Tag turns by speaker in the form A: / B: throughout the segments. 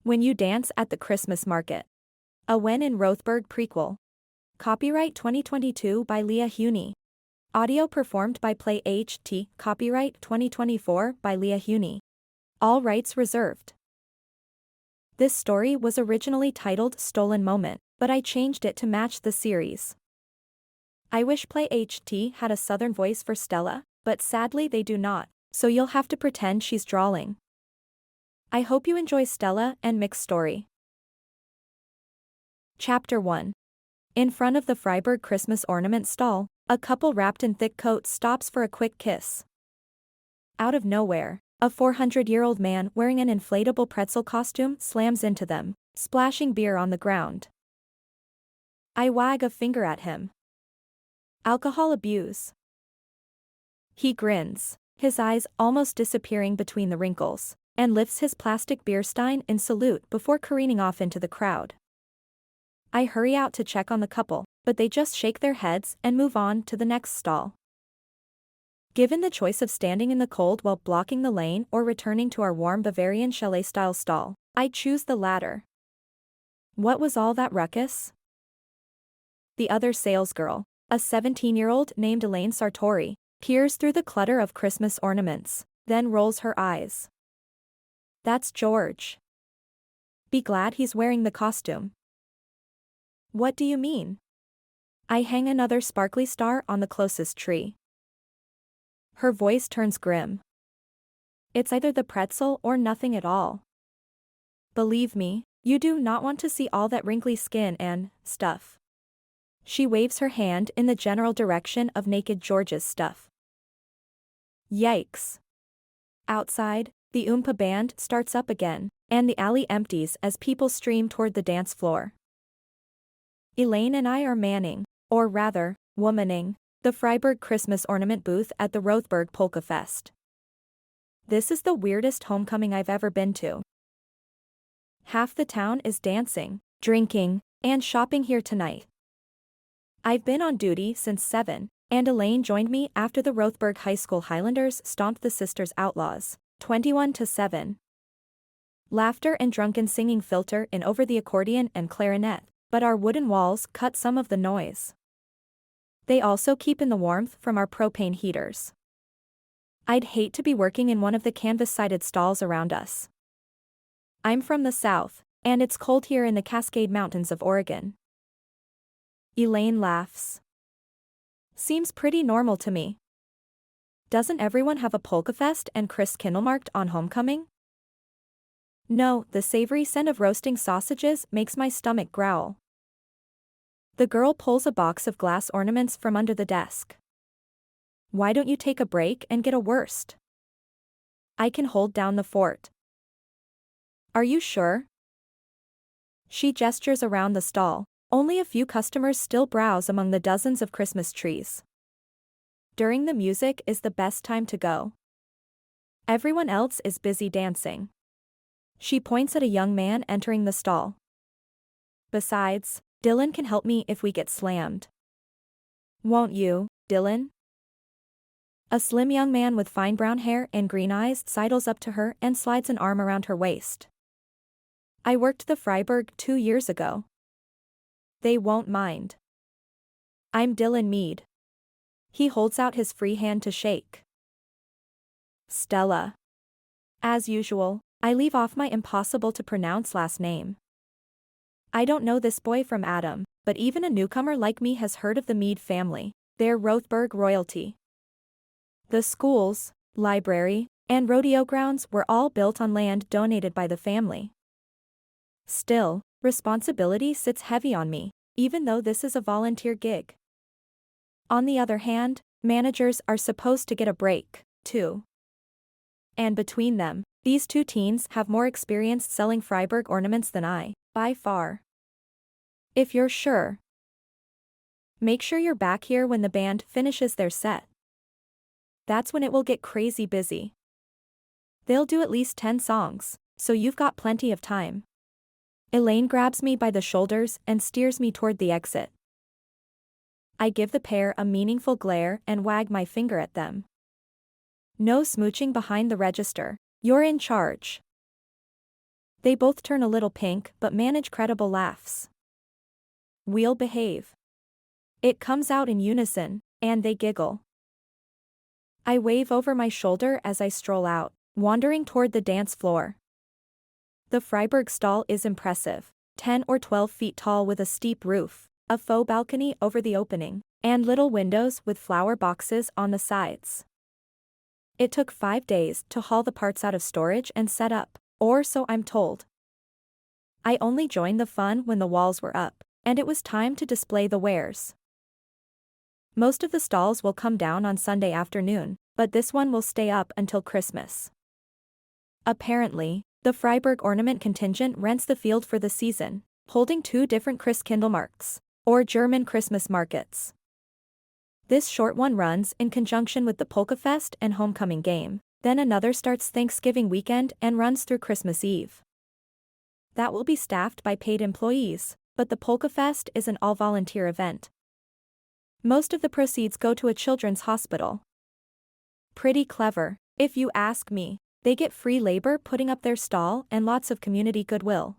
A: When You Dance at the Christmas Market. A When in Rotheberg prequel. Copyright 2022 by Leah Huney. Audio performed by Play HT. Copyright 2024 by Leah Huney. All rights reserved. This story was originally titled Stolen Moment, but I changed it to match the series. I wish Play HT had a southern voice for Stella, but sadly they do not, so you'll have to pretend she's drawling. I hope you enjoy Stella and Mick's story. Chapter 1. In front of the Freiburg Christmas ornament stall, a couple wrapped in thick coats stops for a quick kiss. Out of nowhere, a 400-year-old man wearing an inflatable pretzel costume slams into them, splashing beer on the ground. I wag a finger at him. Alcohol abuse. He grins, his eyes almost disappearing between the wrinkles, and lifts his plastic beer stein in salute before careening off into the crowd. I hurry out to check on the couple, but they just shake their heads and move on to the next stall. Given the choice of standing in the cold while blocking the lane or returning to our warm Bavarian chalet-style stall, I choose the latter. What was all that ruckus? The other salesgirl, a 17-year-old named Elaine Sartori, peers through the clutter of Christmas ornaments, then rolls her eyes. That's George. Be glad he's wearing the costume. What do you mean? I hang another sparkly star on the closest tree. Her voice turns grim. It's either the pretzel or nothing at all. Believe me, you do not want to see all that wrinkly skin and stuff. She waves her hand in the general direction of naked George's stuff. Yikes. Outside, the Oompa band starts up again, and the alley empties as people stream toward the dance floor. Elaine and I are manning, or rather, womaning, the Freiburg Christmas ornament booth at the Rotheberg Polkafest. This is the weirdest homecoming I've ever been to. Half the town is dancing, drinking, and shopping here tonight. I've been on duty since 7, and Elaine joined me after the Rotheberg High School Highlanders stomped the Sisters Outlaws, 21-7. Laughter and drunken singing filter in over the accordion and clarinet, but our wooden walls cut some of the noise. They also keep in the warmth from our propane heaters. I'd hate to be working in one of the canvas-sided stalls around us. I'm from the south, and it's cold here in the Cascade Mountains of Oregon. Elaine laughs. Seems pretty normal to me. Doesn't everyone have a Polkafest and Christkindlmarkt on homecoming? No, the savory scent of roasting sausages makes my stomach growl. The girl pulls a box of glass ornaments from under the desk. Why don't you take a break and get a wurst? I can hold down the fort. Are you sure? She gestures around the stall. Only a few customers still browse among the dozens of Christmas trees. During the music is the best time to go. Everyone else is busy dancing. She points at a young man entering the stall. Besides, Dylan can help me if we get slammed. Won't you, Dylan? A slim young man with fine brown hair and green eyes sidles up to her and slides an arm around her waist. I worked the Freiburg 2 years ago. They won't mind. I'm Dylan Mead. He holds out his free hand to shake. Stella. As usual, I leave off my impossible-to-pronounce last name. I don't know this boy from Adam, but even a newcomer like me has heard of the Mead family. They're Rotheberg royalty. The schools, library, and rodeo grounds were all built on land donated by the family. Still, responsibility sits heavy on me, even though this is a volunteer gig. On the other hand, managers are supposed to get a break, too. And between them, these two teens have more experience selling Freiburg ornaments than I, by far. If you're sure, make sure you're back here when the band finishes their set. That's when it will get crazy busy. They'll do at least 10 songs, so you've got plenty of time. Elaine grabs me by the shoulders and steers me toward the exit. I give the pair a meaningful glare and wag my finger at them. No smooching behind the register. You're in charge. They both turn a little pink but manage credible laughs. We'll behave. It comes out in unison, and they giggle. I wave over my shoulder as I stroll out, wandering toward the dance floor. The Freiburg stall is impressive, 10 or 12 feet tall with a steep roof, a faux balcony over the opening, and little windows with flower boxes on the sides. It took 5 days to haul the parts out of storage and set up, or so I'm told. I only joined the fun when the walls were up, and it was time to display the wares. Most of the stalls will come down on Sunday afternoon, but this one will stay up until Christmas. Apparently, the Freiburg ornament contingent rents the field for the season, holding 2 different Christkindlmarkts, or German Christmas markets. This short one runs in conjunction with the Polkafest and homecoming game, then another starts Thanksgiving weekend and runs through Christmas Eve. That will be staffed by paid employees, but the Polkafest is an all-volunteer event. Most of the proceeds go to a children's hospital. Pretty clever, if you ask me. They get free labor putting up their stall and lots of community goodwill.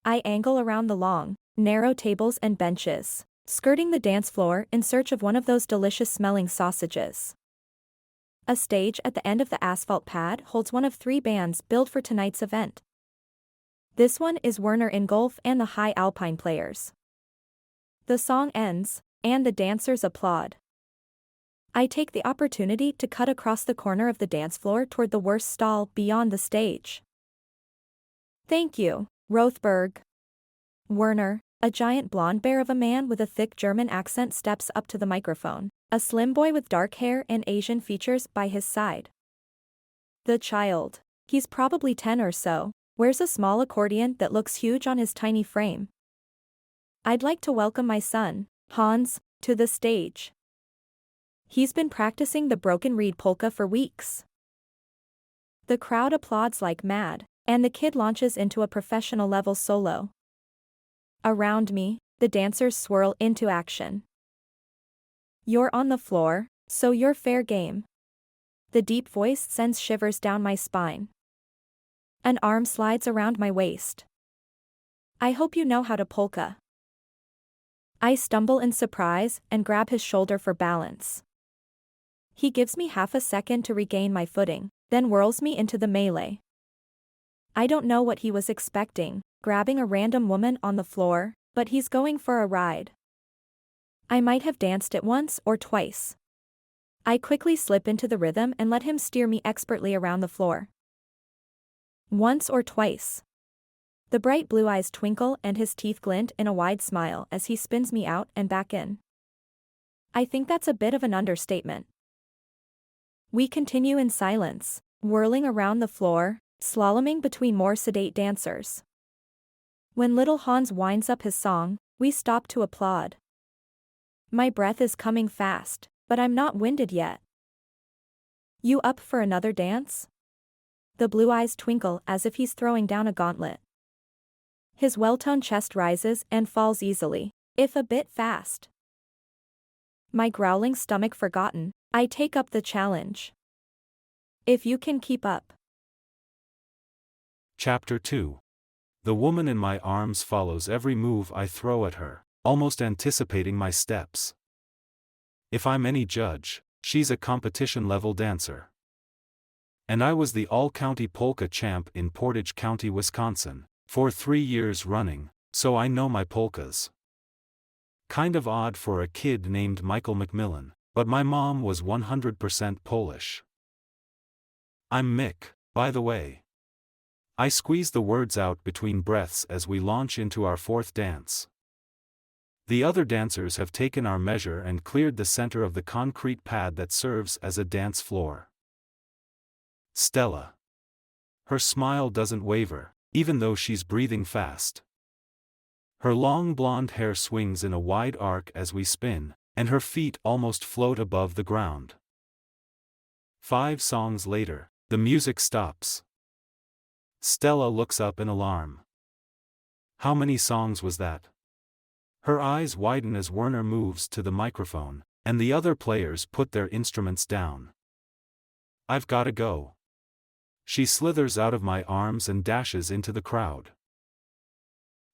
A: I angle around the long, narrow tables and benches, skirting the dance floor in search of one of those delicious-smelling sausages. A stage at the end of the asphalt pad holds one of 3 bands billed for tonight's event. This one is Werner Ingolf and the High Alpine Players. The song ends, and the dancers applaud. I take the opportunity to cut across the corner of the dance floor toward the worst stall beyond the stage. Thank you, Rotheberg. Werner, a giant blonde bear of a man with a thick German accent, steps up to the microphone, a slim boy with dark hair and Asian features by his side. The child, he's probably 10 or so, wears a small accordion that looks huge on his tiny frame. I'd like to welcome my son, Hans, to the stage. He's been practicing the broken reed polka for weeks. The crowd applauds like mad, and the kid launches into a professional-level solo. Around me, the dancers swirl into action. You're on the floor, so you're fair game. The deep voice sends shivers down my spine. An arm slides around my waist. I hope you know how to polka. I stumble in surprise and grab his shoulder for balance. He gives me half a second to regain my footing, then whirls me into the melee. I don't know what he was expecting, grabbing a random woman on the floor, but he's going for a ride. I might have danced it once or twice. I quickly slip into the rhythm and let him steer me expertly around the floor. Once or twice. The bright blue eyes twinkle and his teeth glint in a wide smile as he spins me out and back in. I think that's a bit of an understatement. We continue in silence, whirling around the floor, slaloming between more sedate dancers. When little Hans winds up his song, we stop to applaud. My breath is coming fast, but I'm not winded yet. You up for another dance? The blue eyes twinkle as if he's throwing down a gauntlet. His well-toned chest rises and falls easily, if a bit fast. My growling stomach forgotten, I take up the challenge. If you can keep up.
B: Chapter 2. The woman in my arms follows every move I throw at her, almost anticipating my steps. If I'm any judge, she's a competition-level dancer. And I was the all-county polka champ in Portage County, Wisconsin, for 3 years running, so I know my polkas. Kind of odd for a kid named Michael McMillan, but my mom was 100% Polish. I'm Mick, by the way. I squeeze the words out between breaths as we launch into our 4th dance. The other dancers have taken our measure and cleared the center of the concrete pad that serves as a dance floor. Stella. Her smile doesn't waver, even though she's breathing fast. Her long blonde hair swings in a wide arc as we spin, and her feet almost float above the ground. 5 songs later, the music stops. Stella looks up in alarm. How many songs was that? Her eyes widen as Werner moves to the microphone, and the other players put their instruments down. I've gotta go. She slithers out of my arms and dashes into the crowd.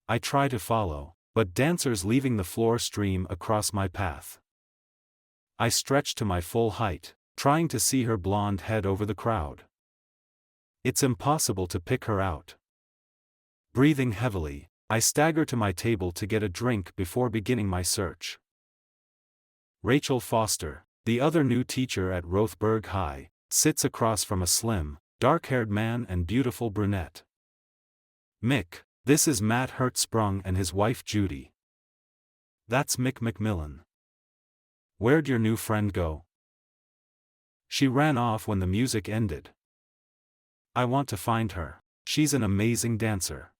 B: I try to follow, but dancers leaving the floor stream across my path. I stretch to my full height, trying to see her blonde head over the crowd. It's impossible to pick her out. Breathing heavily, I stagger to my table to get a drink before beginning my search. Rachel Foster, the other new teacher at Rotheberg High, sits across from a slim, dark-haired man and beautiful brunette. Mick, this is Matt Hertzsprung and his wife Judy. That's Mick McMillan. Where'd your new friend go? She ran off when the music ended. I want to find her. She's an amazing dancer.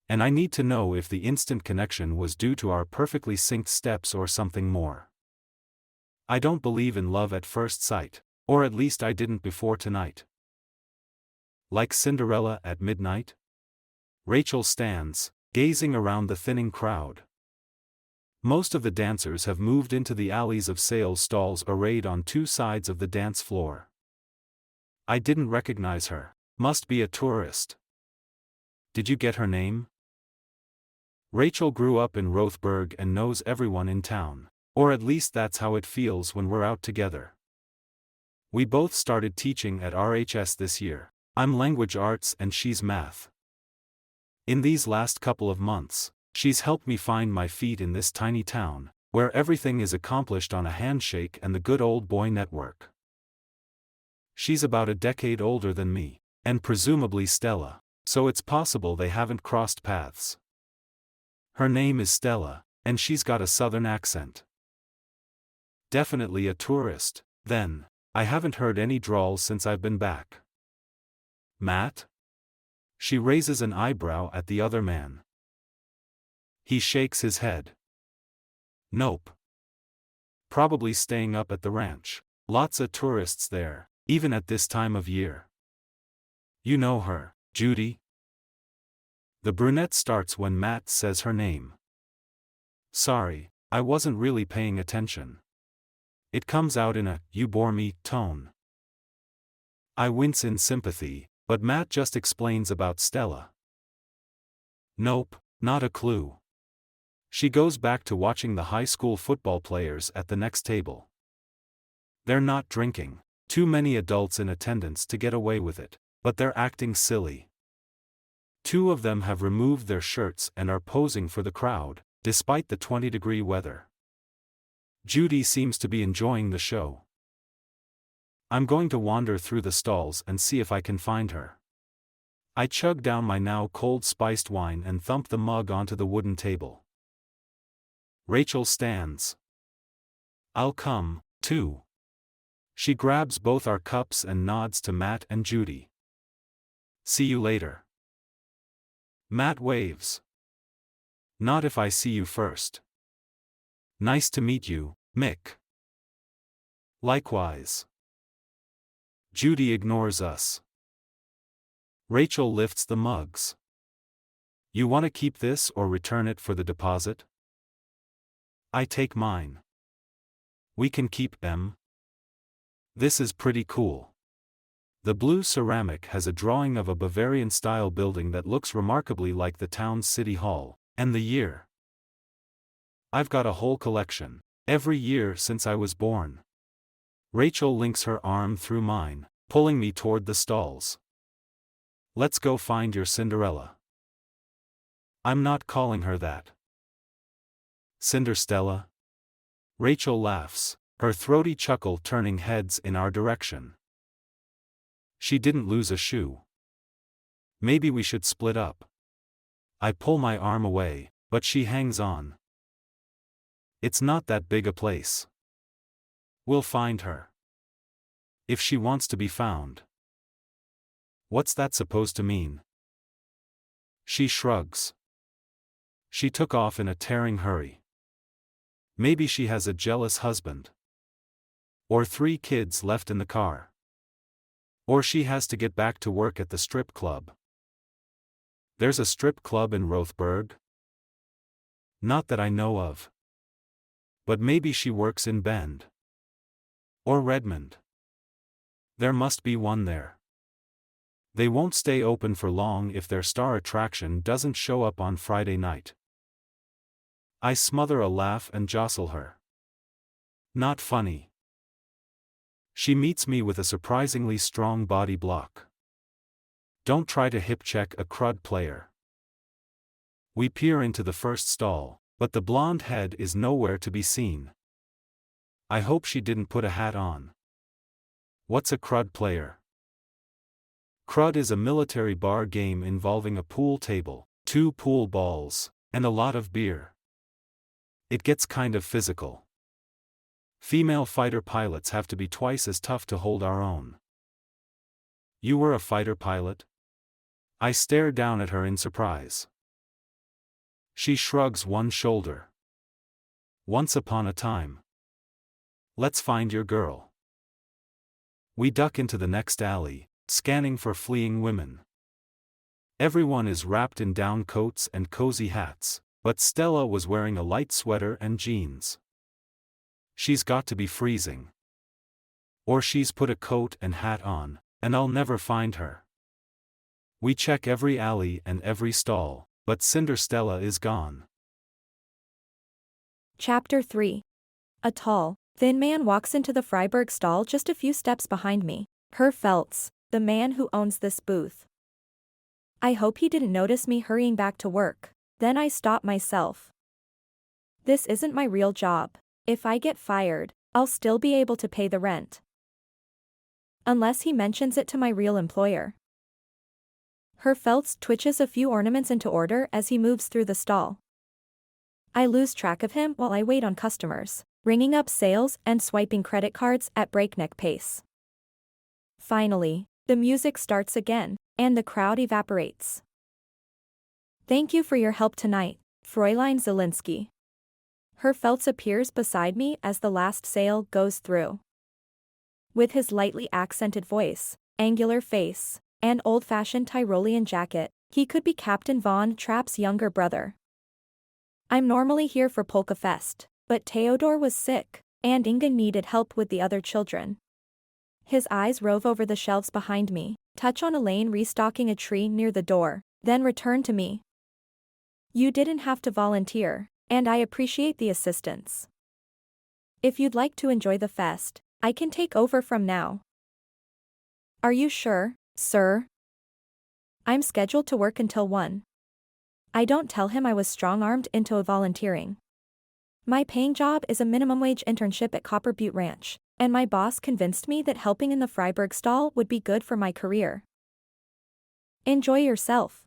B: And I need to know if the instant connection was due to our perfectly synced steps or something more. I don't believe in love at first sight, or at least I didn't before tonight. Like Cinderella at midnight? Rachel stands, gazing around the thinning crowd. Most of the dancers have moved into the alleys of sales stalls arrayed on two sides of the dance floor. I didn't recognize her. Must be a tourist. Did you get her name? Rachel grew up in Rotheberg and knows everyone in town, or at least that's how it feels when we're out together. We both started teaching at RHS this year. I'm language arts and she's math. In these last couple of months, she's helped me find my feet in this tiny town, where everything is accomplished on a handshake and the good old boy network. She's about a decade older than me, and presumably Stella, so it's possible they haven't crossed paths. Her name is Stella, and she's got a southern accent. Definitely a tourist, then. I haven't heard any drawls since I've been back. Matt? She raises an eyebrow at the other man. He shakes his head. Nope. Probably staying up at the ranch. Lots of tourists there, even at this time of year. You know her, Judy? The brunette starts when Matt says her name. Sorry, I wasn't really paying attention. It comes out in a "you bore me" tone. I wince in sympathy, but Matt just explains about Stella. Nope, not a clue. She goes back to watching the high school football players at the next table. They're not drinking, too many adults in attendance to get away with it, but they're acting silly. Two of them have removed their shirts and are posing for the crowd, despite the 20-degree weather. Judy seems to be enjoying the show. I'm going to wander through the stalls and see if I can find her. I chug down my now cold spiced wine and thump the mug onto the wooden table. Rachel stands. I'll come, too. She grabs both our cups and nods to Matt and Judy. See you later. Matt waves. Not if I see you first. Nice to meet you, Mick. Likewise. Judy ignores us. Rachel lifts the mugs. You want to keep this or return it for the deposit? I take mine. We can keep them. This is pretty cool. The blue ceramic has a drawing of a Bavarian-style building that looks remarkably like the town's city hall, and the year. I've got a whole collection, every year since I was born. Rachel links her arm through mine, pulling me toward the stalls. Let's go find your Cinderella. I'm not calling her that. Cinderella? Rachel laughs, her throaty chuckle turning heads in our direction. She didn't lose a shoe. Maybe we should split up. I pull my arm away, but she hangs on. It's not that big a place. We'll find her. If she wants to be found. What's that supposed to mean? She shrugs. She took off in a tearing hurry. Maybe she has a jealous husband. Or 3 kids left in the car. Or she has to get back to work at the strip club. There's a strip club in Rotheberg? Not that I know of. But maybe she works in Bend. Or Redmond. There must be one there. They won't stay open for long if their star attraction doesn't show up on Friday night. I smother a laugh and jostle her. Not funny. She meets me with a surprisingly strong body block. Don't try to hip check a crud player. We peer into the first stall, but the blonde head is nowhere to be seen. I hope she didn't put a hat on. What's a crud player? Crud is a military bar game involving a pool table, 2 pool balls, and a lot of beer. It gets kind of physical. Female fighter pilots have to be twice as tough to hold our own. You were a fighter pilot? I stare down at her in surprise. She shrugs one shoulder. Once upon a time. Let's find your girl. We duck into the next alley, scanning for fleeing women. Everyone is wrapped in down coats and cozy hats, but Stella was wearing a light sweater and jeans. She's got to be freezing. Or she's put a coat and hat on, and I'll never find her. We check every alley and every stall, but Cinderella is gone.
A: Chapter 3. A tall, thin man walks into the Freiburg stall just a few steps behind me. Herr Feltz, the man who owns this booth. I hope he didn't notice me hurrying back to work. Then I stop myself. This isn't my real job. If I get fired, I'll still be able to pay the rent. Unless he mentions it to my real employer. Herr Feltz twitches a few ornaments into order as he moves through the stall. I lose track of him while I wait on customers, ringing up sales and swiping credit cards at breakneck pace. Finally, the music starts again, and the crowd evaporates. Thank you for your help tonight, Fräulein Zielinski. Herr Feltz appears beside me as the last sale goes through. With his lightly accented voice, angular face, and old-fashioned Tyrolean jacket, he could be Captain Von Trapp's younger brother. I'm normally here for Polkafest, but Theodor was sick, and Inga needed help with the other children. His eyes rove over the shelves behind me, touch on Elaine restocking a tree near the door, then return to me. You didn't have to volunteer, and I appreciate the assistance. If you'd like to enjoy the fest, I can take over from now. Are you sure, sir? I'm scheduled to work until 1. I don't tell him I was strong-armed into volunteering. My paying job is a minimum-wage internship at Copper Butte Ranch, and my boss convinced me that helping in the Freiburg stall would be good for my career. Enjoy yourself.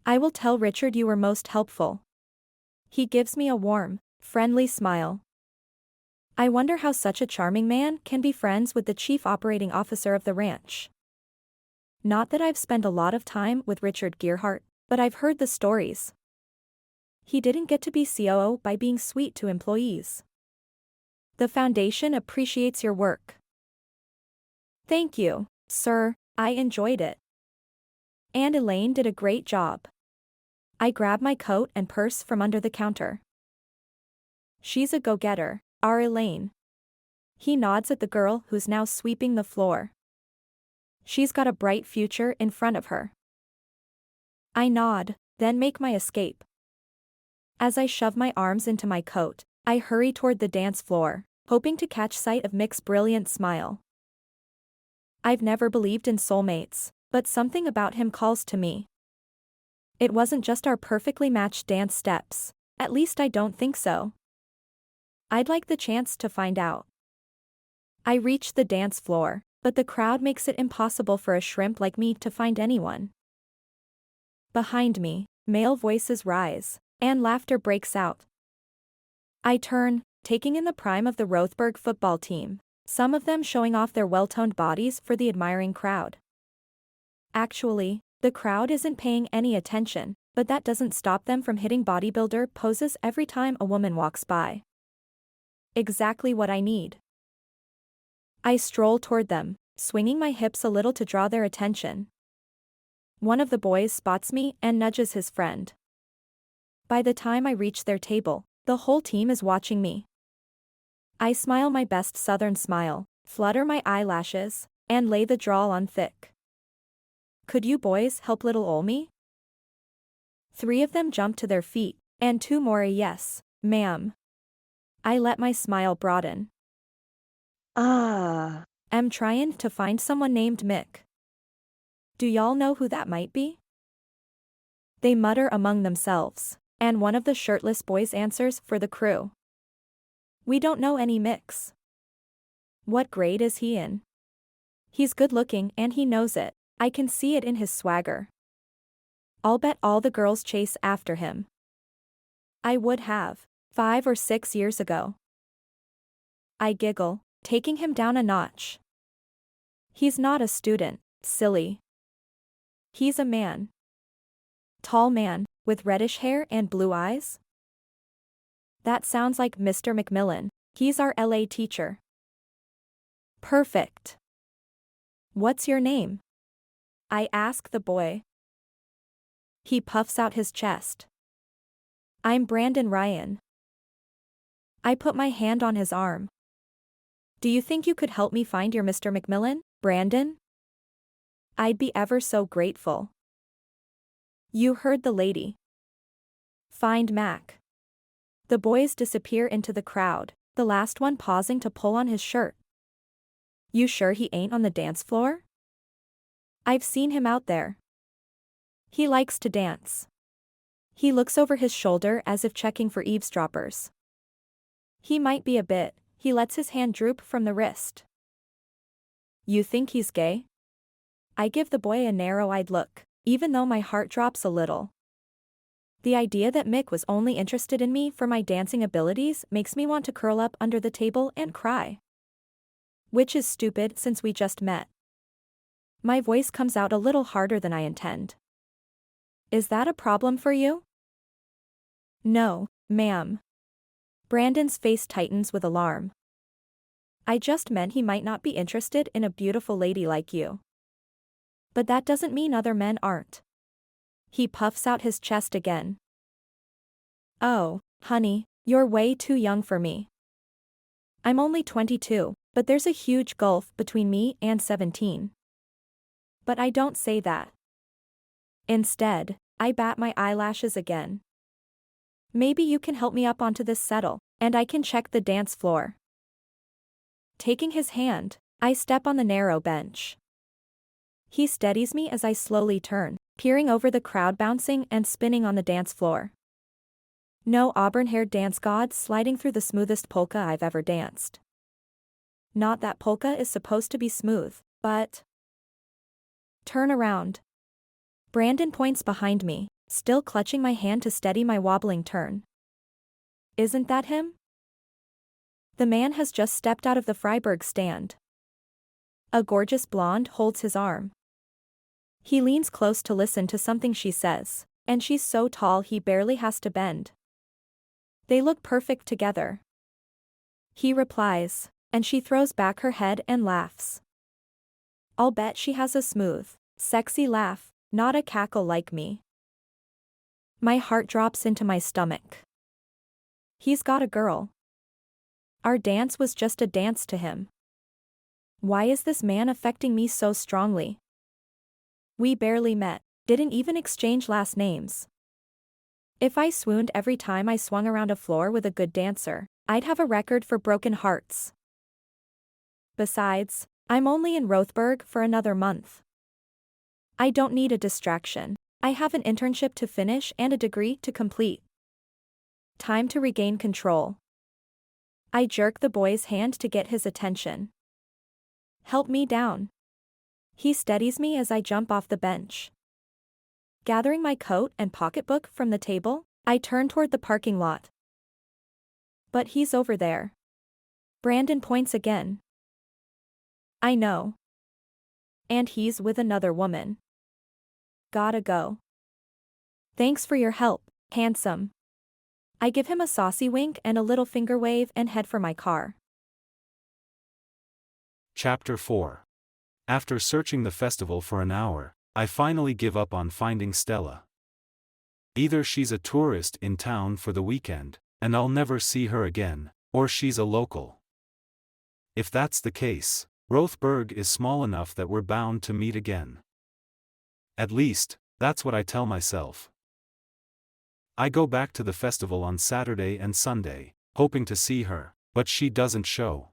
A: I will tell Richard you were most helpful. He gives me a warm, friendly smile. I wonder how such a charming man can be friends with the chief operating officer of the ranch. Not that I've spent a lot of time with Richard Gearhart, but I've heard the stories. He didn't get to be COO by being sweet to employees. The foundation appreciates your work. Thank you, sir, I enjoyed it. And Elaine did a great job. I grab my coat and purse from under the counter. She's a go-getter, our Elaine. He nods at the girl who's now sweeping the floor. She's got a bright future in front of her. I nod, then make my escape. As I shove my arms into my coat, I hurry toward the dance floor, hoping to catch sight of Mick's brilliant smile. I've never believed in soulmates, but something about him calls to me. It wasn't just our perfectly matched dance steps, at least I don't think so. I'd like the chance to find out. I reach the dance floor, but the crowd makes it impossible for a shrimp like me to find anyone. Behind me, male voices rise, and laughter breaks out. I turn, taking in the prime of the Rotheberg football team, some of them showing off their well-toned bodies for the admiring crowd. Actually, the crowd isn't paying any attention, but that doesn't stop them from hitting bodybuilder poses every time a woman walks by. Exactly what I need. I stroll toward them, swinging my hips a little to draw their attention. One of the boys spots me and nudges his friend. By the time I reach their table, the whole team is watching me. I smile my best southern smile, flutter my eyelashes, and lay the drawl on thick. Could you boys help little ol' me? 3 of them jumped to their feet, and 2 more a yes, ma'am. I let my smile broaden. I'm trying to find someone named Mick. Do y'all know who that might be? They mutter among themselves, and one of the shirtless boys answers for the crew. We don't know any Micks. What grade is he in? He's good looking and he knows it. I can see it in his swagger. I'll bet all the girls chase after him. I would have, 5 or 6 years ago. I giggle, taking him down a notch. He's not a student, silly. He's a man. Tall man, with reddish hair and blue eyes? That sounds like Mr. McMillan. He's our LA teacher. Perfect. What's your name? I ask the boy. He puffs out his chest. I'm Brandon Ryan. I put my hand on his arm. Do you think you could help me find your Mr. McMillan, Brandon? I'd be ever so grateful. You heard the lady. Find Mac. The boys disappear into the crowd, the last one pausing to pull on his shirt. You sure he ain't on the dance floor? I've seen him out there. He likes to dance. He looks over his shoulder as if checking for eavesdroppers. He might be a bit. He lets his hand droop from the wrist. You think he's gay? I give the boy a narrow-eyed look, even though my heart drops a little. The idea that Mick was only interested in me for my dancing abilities makes me want to curl up under the table and cry. Which is stupid since we just met. My voice comes out a little harder than I intend. Is that a problem for you? No, ma'am. Brandon's face tightens with alarm. I just meant he might not be interested in a beautiful lady like you. But that doesn't mean other men aren't. He puffs out his chest again. Oh, honey, you're way too young for me. I'm only 22, but there's a huge gulf between me and 17. But I don't say that. Instead, I bat my eyelashes again. Maybe you can help me up onto this settle, and I can check the dance floor. Taking his hand, I step on the narrow bench. He steadies me as I slowly turn, peering over the crowd bouncing and spinning on the dance floor. No auburn-haired dance gods sliding through the smoothest polka I've ever danced. Not that polka is supposed to be smooth, but... Turn around. Brandon points behind me, still clutching my hand to steady my wobbling turn. Isn't that him? The man has just stepped out of the Freiburg stand. A gorgeous blonde holds his arm. He leans close to listen to something she says, and she's so tall he barely has to bend. They look perfect together. He replies, and she throws back her head and laughs. I'll bet she has a smooth, sexy laugh, not a cackle like me. My heart drops into my stomach. He's got a girl. Our dance was just a dance to him. Why is this man affecting me so strongly? We barely met, didn't even exchange last names. If I swooned every time I swung around a floor with a good dancer, I'd have a record for broken hearts. Besides, I'm only in Rotheberg for another month. I don't need a distraction. I have an internship to finish and a degree to complete. Time to regain control. I jerk the boy's hand to get his attention. Help me down. He steadies me as I jump off the bench. Gathering my coat and pocketbook from the table, I turn toward the parking lot. But he's over there. Brandon points again. I know. And he's with another woman. Gotta go. Thanks for your help, handsome. I give him a saucy wink and a little finger wave and head for my car.
B: Chapter 4. After searching the festival for an hour, I finally give up on finding Stella. Either she's a tourist in town for the weekend, and I'll never see her again, or she's a local. If that's the case, Rotheberg is small enough that we're bound to meet again. At least, that's what I tell myself. I go back to the festival on Saturday and Sunday, hoping to see her, but she doesn't show.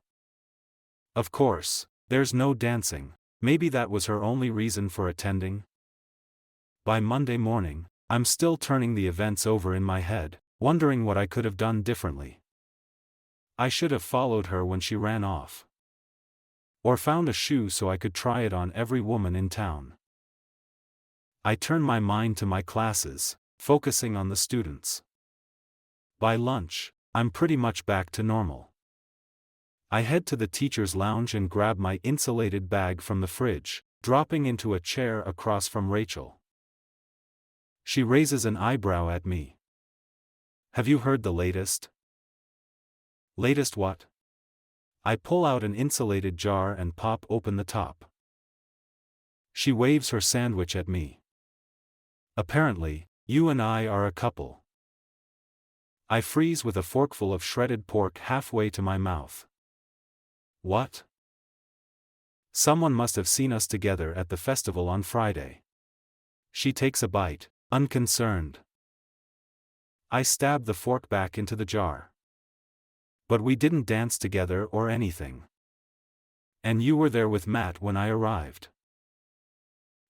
B: Of course, there's no dancing. Maybe that was her only reason for attending. By Monday morning, I'm still turning the events over in my head, wondering what I could have done differently. I should have followed her when she ran off. Or found a shoe so I could try it on every woman in town. I turn my mind to my classes, focusing on the students. By lunch, I'm pretty much back to normal. I head to the teacher's lounge and grab my insulated bag from the fridge, dropping into a chair across from Rachel. She raises an eyebrow at me. Have you heard the latest? Latest what? I pull out an insulated jar and pop open the top. She waves her sandwich at me. Apparently, you and I are a couple. I freeze with a forkful of shredded pork halfway to my mouth. What? Someone must have seen us together at the festival on Friday. She takes a bite, unconcerned. I stab the fork back into the jar. But we didn't dance together or anything. And you were there with Matt when I arrived.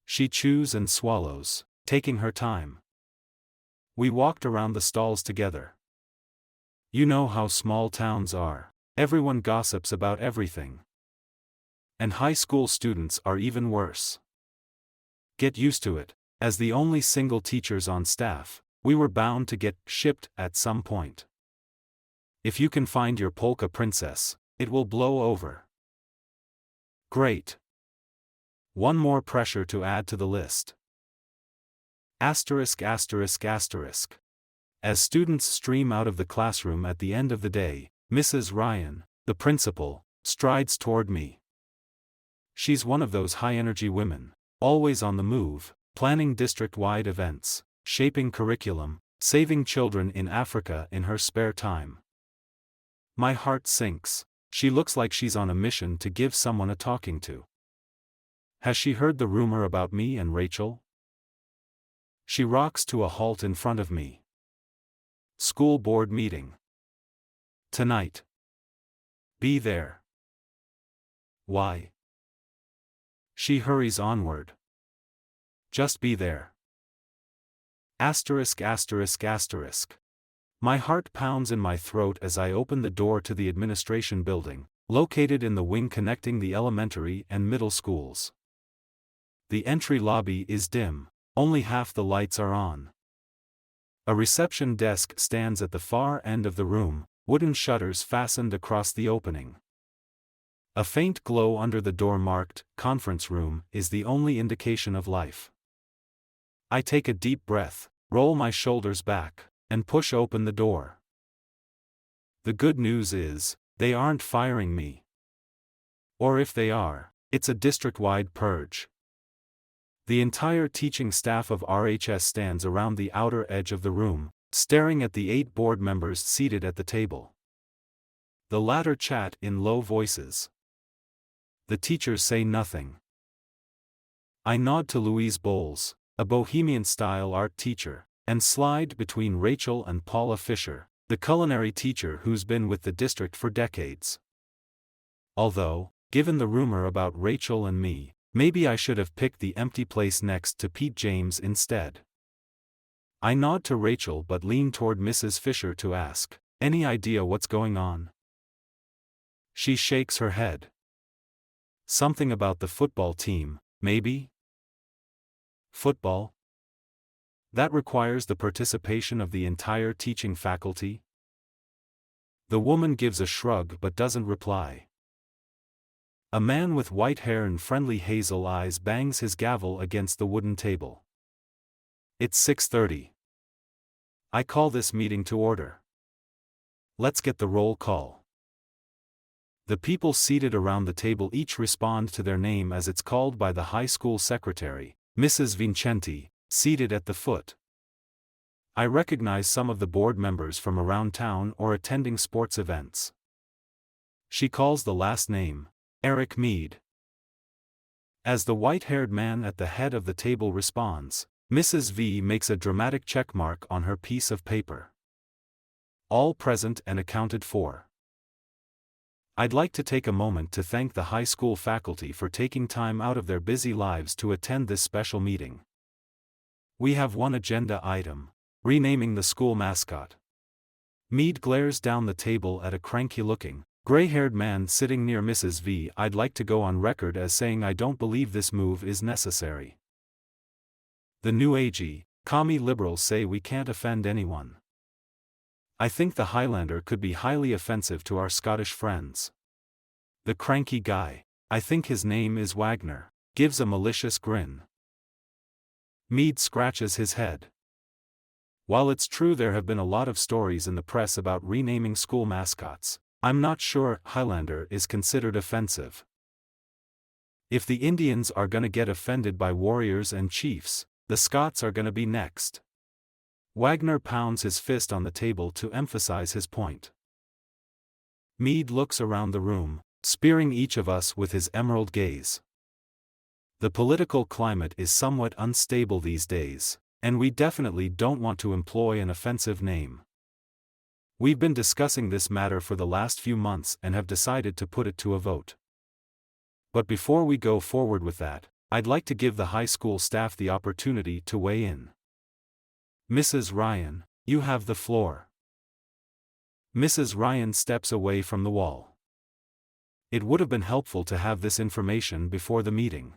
B: She chews and swallows, taking her time. We walked around the stalls together. You know how small towns are. Everyone gossips about everything. And high school students are even worse. Get used to it. As the only single teachers on staff, we were bound to get shipped at some point. If you can find your polka princess, it will blow over. Great. One more pressure to add to the list. Asterisk asterisk asterisk. As students stream out of the classroom at the end of the day, Mrs. Ryan, the principal, strides toward me. She's one of those high-energy women, always on the move, planning district-wide events, shaping curriculum, saving children in Africa in her spare time. My heart sinks. She looks like she's on a mission to give someone a talking to. Has she heard the rumor about me and Rachel? She rocks to a halt in front of me. School board meeting. Tonight. Be there. Why? She hurries onward. Just be there. Asterisk asterisk asterisk. My heart pounds in my throat as I open the door to the administration building, located in the wing connecting the elementary and middle schools. The entry lobby is dim, only half the lights are on. A reception desk stands at the far end of the room, wooden shutters fastened across the opening. A faint glow under the door marked "Conference Room" is the only indication of life. I take a deep breath, roll my shoulders back, and push open the door. The good news is, they aren't firing me. Or if they are, it's a district-wide purge. The entire teaching staff of RHS stands around the outer edge of the room, staring at the 8 board members seated at the table. The latter chat in low voices. The teachers say nothing. I nod to Louise Bowles, a Bohemian-style art teacher, and slide between Rachel and Paula Fisher, the culinary teacher who's been with the district for decades. Although, given the rumor about Rachel and me, maybe I should have picked the empty place next to Pete James instead. I nod to Rachel but lean toward Mrs. Fisher to ask, "Any idea what's going on?" She shakes her head. Something about the football team, maybe? Football? That requires the participation of the entire teaching faculty? The woman gives a shrug but doesn't reply. A man with white hair and friendly hazel eyes bangs his gavel against the wooden table. It's 6:30. I call this meeting to order. Let's get the roll call. The people seated around the table each respond to their name as it's called by the high school secretary, Mrs. Vincenti, seated at the foot. I recognize some of the board members from around town or attending sports events. She calls the last name, Eric Mead. As the white-haired man at the head of the table responds, Mrs. V makes a dramatic checkmark on her piece of paper. All present and accounted for. I'd like to take a moment to thank the high school faculty for taking time out of their busy lives to attend this special meeting. We have one agenda item: renaming the school mascot. Mead glares down the table at a cranky-looking, gray-haired man sitting near Mrs. V. I'd like to go on record as saying I don't believe this move is necessary. The New Agey, commie liberals say we can't offend anyone. I think the Highlander could be highly offensive to our Scottish friends. The cranky guy, I think his name is Wagner, gives a malicious grin. Mead scratches his head. While it's true there have been a lot of stories in the press about renaming school mascots, I'm not sure Highlander is considered offensive. If the Indians are gonna get offended by warriors and chiefs, the Scots are gonna be next. Wagner pounds his fist on the table to emphasize his point. Mead looks around the room, spearing each of us with his emerald gaze. The political climate is somewhat unstable these days, and we definitely don't want to employ an offensive name. We've been discussing this matter for the last few months and have decided to put it to a vote. But before we go forward with that, I'd like to give the high school staff the opportunity to weigh in. Mrs. Ryan, you have the floor. Mrs. Ryan steps away from the wall. It would have been helpful to have this information before the meeting.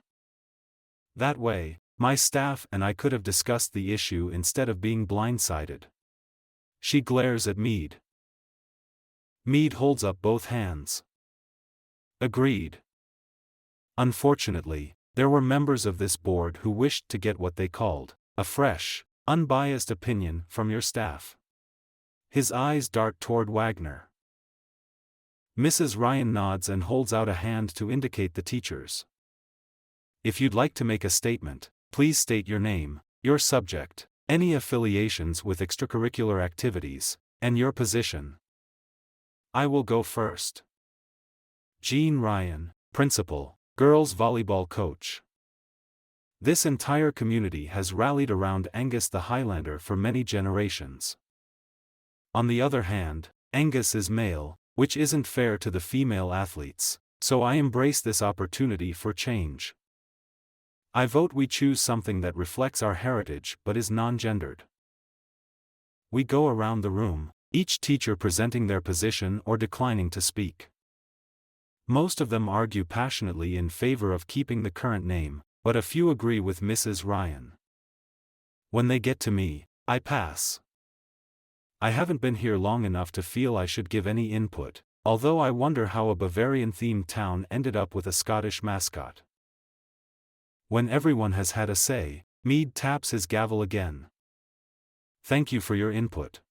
B: That way, my staff and I could have discussed the issue instead of being blindsided. She glares at Mead. Mead holds up both hands. Agreed. Unfortunately, there were members of this board who wished to get what they called a fresh, unbiased opinion from your staff. His eyes dart toward Wagner. Mrs. Ryan nods and holds out a hand to indicate the teachers. If you'd like to make a statement, please state your name, your subject, any affiliations with extracurricular activities, and your position. I will go first. Jean Ryan, Principal, Girls Volleyball Coach. This entire community has rallied around Angus the Highlander for many generations. On the other hand, Angus is male, which isn't fair to the female athletes, so I embrace this opportunity for change. I vote we choose something that reflects our heritage but is non-gendered. We go around the room, each teacher presenting their position or declining to speak. Most of them argue passionately in favor of keeping the current name, but a few agree with Mrs. Ryan. When they get to me, I pass. I haven't been here long enough to feel I should give any input, although I wonder how a Bavarian-themed town ended up with a Scottish mascot. When everyone has had a say, Mead taps his gavel again. Thank you for your input.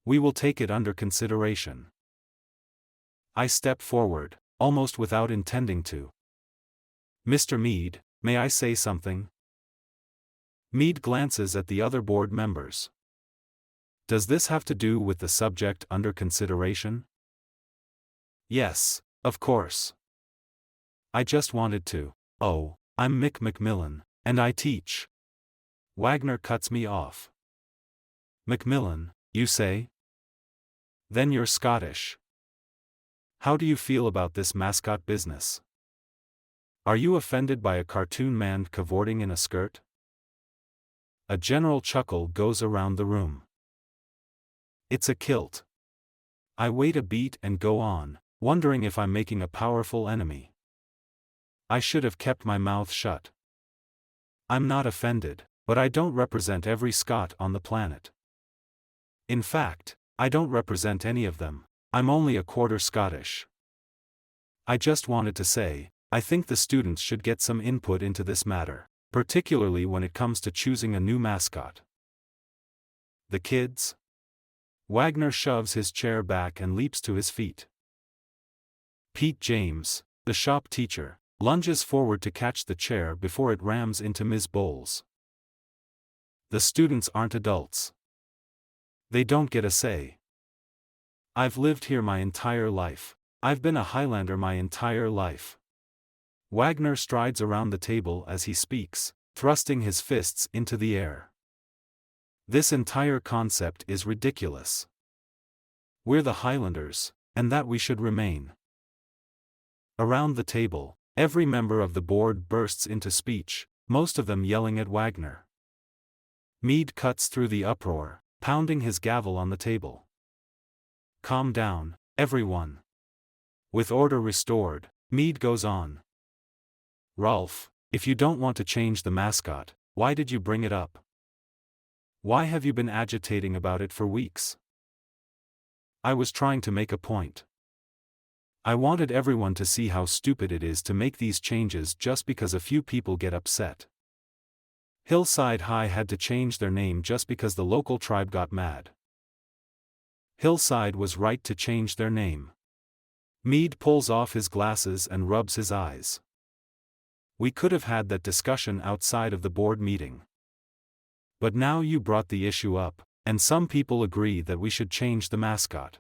B: We will take it under consideration. I step forward, almost without intending to. Mr. Mead, may I say something? Mead glances at the other board members. Does this have to do with the subject under consideration? Yes, of course. I just wanted to. Oh, I'm Mick Macmillan, and I teach. Wagner cuts me off. Macmillan, you say? Then you're Scottish. How do you feel about this mascot business? Are you offended by a cartoon man cavorting in a skirt? A general chuckle goes around the room. It's a kilt. I wait a beat and go on, wondering if I'm making a powerful enemy. I should have kept my mouth shut. I'm not offended, but I don't represent every Scot on the planet. In fact, I don't represent any of them. I'm only a quarter Scottish. I just wanted to say, I think the students should get some input into this matter, particularly when it comes to choosing a new mascot. The kids? Wagner shoves his chair back and leaps to his feet. Pete James, the shop teacher, lunges forward to catch the chair before it rams into Ms. Bowles. The students aren't adults. They don't get a say. I've lived here my entire life. I've been a Highlander my entire life. Wagner strides around the table as he speaks, thrusting his fists into the air. This entire concept is ridiculous. We're the Highlanders, and that we should remain. Around the table, every member of the board bursts into speech, most of them yelling at Wagner. Meade cuts through the uproar, pounding his gavel on the table. Calm down, everyone. With order restored, Meade goes on. Rolf, if you don't want to change the mascot, why did you bring it up? Why have you been agitating about it for weeks? I was trying to make a point. I wanted everyone to see how stupid it is to make these changes just because a few people get upset. Hillside High had to change their name just because the local tribe got mad. Hillside was right to change their name. Meade pulls off his glasses and rubs his eyes. We could have had that discussion outside of the board meeting. But now you brought the issue up, and some people agree that we should change the mascot.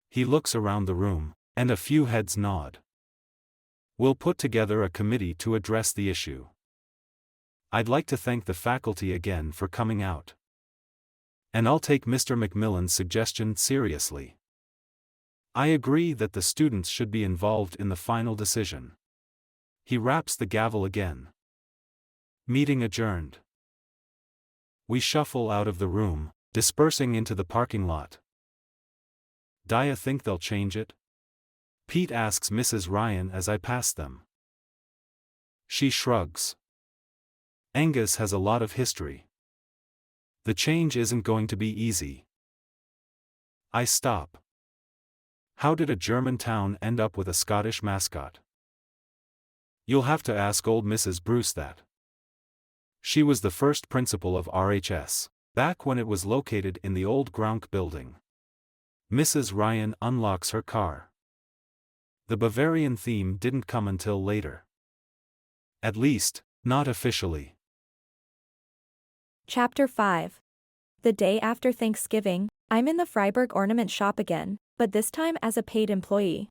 B: He looks around the room, and a few heads nod. We'll put together a committee to address the issue. I'd like to thank the faculty again for coming out. And I'll take Mr. McMillan's suggestion seriously. I agree that the students should be involved in the final decision. He raps the gavel again. Meeting adjourned. We shuffle out of the room, dispersing into the parking lot. "D'ya think they'll change it?" Pete asks Mrs. Ryan as I pass them. She shrugs. Angus has a lot of history. The change isn't going to be easy. I stop. How did a German town end up with a Scottish mascot? You'll have to ask old Mrs. Bruce that. She was the first principal of RHS, back when it was located in the old Gronk building. Mrs. Ryan unlocks her car. The Bavarian theme didn't come until later. At least, not officially.
A: Chapter 5. The day after Thanksgiving, I'm in the Freiburg ornament shop again, but this time as a paid employee.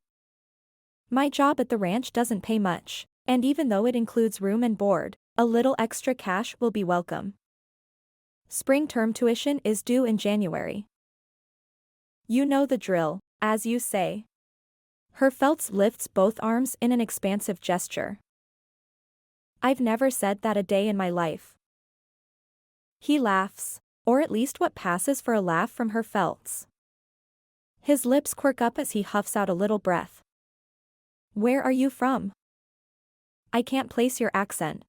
A: My job at the ranch doesn't pay much, and even though it includes room and board, a little extra cash will be welcome. Spring term tuition is due in January. You know the drill, as you say. Her Feltz lifts both arms in an expansive gesture. I've never said that a day in my life. He laughs, or at least what passes for a laugh from Herr Feltz. His lips quirk up as he huffs out a little breath. Where are you from? I can't place your accent.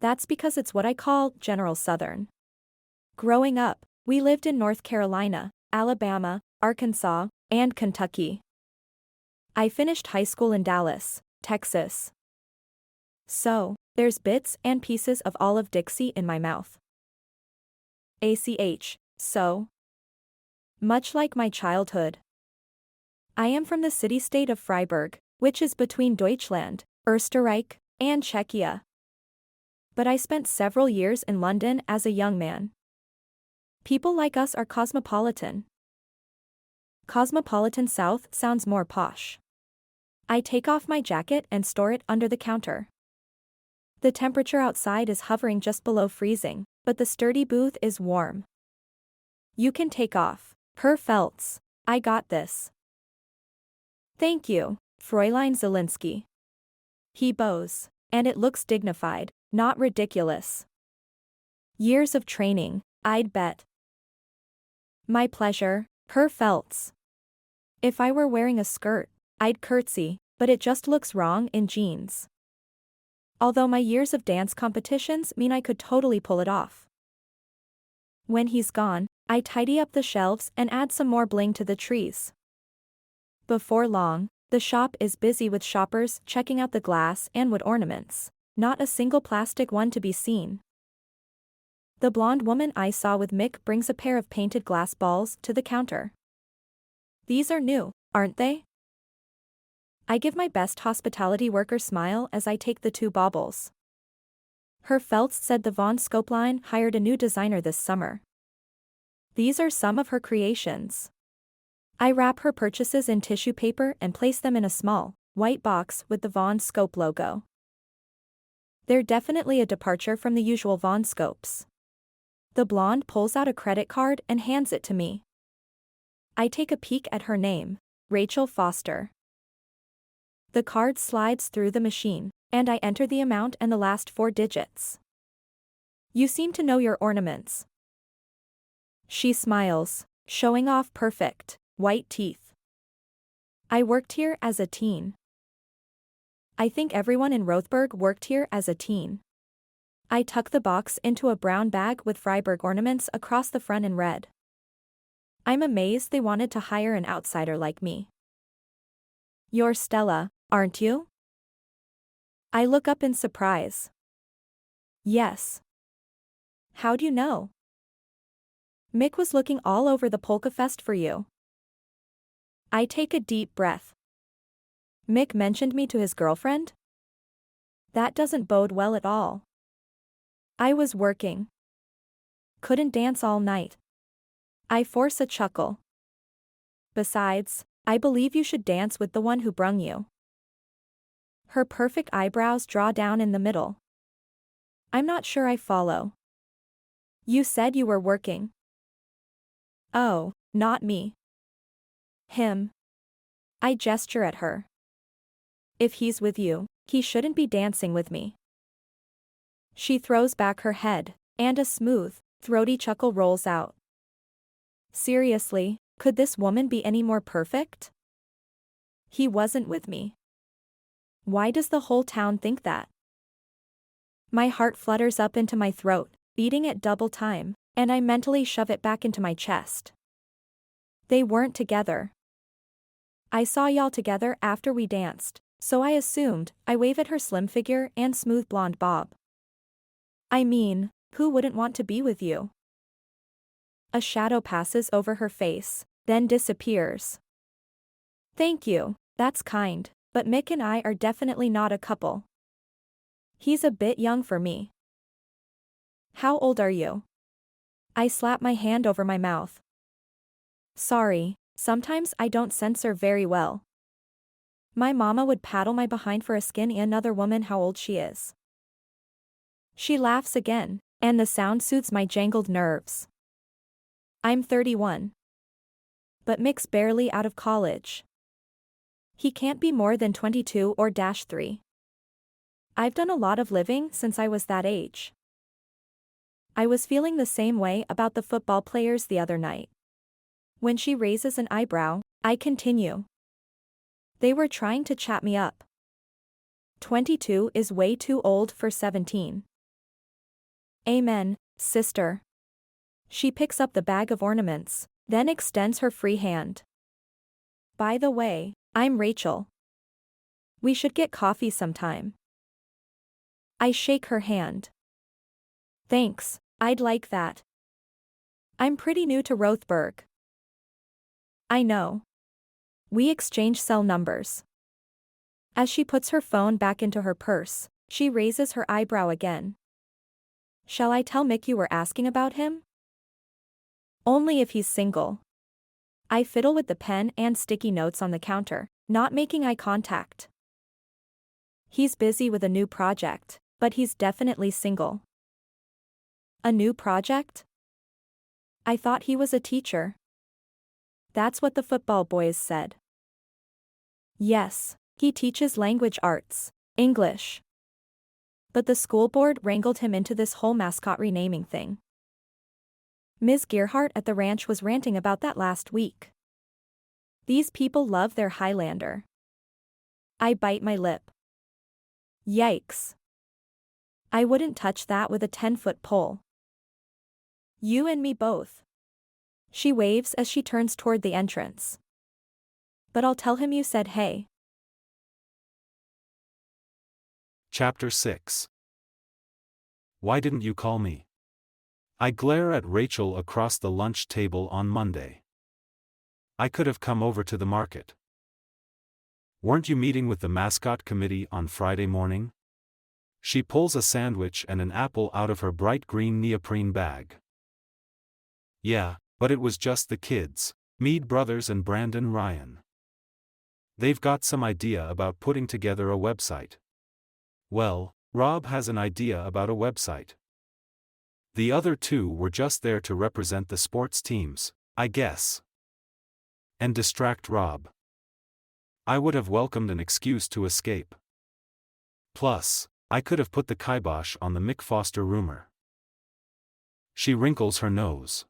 A: That's because it's what I call General Southern. Growing up, we lived in North Carolina, Alabama, Arkansas, and Kentucky. I finished high school in Dallas, Texas. So, there's bits and pieces of all of Dixie in my mouth. So. Much like my childhood. I am from the city-state of Freiburg, which is between Deutschland, Österreich, and Czechia. But I spent several years in London as a young man. People like us are cosmopolitan. Cosmopolitan South sounds more posh. I take off my jacket and store it under the counter. The temperature outside is hovering just below freezing, but the sturdy booth is warm. You can take off, Herr Feltz. I got this. Thank you, Fräulein Zielinski. He bows, and it looks dignified, not ridiculous. Years of training, I'd bet. My pleasure, Herr Feltz. If I were wearing a skirt, I'd curtsy, but it just looks wrong in jeans. Although my years of dance competitions mean I could totally pull it off. When he's gone, I tidy up the shelves and add some more bling to the trees. Before long, the shop is busy with shoppers checking out the glass and wood ornaments, not a single plastic one to be seen. The blonde woman I saw with Mick brings a pair of painted glass balls to the counter. These are new, aren't they? I give my best hospitality worker smile as I take the two baubles. Herr Feltz said the Von Scope line hired a new designer this summer. These are some of her creations. I wrap her purchases in tissue paper and place them in a small, white box with the Von Scope logo. They're definitely a departure from the usual Von Scopes. The blonde pulls out a credit card and hands it to me. I take a peek at her name, Rachel Foster. The card slides through the machine, and I enter the amount and the last 4 digits. You seem to know your ornaments. She smiles, showing off perfect, white teeth. I worked here as a teen. I think everyone in Rotheberg worked here as a teen. I tuck the box into a brown bag with Freiberg ornaments across the front in red. I'm amazed they wanted to hire an outsider like me. You're Stella, aren't you? I look up in surprise. Yes. How'd you know? Mick was looking all over the Polkafest for you. I take a deep breath. Mick mentioned me to his girlfriend? That doesn't bode well at all. I was working. Couldn't dance all night. I force a chuckle. Besides, I believe you should dance with the one who brung you. Her perfect eyebrows draw down in the middle. I'm not sure I follow. You said you were working. Oh, not me. Him. I gesture at her. If he's with you, he shouldn't be dancing with me. She throws back her head, and a smooth, throaty chuckle rolls out. Seriously, could this woman be any more perfect? He wasn't with me. Why does the whole town think that? My heart flutters up into my throat, beating at double time, and I mentally shove it back into my chest. They weren't together. I saw y'all together after we danced, so I assumed. I wave at her slim figure and smooth blonde bob. I mean, who wouldn't want to be with you? A shadow passes over her face, then disappears. Thank you, that's kind, but Mick and I are definitely not a couple. He's a bit young for me. How old are you? I slap my hand over my mouth. Sorry, sometimes I don't censor very well. My mama would paddle my behind for asking another woman how old she is. She laughs again, and the sound soothes my jangled nerves. I'm 31. But Mick's barely out of college. He can't be more than 22 or -3. I've done a lot of living since I was that age. I was feeling the same way about the football players the other night. When she raises an eyebrow, I continue. They were trying to chat me up. 22 is way too old for 17. Amen, sister. She picks up the bag of ornaments, then extends her free hand. By the way, I'm Rachel. We should get coffee sometime. I shake her hand. Thanks, I'd like that. I'm pretty new to Rotheberg. I know. We exchange cell numbers. As she puts her phone back into her purse, she raises her eyebrow again. Shall I tell Mick you were asking about him? Only if he's single. I fiddle with the pen and sticky notes on the counter, not making eye contact. He's busy with a new project, but he's definitely single. A new project? I thought he was a teacher. That's what the football boys said. Yes, he teaches language arts, English. But the school board wrangled him into this whole mascot renaming thing. Ms. Gearhart at the ranch was ranting about that last week. These people love their Highlander. I bite my lip. Yikes. I wouldn't touch that with a 10-foot pole. You and me both. She waves as she turns toward the entrance. But I'll tell him you said hey.
B: Chapter 6. Why didn't you call me? I glare at Rachel across the lunch table on Monday. I could have come over to the market. Weren't you meeting with the mascot committee on Friday morning? She pulls a sandwich and an apple out of her bright green neoprene bag. Yeah, but it was just the kids, Meade brothers and Brandon Ryan. They've got some idea about putting together a website. Well, Rob has an idea about a website. The other two were just there to represent the sports teams, I guess. And distract Rob. I would have welcomed an excuse to escape. Plus, I could have put the kibosh on the Mick Foster rumor. She wrinkles her nose.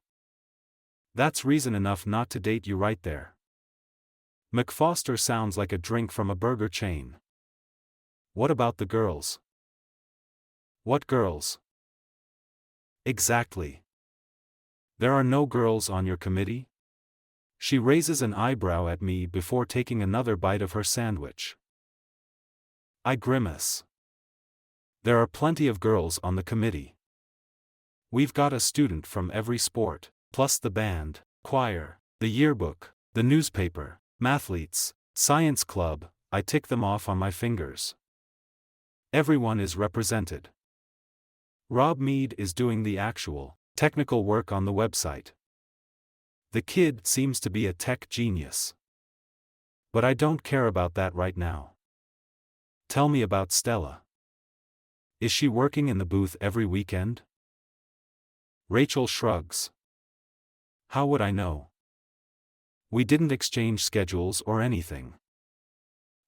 B: That's reason enough not to date you right there. McFoster sounds like a drink from a burger chain. What about the girls? What girls? Exactly. There are no girls on your committee? She raises an eyebrow at me before taking another bite of her sandwich. I grimace. There are plenty of girls on the committee. We've got a student from every sport, plus the band, choir, the yearbook, the newspaper, mathletes, science club. I tick them off on my fingers. Everyone is represented. Rob Mead is doing the actual, technical work on the website. The kid seems to be a tech genius. But I don't care about that right now. Tell me about Stella. Is she working in the booth every weekend? Rachel shrugs. How would I know? We didn't exchange schedules or anything.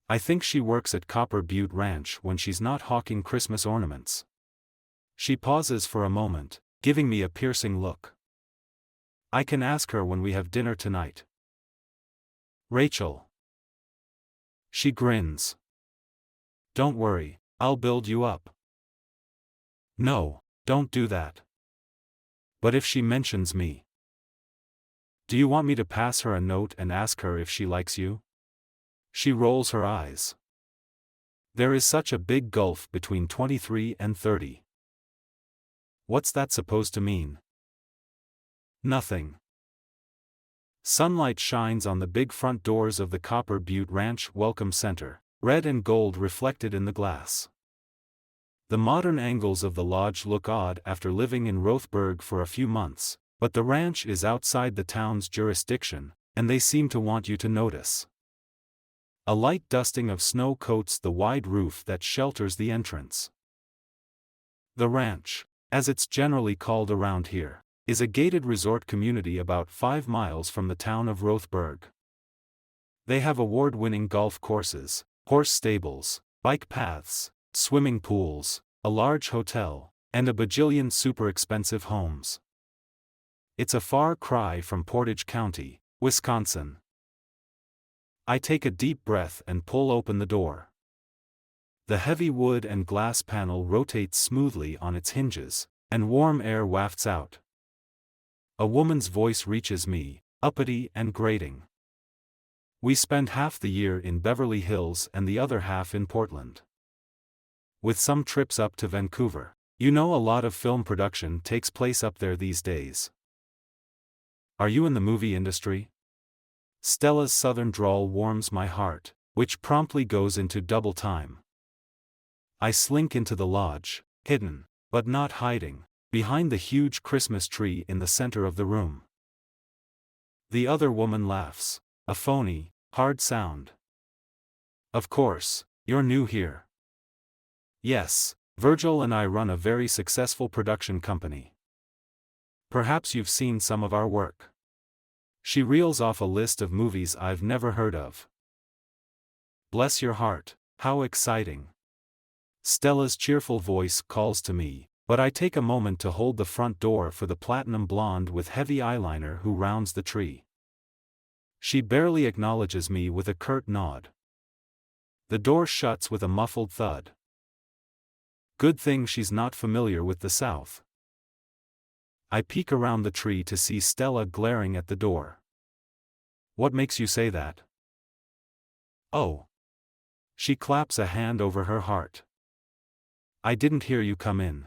B: I think she works at Copper Butte Ranch when she's not hawking Christmas ornaments. She pauses for a moment, giving me a piercing look. I can ask her when we have dinner tonight. Rachel. She grins. Don't worry, I'll build you up. No, don't do that. But if she mentions me. Do you want me to pass her a note and ask her if she likes you? She rolls her eyes. There is such a big gulf between 23 and 30. What's that supposed to mean? Nothing. Sunlight shines on the big front doors of the Copper Butte Ranch Welcome Center, red and gold reflected in the glass. The modern angles of the lodge look odd after living in Rotheberg for a few months, but the ranch is outside the town's jurisdiction, and they seem to want you to notice. A light dusting of snow coats the wide roof that shelters the entrance. The ranch, as it's generally called around here, is a gated resort community about 5 miles from the town of Rotheberg. They have award-winning golf courses, horse stables, bike paths, swimming pools, a large hotel, and a bajillion super expensive homes. It's a far cry from Portage County, Wisconsin. I take a deep breath and pull open the door. The heavy wood and glass panel rotates smoothly on its hinges, and warm air wafts out. A woman's voice reaches me, uppity and grating. We spend half the year in Beverly Hills and the other half in Portland. With some trips up to Vancouver. You know, a lot of film production takes place up there these days. Are you in the movie industry? Stella's southern drawl warms my heart, which promptly goes into double time. I slink into the lodge, hidden, but not hiding, behind the huge Christmas tree in the center of the room. The other woman laughs, a phony, hard sound. Of course, you're new here. Yes, Virgil and I run a very successful production company. Perhaps you've seen some of our work. She reels off a list of movies I've never heard of. Bless your heart, how exciting. Stella's cheerful voice calls to me, but I take a moment to hold the front door for the platinum blonde with heavy eyeliner who rounds the tree. She barely acknowledges me with a curt nod. The door shuts with a muffled thud. Good thing she's not familiar with the South. I peek around the tree to see Stella glaring at the door. What makes you say that? Oh. She claps a hand over her heart. I didn't hear you come in.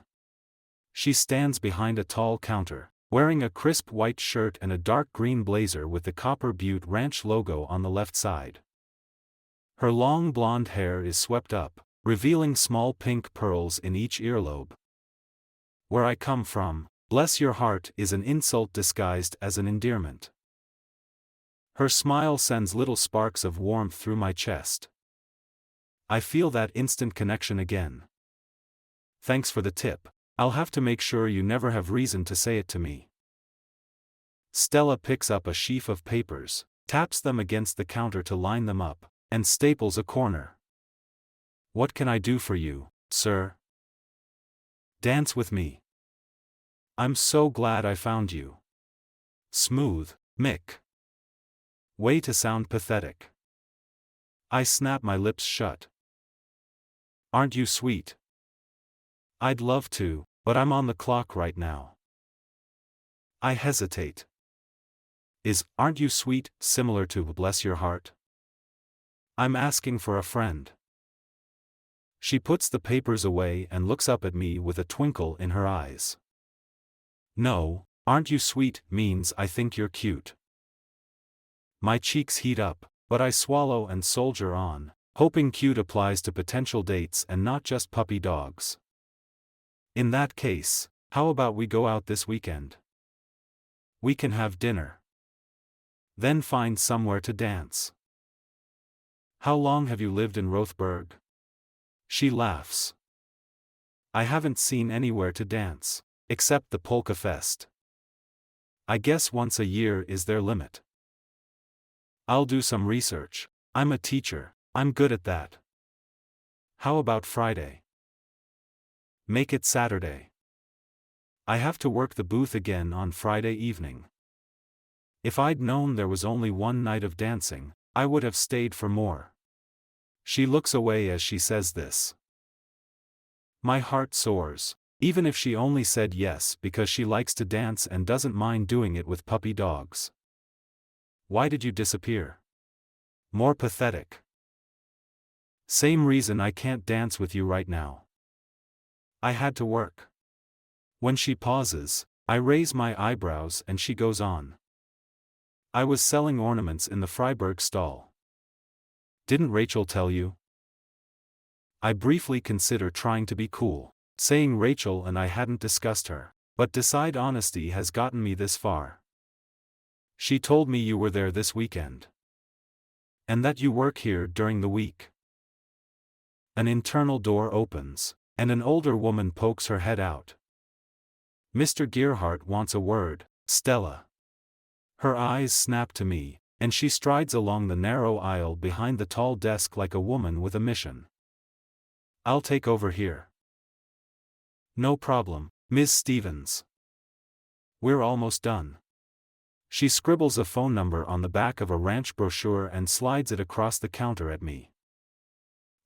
B: She stands behind a tall counter, wearing a crisp white shirt and a dark green blazer with the Copper Butte Ranch logo on the left side. Her long blonde hair is swept up, revealing small pink pearls in each earlobe. Where I come from, bless your heart is an insult disguised as an endearment. Her smile sends little sparks of warmth through my chest. I feel that instant connection again. Thanks for the tip. I'll have to make sure you never have reason to say it to me. Stella picks up a sheaf of papers, taps them against the counter to line them up, and staples a corner. What can I do for you, sir? Dance with me. I'm so glad I found you. Smooth, Mick. Way to sound pathetic. I snap my lips shut. Aren't you sweet? I'd love to, but I'm on the clock right now. I hesitate. Is "aren't you sweet" similar to "bless your heart"? I'm asking for a friend. She puts the papers away and looks up at me with a twinkle in her eyes. No, "aren't you sweet" means I think you're cute. My cheeks heat up, but I swallow and soldier on, hoping cute applies to potential dates and not just puppy dogs. In that case, how about we go out this weekend? We can have dinner. Then find somewhere to dance. How long have you lived in Rotheberg? She laughs. I haven't seen anywhere to dance, except the Polkafest. I guess once a year is their limit. I'll do some research. I'm a teacher, I'm good at that. How about Friday? Make it Saturday. I have to work the booth again on Friday evening. If I'd known there was only one night of dancing, I would have stayed for more. She looks away as she says this. My heart soars, even if she only said yes because she likes to dance and doesn't mind doing it with puppy dogs. Why did you disappear? More pathetic. Same reason I can't dance with you right now. I had to work. When she pauses, I raise my eyebrows and she goes on. I was selling ornaments in the Freiburg stall. Didn't Rachel tell you? I briefly consider trying to be cool, saying Rachel and I hadn't discussed her, but decide honesty has gotten me this far. She told me you were there this weekend. And that you work here during the week. An internal door opens, and an older woman pokes her head out. Mr. Gerhardt wants a word, Stella. Her eyes snap to me, and she strides along the narrow aisle behind the tall desk like a woman with a mission. I'll take over here. No problem, Ms. Stevens. We're almost done. She scribbles a phone number on the back of a ranch brochure and slides it across the counter at me.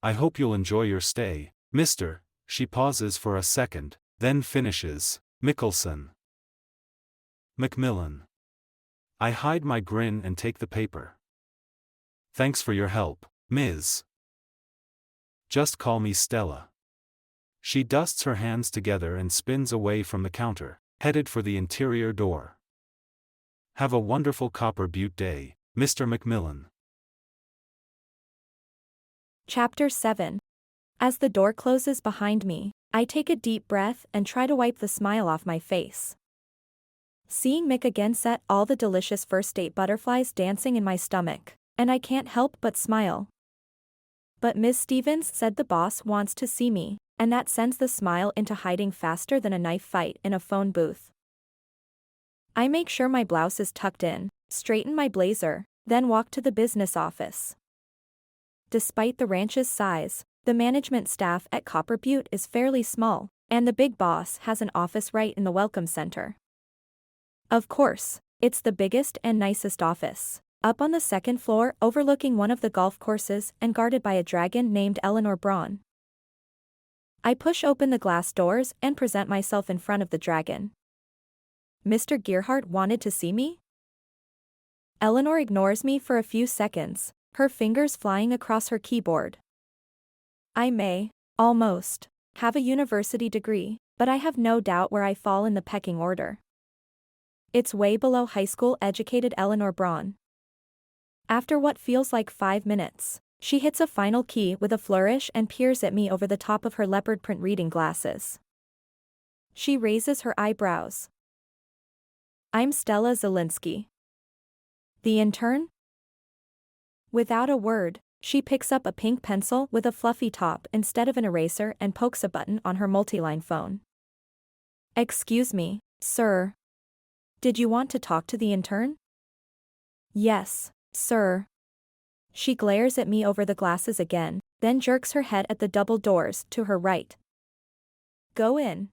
B: I hope you'll enjoy your stay, Mr. She pauses for a second, then finishes, Mickelson. Macmillan. I hide my grin and take the paper. Thanks for your help, Ms. Just call me Stella. She dusts her hands together and spins away from the counter, headed for the interior door. Have a wonderful Copper Butte day, Mr. Macmillan.
A: Chapter 7. As the door closes behind me, I take a deep breath and try to wipe the smile off my face. Seeing Mick again set all the delicious first date butterflies dancing in my stomach, and I can't help but smile. But Miss Stevens said the boss wants to see me, and that sends the smile into hiding faster than a knife fight in a phone booth. I make sure my blouse is tucked in, straighten my blazer, then walk to the business office. Despite the ranch's size, the management staff at Copper Butte is fairly small, and the big boss has an office right in the welcome center. Of course, it's the biggest and nicest office, up on the second floor overlooking one of the golf courses and guarded by a dragon named Eleanor Braun. I push open the glass doors and present myself in front of the dragon. Mr. Gerhardt wanted to see me? Eleanor ignores me for a few seconds, her fingers flying across her keyboard. I may, almost, have a university degree, but I have no doubt where I fall in the pecking order. It's way below high school educated Eleanor Braun. After what feels like 5 minutes, she hits a final key with a flourish and peers at me over the top of her leopard print reading glasses. She raises her eyebrows. I'm Stella Zielinski. The intern? Without a word, she picks up a pink pencil with a fluffy top instead of an eraser and pokes a button on her multi-line phone. Excuse me, sir. Did you want to talk to the intern? Yes, sir. She glares at me over the glasses again, then jerks her head at the double doors to her right. Go in.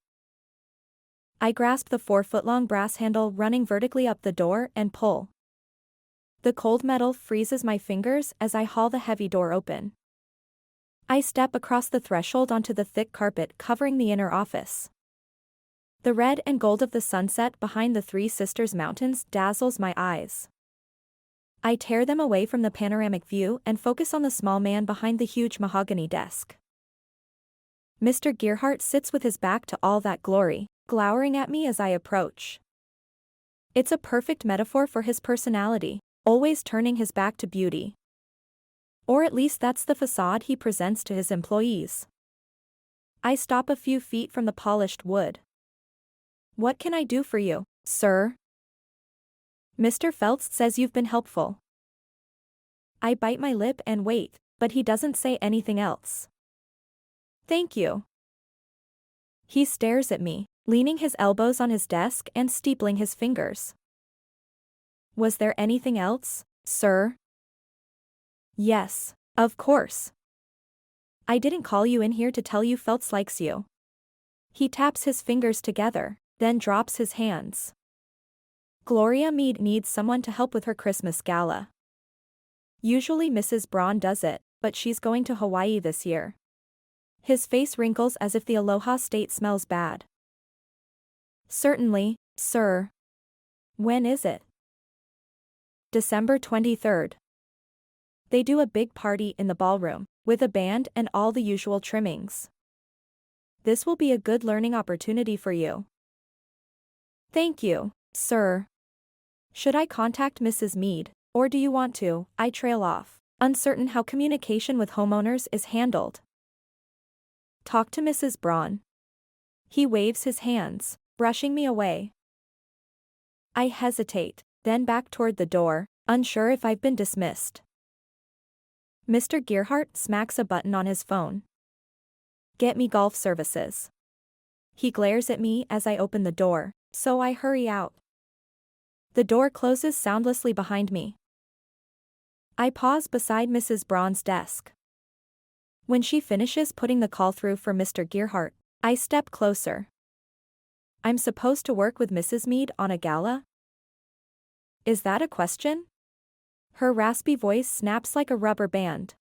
A: I grasp the 4-foot-long brass handle running vertically up the door and pull. The cold metal freezes my fingers as I haul the heavy door open. I step across the threshold onto the thick carpet covering the inner office. The red and gold of the sunset behind the Three Sisters Mountains dazzles my eyes. I tear them away from the panoramic view and focus on the small man behind the huge mahogany desk. Mr. Gearhart sits with his back to all that glory, glowering at me as I approach. It's a perfect metaphor for his personality, always turning his back to beauty. Or at least that's the facade he presents to his employees. I stop a few feet from the polished wood. What can I do for you, sir? Mr. Phelps says you've been helpful. I bite my lip and wait, but he doesn't say anything else. Thank you. He stares at me, leaning his elbows on his desk and steepling his fingers. Was there anything else, sir? Yes, of course. I didn't call you in here to tell you Phelps likes you. He taps his fingers together, then drops his hands. Gloria Meade needs someone to help with her Christmas gala. Usually Mrs. Braun does it, but she's going to Hawaii this year. His face wrinkles as if the Aloha State smells bad. Certainly, sir. When is it? December 23rd. They do a big party in the ballroom, with a band and all the usual trimmings. This will be a good learning opportunity for you. Thank you, sir. Should I contact Mrs. Meade, or do you want to? I trail off, uncertain how communication with homeowners is handled. Talk to Mrs. Braun. He waves his hands, brushing me away. I hesitate, then back toward the door, unsure if I've been dismissed. Mr. Gearhart smacks a button on his phone. Get me golf services. He glares at me as I open the door, so I hurry out. The door closes soundlessly behind me. I pause beside Mrs. Braun's desk. When she finishes putting the call through for Mr. Gearhart, I step closer. I'm supposed to work with Mrs. Meade on a gala? Is that a question? Her raspy voice snaps like a rubber band.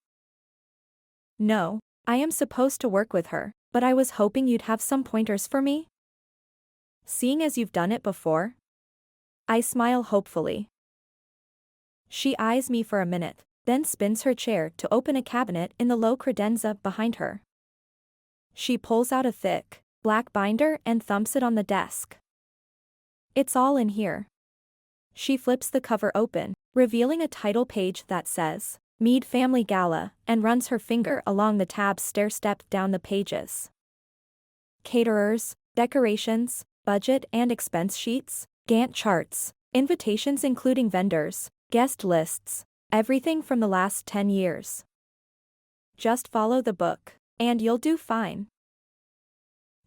A: No, I am supposed to work with her, but I was hoping you'd have some pointers for me. Seeing as you've done it before? I smile hopefully. She eyes me for a minute, then spins her chair to open a cabinet in the low credenza behind her. She pulls out a thick, black binder and thumps it on the desk. It's all in here. She flips the cover open, revealing a title page that says, Meade Family Gala, and runs her finger along the tabs stair-step down the pages. Caterers, decorations, budget and expense sheets, Gantt charts, invitations including vendors, guest lists, everything from the last 10 years. Just follow the book, and you'll do fine.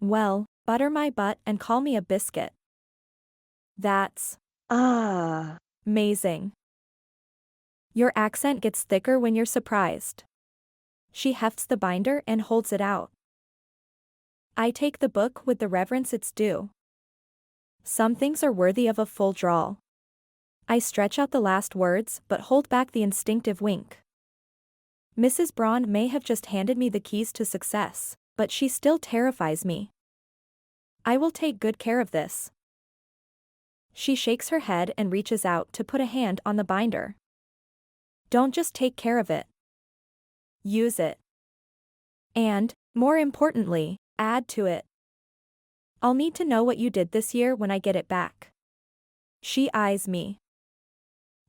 A: Well, butter my butt and call me a biscuit. That's amazing. Your accent gets thicker when you're surprised. She hefts the binder and holds it out. I take the book with the reverence it's due. Some things are worthy of a full drawl. I stretch out the last words but hold back the instinctive wink. Mrs. Braun may have just handed me the keys to success, but she still terrifies me. I will take good care of this. She shakes her head and reaches out to put a hand on the binder. Don't just take care of it. Use it. And, more importantly, add to it. I'll need to know what you did this year when I get it back. She eyes me.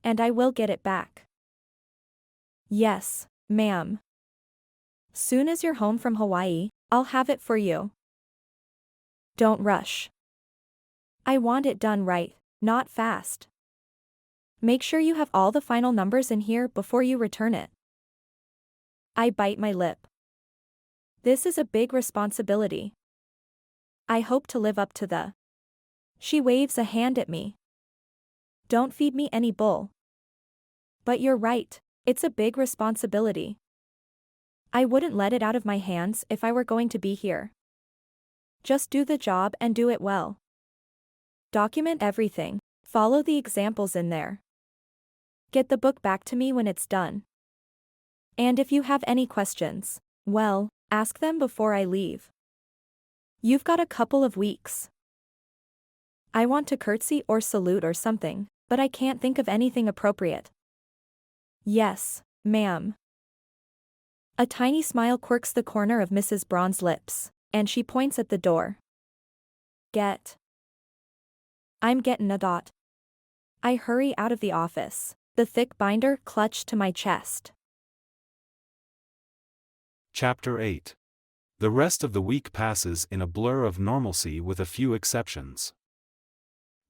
A: And I will get it back. Yes, ma'am. Soon as you're home from Hawaii, I'll have it for you. Don't rush. I want it done right, not fast. Make sure you have all the final numbers in here before you return it. I bite my lip. This is a big responsibility. I hope to live up to the. She waves a hand at me. Don't feed me any bull. But you're right, it's a big responsibility. I wouldn't let it out of my hands if I were going to be here. Just do the job and do it well. Document everything, follow the examples in there. Get the book back to me when it's done. And if you have any questions, well, ask them before I leave. You've got a couple of weeks. I want to curtsy or salute or something, but I can't think of anything appropriate. Yes, ma'am. A tiny smile quirks the corner of Mrs. Braun's lips, and she points at the door. I'm gettin' a dot. I hurry out of the office, the thick binder clutched to my chest.
B: Chapter 8. The rest of the week passes in a blur of normalcy with a few exceptions.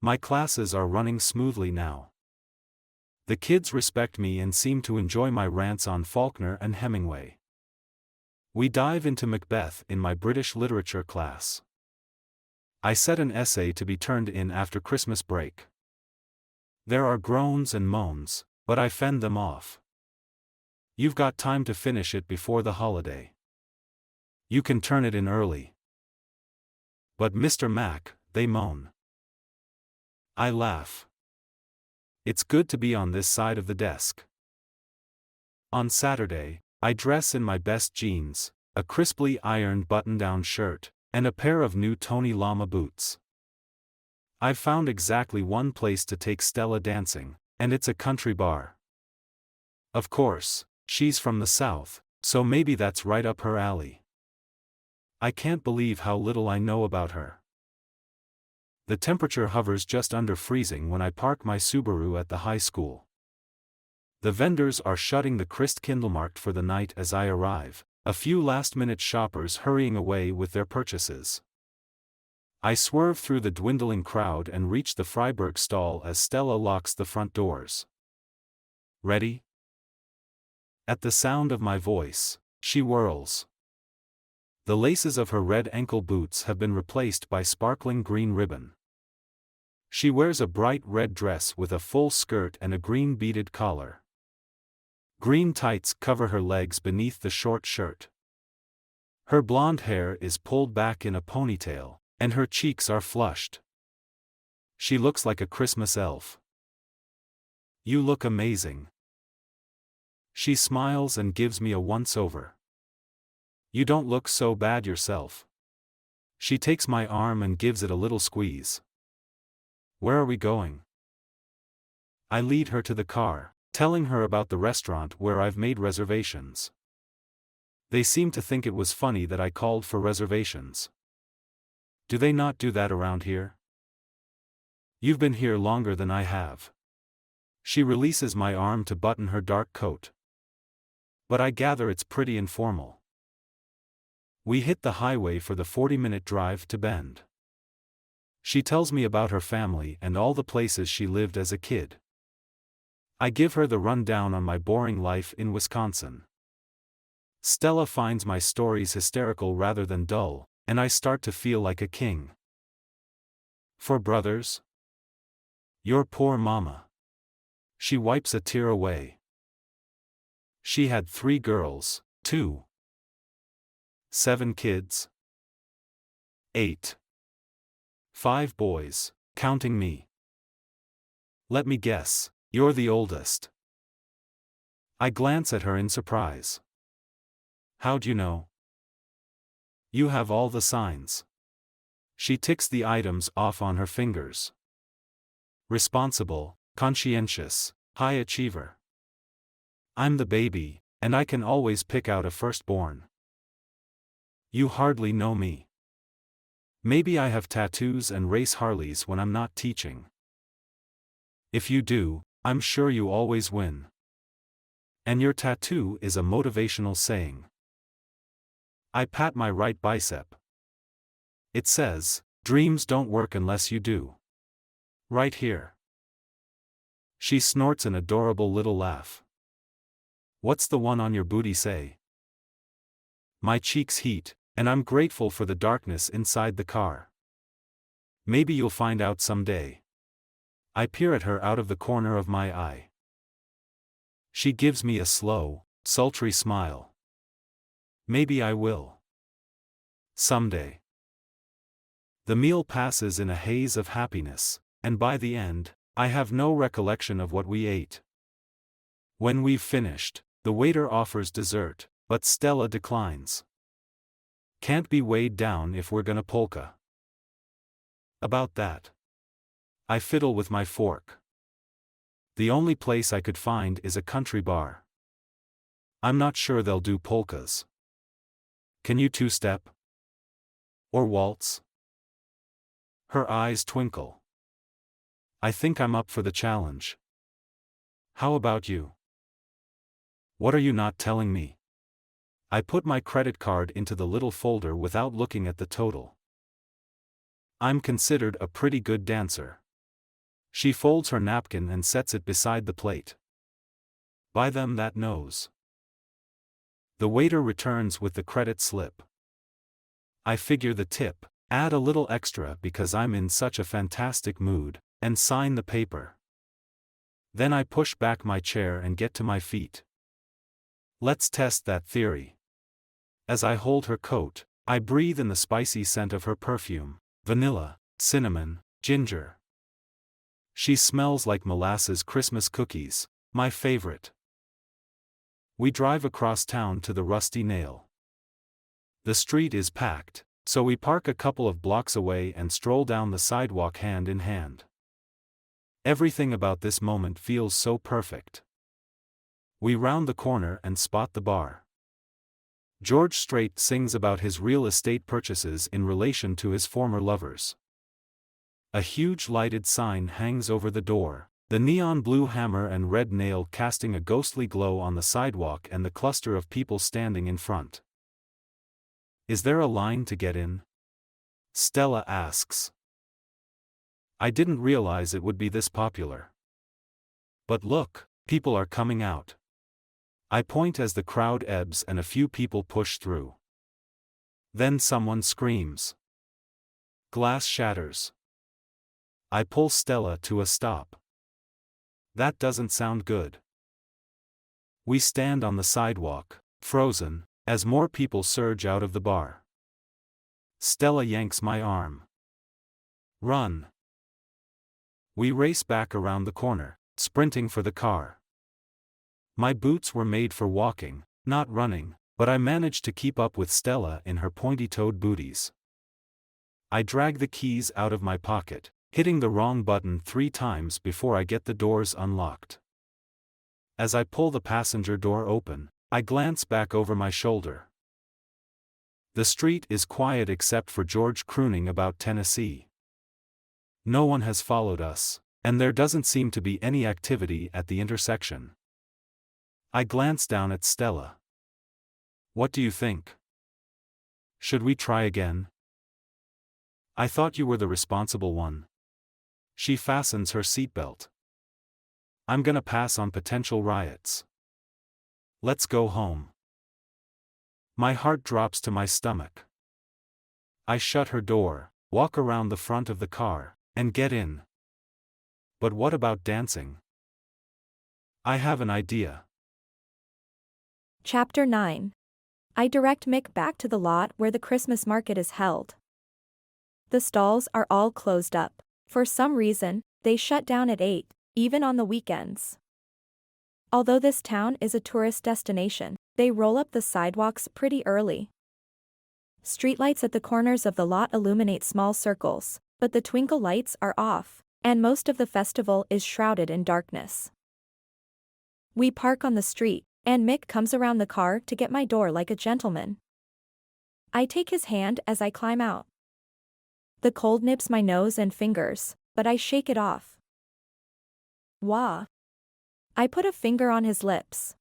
B: My classes are running smoothly now. The kids respect me and seem to enjoy my rants on Faulkner and Hemingway. We dive into Macbeth in my British literature class. I set an essay to be turned in after Christmas break. There are groans and moans, but I fend them off. You've got time to finish it before the holiday. You can turn it in early. But Mr. Mac, they moan. I laugh. It's good to be on this side of the desk. On Saturday, I dress in my best jeans, a crisply ironed button-down shirt, and a pair of new Tony Lama boots. I've found exactly one place to take Stella dancing, and it's a country bar. Of course, she's from the South, so maybe that's right up her alley. I can't believe how little I know about her. The temperature hovers just under freezing when I park my Subaru at the high school. The vendors are shutting the Christkindlmarkt for the night as I arrive, a few last-minute shoppers hurrying away with their purchases. I swerve through the dwindling crowd and reach the Freiburg stall as Stella locks the front doors. Ready? At the sound of my voice, she whirls. The laces of her red ankle boots have been replaced by sparkling green ribbon. She wears a bright red dress with a full skirt and a green beaded collar. Green tights cover her legs beneath the short shirt. Her blonde hair is pulled back in a ponytail, and her cheeks are flushed. She looks like a Christmas elf. You look amazing. She smiles and gives me a once-over. You don't look so bad yourself. She takes my arm and gives it a little squeeze. Where are we going? I lead her to the car, telling her about the restaurant where I've made reservations. They seem to think it was funny that I called for reservations. Do they not do that around here? You've been here longer than I have. She releases my arm to button her dark coat. But I gather it's pretty informal. We hit the highway for the 40-minute drive to Bend. She tells me about her family and all the places she lived as a kid. I give her the rundown on my boring life in Wisconsin. Stella finds my stories hysterical rather than dull, and I start to feel like a king. 4 brothers? Your poor mama. She wipes a tear away. She had 3 girls, too. 7 kids? 8. 5 boys, counting me. Let me guess, you're the oldest. I glance at her in surprise. How'd you know? You have all the signs. She ticks the items off on her fingers. Responsible, conscientious, high achiever. I'm the baby, and I can always pick out a firstborn. You hardly know me. Maybe I have tattoos and race Harleys when I'm not teaching. If you do, I'm sure you always win. And your tattoo is a motivational saying. I pat my right bicep. It says, "Dreams don't work unless you do." Right here. She snorts an adorable little laugh. What's the one on your booty say? My cheeks heat, and I'm grateful for the darkness inside the car. Maybe you'll find out someday. I peer at her out of the corner of my eye. She gives me a slow, sultry smile. Maybe I will. Someday. The meal passes in a haze of happiness, and by the end, I have no recollection of what we ate. When we've finished, the waiter offers dessert, but Stella declines. Can't be weighed down if we're gonna polka. About that. I fiddle with my fork. The only place I could find is a country bar. I'm not sure they'll do polkas. Can you two-step? Or waltz? Her eyes twinkle. I think I'm up for the challenge. How about you? What are you not telling me? I put my credit card into the little folder without looking at the total. I'm considered a pretty good dancer. She folds her napkin and sets it beside the plate. Buy them that nose. The waiter returns with the credit slip. I figure the tip, add a little extra because I'm in such a fantastic mood, and sign the paper. Then I push back my chair and get to my feet. Let's test that theory. As I hold her coat, I breathe in the spicy scent of her perfume, vanilla, cinnamon, ginger. She smells like molasses Christmas cookies, my favorite. We drive across town to the Rusty Nail. The street is packed, so we park a couple of blocks away and stroll down the sidewalk hand in hand. Everything about this moment feels so perfect. We round the corner and spot the bar. George Strait sings about his real estate purchases in relation to his former lovers. A huge lighted sign hangs over the door, the neon blue hammer and red nail casting a ghostly glow on the sidewalk and the cluster of people standing in front. Is there a line to get in? Stella asks. I didn't realize it would be this popular. But look, people are coming out. I point as the crowd ebbs and a few people push through. Then someone screams. Glass shatters. I pull Stella to a stop. That doesn't sound good. We stand on the sidewalk, frozen, as more people surge out of the bar. Stella yanks my arm. Run. We race back around the corner, sprinting for the car. My boots were made for walking, not running, but I managed to keep up with Stella in her pointy-toed booties. I drag the keys out of my pocket, hitting the wrong button 3 times before I get the doors unlocked. As I pull the passenger door open, I glance back over my shoulder. The street is quiet except for George crooning about Tennessee. No one has followed us, and there doesn't seem to be any activity at the intersection. I glance down at Stella. What do you think? Should we try again? I thought you were the responsible one. She fastens her seatbelt. I'm gonna pass on potential riots. Let's go home. My heart drops to my stomach. I shut her door, walk around the front of the car, and get in. But what about dancing? I have an idea.
A: Chapter 9. I direct Mick back to the lot where the Christmas market is held. The stalls are all closed up. For some reason, they shut down at 8, even on the weekends. Although this town is a tourist destination, they roll up the sidewalks pretty early. Streetlights at the corners of the lot illuminate small circles, but the twinkle lights are off, and most of the festival is shrouded in darkness. We park on the street, and Mick comes around the car to get my door like a gentleman. I take his hand as I climb out. The cold nips my nose and fingers, but I shake it off. Wah! I put a finger on his lips.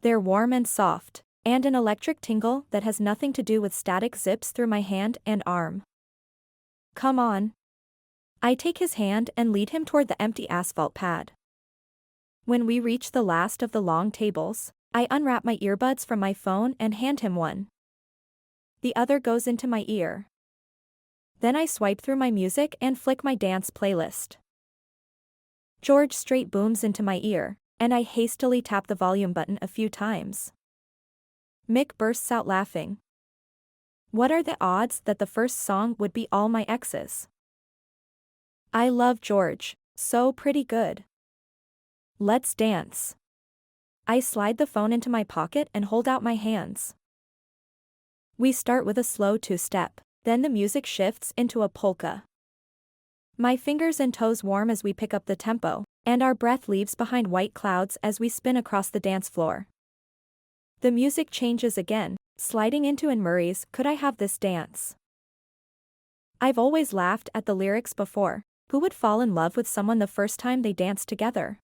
A: They're warm and soft, and an electric tingle that has nothing to do with static zips through my hand and arm. Come on. I take his hand and lead him toward the empty asphalt pad. When we reach the last of the long tables, I unwrap my earbuds from my phone and hand him one. The other goes into my ear. Then I swipe through my music and flick my dance playlist. George Strait booms into my ear, and I hastily tap the volume button a few times. Mick bursts out laughing. What are the odds that the first song would be All My Exes? I love George, so pretty good. Let's dance. I slide the phone into my pocket and hold out my hands. We start with a slow two-step, then the music shifts into a polka. My fingers and toes warm as we pick up the tempo, and our breath leaves behind white clouds as we spin across the dance floor. The music changes again, sliding into Anne Murray's Could I Have This Dance? I've always laughed at the lyrics before. Who would fall in love with someone the first time they dance together?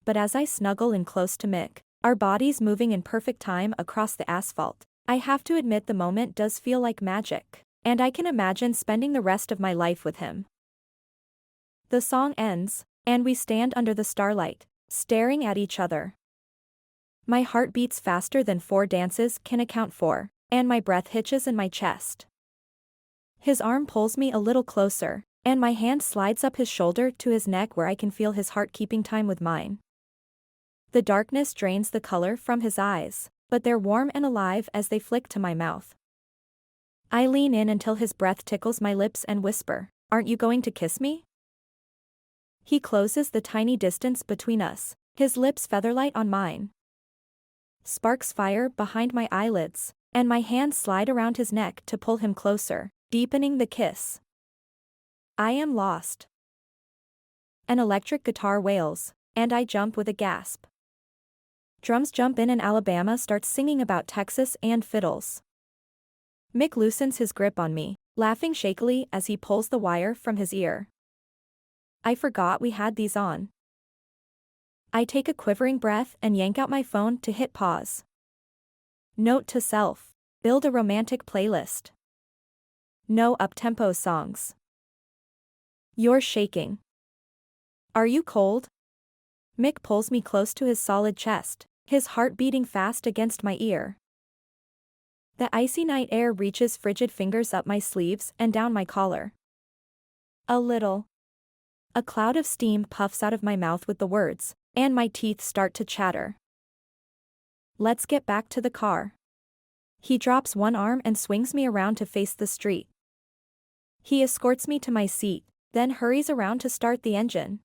A: But as I snuggle in close to Mick, our bodies moving in perfect time across the asphalt, I have to admit the moment does feel like magic, and I can imagine spending the rest of my life with him. The song ends, and we stand under the starlight, staring at each other. My heart beats faster than 4 dances can account for, and my breath hitches in my chest. His arm pulls me a little closer, and my hand slides up his shoulder to his neck where I can feel his heart keeping time with mine. The darkness drains the color from his eyes, but they're warm and alive as they flick to my mouth. I lean in until his breath tickles my lips and whisper, "Aren't you going to kiss me?" He closes the tiny distance between us, his lips featherlight on mine. Sparks fire behind my eyelids, and my hands slide around his neck to pull him closer, deepening the kiss. I am lost. An electric guitar wails, and I jump with a gasp. Drums jump in and Alabama starts singing about Texas and fiddles. Mick loosens his grip on me, laughing shakily as he pulls the wire from his ear. I forgot we had these on. I take a quivering breath and yank out my phone to hit pause. Note to self: build a romantic playlist. No up-tempo songs. You're shaking. Are you cold? Mick pulls me close to his solid chest, his heart beating fast against my ear. The icy night air reaches frigid fingers up my sleeves and down my collar. A little. A cloud of steam puffs out of my mouth with the words, and my teeth start to chatter. Let's get back to the car. He drops one arm and swings me around to face the street. He escorts me to my seat, then hurries around to start the engine.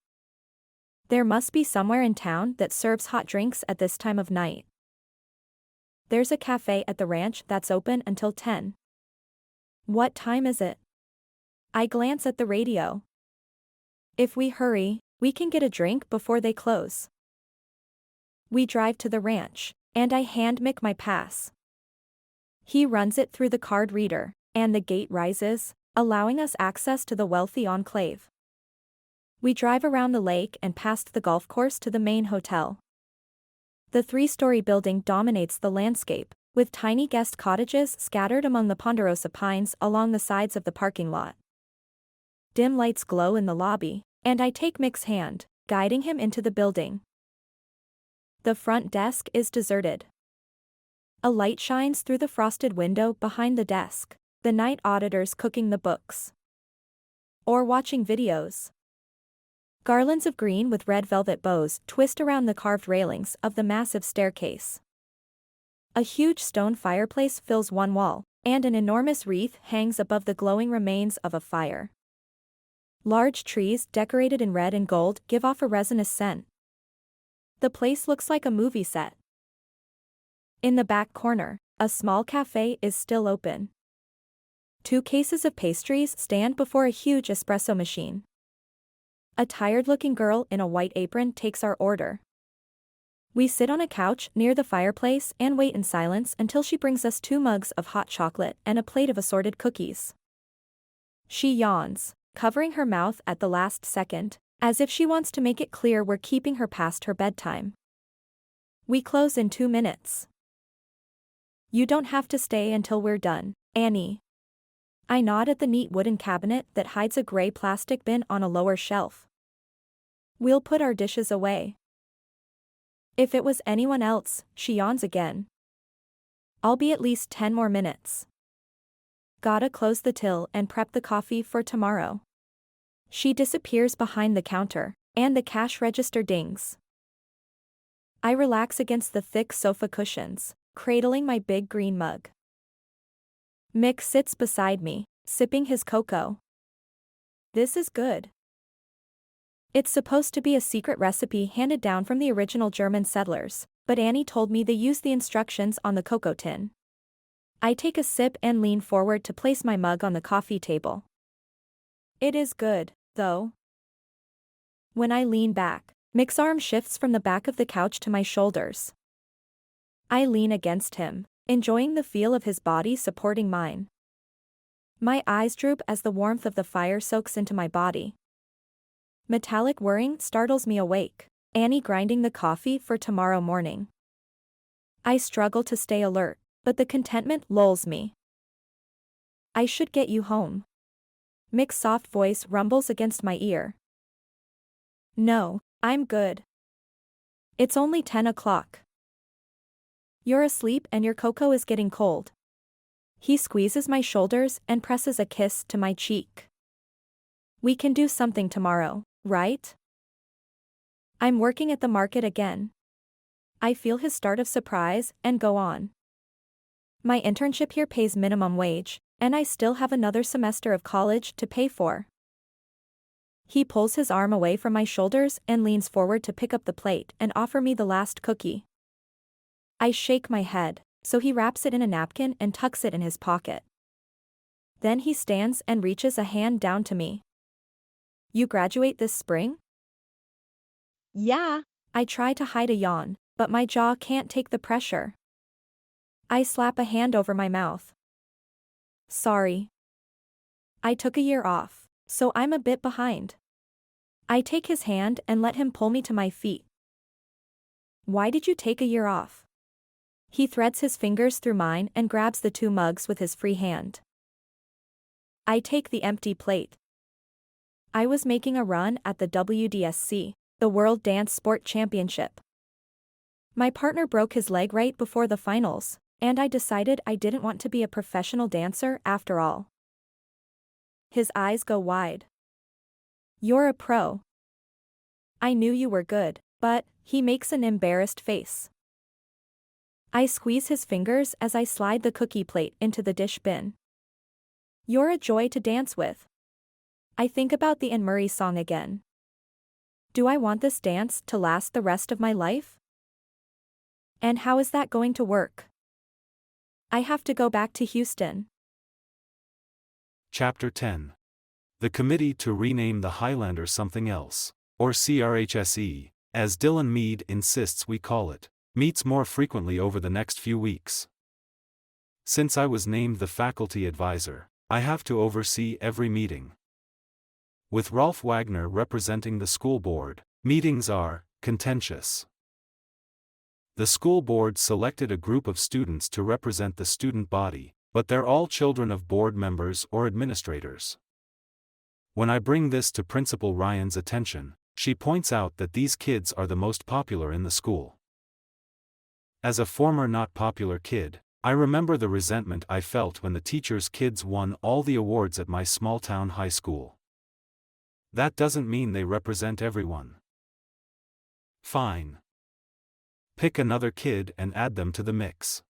A: There must be somewhere in town that serves hot drinks at this time of night. There's a cafe at the ranch that's open until 10. What time is it? I glance at the radio. If we hurry, we can get a drink before they close. We drive to the ranch, and I hand Mick my pass. He runs it through the card reader, and the gate rises, allowing us access to the wealthy enclave. We drive around the lake and past the golf course to the main hotel. The 3-story building dominates the landscape, with tiny guest cottages scattered among the ponderosa pines along the sides of the parking lot. Dim lights glow in the lobby, and I take Mick's hand, guiding him into the building. The front desk is deserted. A light shines through the frosted window behind the desk, the night auditors cooking the books. Or watching videos. Garlands of green with red velvet bows twist around the carved railings of the massive staircase. A huge stone fireplace fills one wall, and an enormous wreath hangs above the glowing remains of a fire. Large trees decorated in red and gold give off a resinous scent. The place looks like a movie set. In the back corner, a small cafe is still open. 2 cases of pastries stand before a huge espresso machine. A tired-looking girl in a white apron takes our order. We sit on a couch near the fireplace and wait in silence until she brings us 2 mugs of hot chocolate and a plate of assorted cookies. She yawns, covering her mouth at the last second, as if she wants to make it clear we're keeping her past her bedtime. We close in 2 minutes. You don't have to stay until we're done, Annie. I nod at the neat wooden cabinet that hides a gray plastic bin on a lower shelf. We'll put our dishes away. If it was anyone else, she yawns again. I'll be at least 10 more minutes. Gotta close the till and prep the coffee for tomorrow. She disappears behind the counter, and the cash register dings. I relax against the thick sofa cushions, cradling my big green mug. Mick sits beside me, sipping his cocoa. This is good. It's supposed to be a secret recipe handed down from the original German settlers, but Annie told me they used the instructions on the cocoa tin. I take a sip and lean forward to place my mug on the coffee table. It is good, though. When I lean back, Mick's arm shifts from the back of the couch to my shoulders. I lean against him, enjoying the feel of his body supporting mine. My eyes droop as the warmth of the fire soaks into my body. Metallic whirring startles me awake, Annie grinding the coffee for tomorrow morning. I struggle to stay alert, but the contentment lulls me. I should get you home. Mick's soft voice rumbles against my ear. No, I'm good. It's only 10 o'clock. You're asleep and your cocoa is getting cold. He squeezes my shoulders and presses a kiss to my cheek. We can do something tomorrow, right? I'm working at the market again. I feel his start of surprise and go on. My internship here pays minimum wage, and I still have another semester of college to pay for. He pulls his arm away from my shoulders and leans forward to pick up the plate and offer me the last cookie. I shake my head, so he wraps it in a napkin and tucks it in his pocket. Then he stands and reaches a hand down to me. You graduate this spring?
C: Yeah.
A: I try to hide a yawn, but my jaw can't take the pressure. I slap a hand over my mouth. Sorry. I took a year off, so I'm a bit behind. I take his hand and let him pull me to my feet. Why did you take a year off? He threads his fingers through mine and grabs the 2 mugs with his free hand. I take the empty plate. I was making a run at the WDSC, the World Dance Sport Championship. My partner broke his leg right before the finals, and I decided I didn't want to be a professional dancer after all. His eyes go wide. You're a pro. I knew you were good, but, he makes an embarrassed face. I squeeze his fingers as I slide the cookie plate into the dish bin. You're a joy to dance with. I think about the Anne Murray song again. Do I want this dance to last the rest of my life? And how is that going to work? I have to go back to Houston.
B: Chapter 10. The committee to rename the Highlander something else, or CRHSE, as Dylan Meade insists we call it, meets more frequently over the next few weeks. Since I was named the faculty advisor, I have to oversee every meeting. With Rolf Wagner representing the school board, meetings are contentious. The school board selected a group of students to represent the student body, but they're all children of board members or administrators. When I bring this to Principal Ryan's attention, she points out that these kids are the most popular in the school. As a former not popular kid, I remember the resentment I felt when the teachers' kids won all the awards at my small-town high school. That doesn't mean they represent everyone. Fine. Pick another kid and add them to the mix.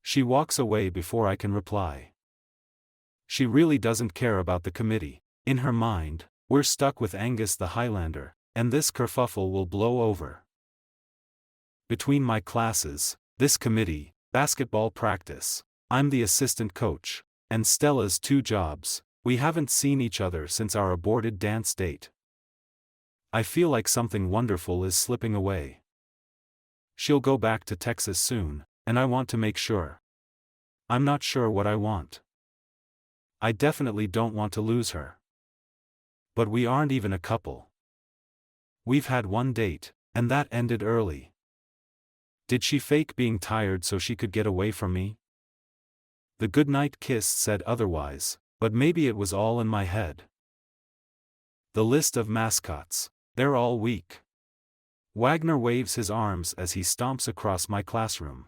B: She walks away before I can reply. She really doesn't care about the committee. In her mind, we're stuck with Angus the Highlander, and this kerfuffle will blow over. Between my classes, this committee, basketball practice, I'm the assistant coach, and Stella's 2 jobs, we haven't seen each other since our aborted dance date. I feel like something wonderful is slipping away. She'll go back to Texas soon, and I want to make sure. I'm not sure what I want. I definitely don't want to lose her. But we aren't even a couple. We've had 1 date, and that ended early. Did she fake being tired so she could get away from me? The goodnight kiss said otherwise, but maybe it was all in my head. The list of mascots, they're all weak. Wagner waves his arms as he stomps across my classroom.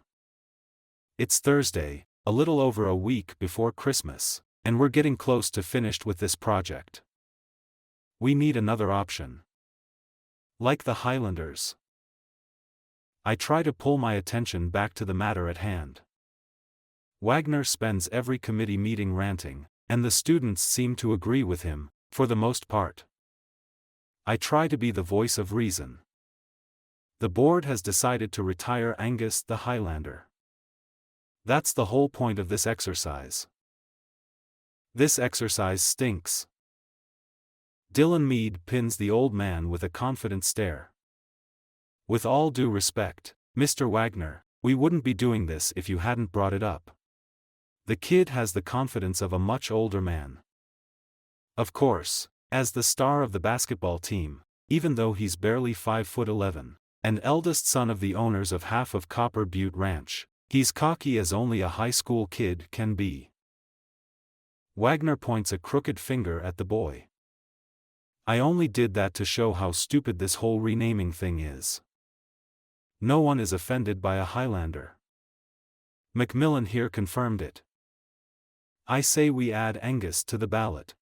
B: It's Thursday, a little over a week before Christmas, and we're getting close to finished with this project. We need another option. Like the Highlanders. I try to pull my attention back to the matter at hand. Wagner spends every committee meeting ranting, and the students seem to agree with him, for the most part. I try to be the voice of reason. The board has decided to retire Angus the Highlander. That's the whole point of this exercise. This exercise stinks. Dylan Meade pins the old man with a confident stare. With all due respect, Mr. Wagner, we wouldn't be doing this if you hadn't brought it up. The kid has the confidence of a much older man. Of course, as the star of the basketball team, even though he's barely 5'11", and eldest son of the owners of half of Copper Butte Ranch, he's cocky as only a high school kid can be. Wagner points a crooked finger at the boy. I only did that to show how stupid this whole renaming thing is. No one is offended by a Highlander. Macmillan here confirmed it. I say we add Angus to the ballot.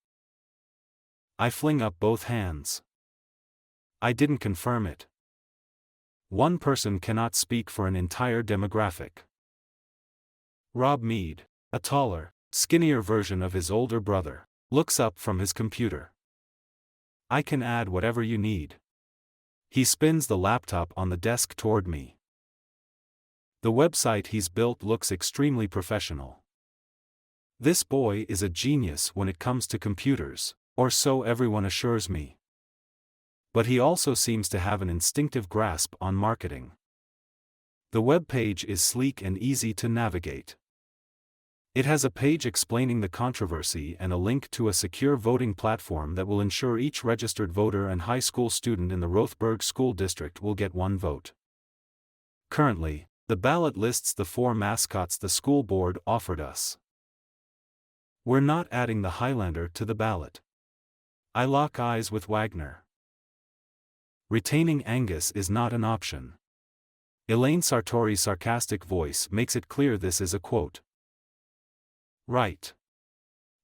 B: I fling up both hands. I didn't confirm it. One person cannot speak for an entire demographic. Rob Meade, a taller, skinnier version of his older brother, looks up from his computer. I can add whatever you need. He spins the laptop on the desk toward me. The website he's built looks extremely professional. This boy is a genius when it comes to computers, or so everyone assures me. But he also seems to have an instinctive grasp on marketing. The web page is sleek and easy to navigate. It has a page explaining the controversy and a link to a secure voting platform that will ensure each registered voter and high school student in the Rotheberg School District will get one vote. Currently, the ballot lists the 4 mascots the school board offered us. We're not adding the Highlander to the ballot. I lock eyes with Wagner. Retaining Angus is not an option. Elaine Sartori's sarcastic voice makes it clear this is a quote. Right.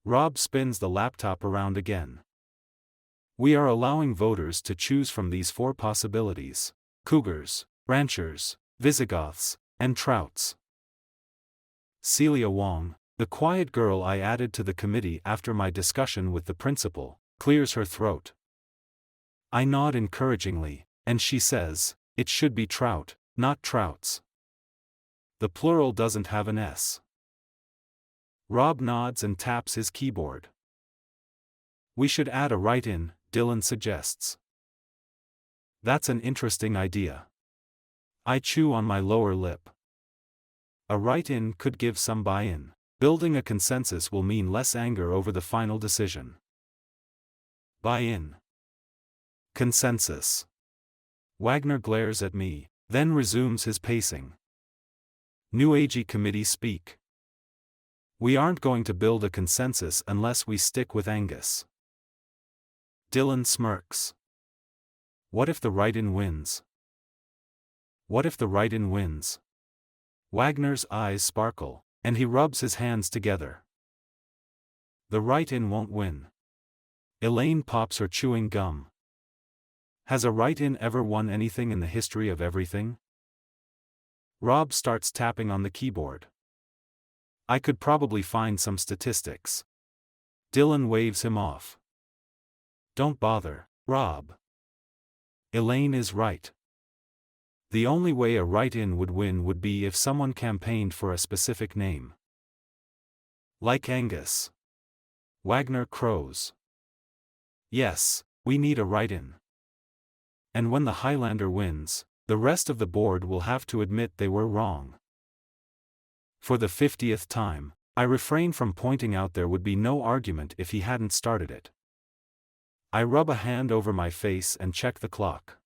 B: Rob spins the laptop around again. We are allowing voters to choose from these 4 possibilities: Cougars, Ranchers, Visigoths, and Trouts. Celia Wong, the quiet girl I added to the committee after my discussion with the principal, clears her throat. I nod encouragingly, and she says, it should be Trout, not Trouts. The plural doesn't have an S. Rob nods and taps his keyboard. We should add a write-in, Dylan suggests. That's an interesting idea. I chew on my lower lip. A write-in could give some buy-in. Building a consensus will mean less anger over the final decision. Buy-in. Consensus. Wagner glares at me, then resumes his pacing. New Agey committee speak. We aren't going to build a consensus unless we stick with Angus. Dylan smirks. What if the write-in wins? What if the write-in wins? Wagner's eyes sparkle, and he rubs his hands together. The write-in won't win. Elaine pops her chewing gum. Has a write-in ever won anything in the history of everything? Rob starts tapping on the keyboard. I could probably find some statistics. Dylan waves him off. Don't bother, Rob. Elaine is right. The only way a write-in would win would be if someone campaigned for a specific name. Like Angus. Wagner crows. Yes, we need a write-in. And when the Highlander wins, the rest of the board will have to admit they were wrong. For the 50th time, I refrain from pointing out there would be no argument if he hadn't started it. I rub a hand over my face and check the clock.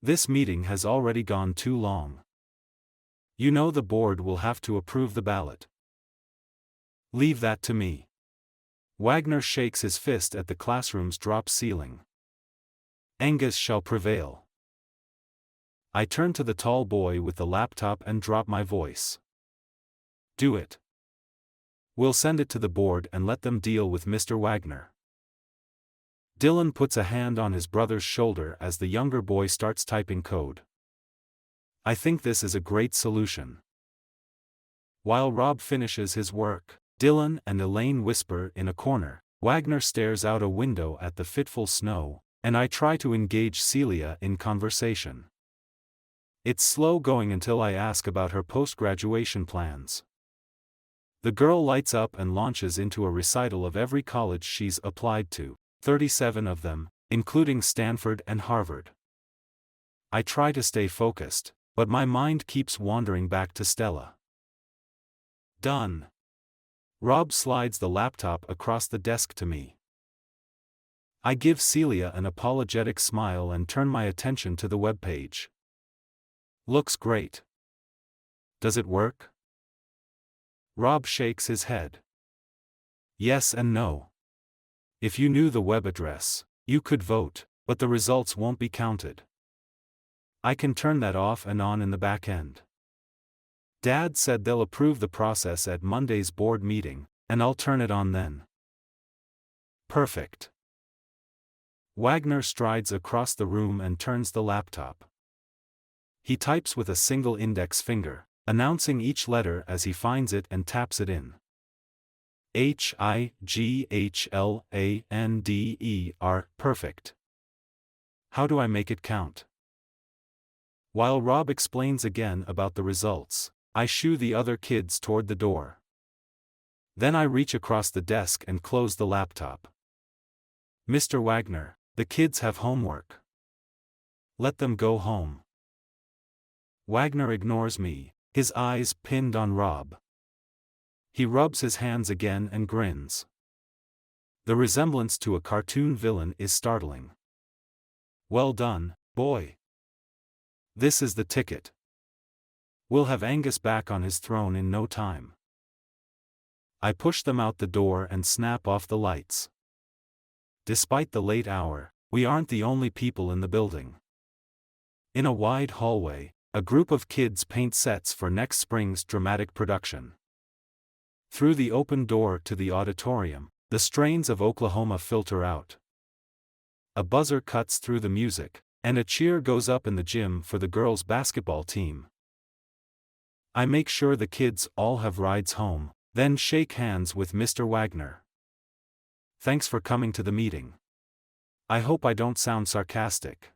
B: This meeting has already gone too long. You know the board will have to approve the ballot. Leave that to me. Wagner shakes his fist at the classroom's drop ceiling. Angus shall prevail. I turn to the tall boy with the laptop and drop my voice. Do it. We'll send it to the board and let them deal with Mr. Wagner. Dylan puts a hand on his brother's shoulder as the younger boy starts typing code. I think this is a great solution. While Rob finishes his work, Dylan and Elaine whisper in a corner. Wagner stares out a window at the fitful snow, and I try to engage Celia in conversation. It's slow going until I ask about her post-graduation plans. The girl lights up and launches into a recital of every college she's applied to, 37 of them, including Stanford and Harvard. I try to stay focused, but my mind keeps wandering back to Stella. Done. Rob slides the laptop across the desk to me. I give Celia an apologetic smile and turn my attention to the webpage. Looks great. Does it work? Rob shakes his head. Yes and no. If you knew the web address, you could vote, but the results won't be counted. I can turn that off and on in the back end. Dad said they'll approve the process at Monday's board meeting, and I'll turn it on then. Perfect. Wagner strides across the room and turns the laptop. He types with a single index finger, announcing each letter as he finds it and taps it in. Highlander, perfect. How do I make it count? While Rob explains again about the results, I shoo the other kids toward the door. Then I reach across the desk and close the laptop. Mr. Wagner, the kids have homework. Let them go home. Wagner ignores me, his eyes pinned on Rob. He rubs his hands again and grins. The resemblance to a cartoon villain is startling. Well done, boy. This is the ticket. We'll have Angus back on his throne in no time. I push them out the door and snap off the lights. Despite the late hour, we aren't the only people in the building. In a wide hallway, a group of kids paint sets for next spring's dramatic production. Through the open door to the auditorium, the strains of Oklahoma filter out. A buzzer cuts through the music, and a cheer goes up in the gym for the girls' basketball team. I make sure the kids all have rides home, then shake hands with Mr. Wagner. Thanks for coming to the meeting. I hope I don't sound sarcastic.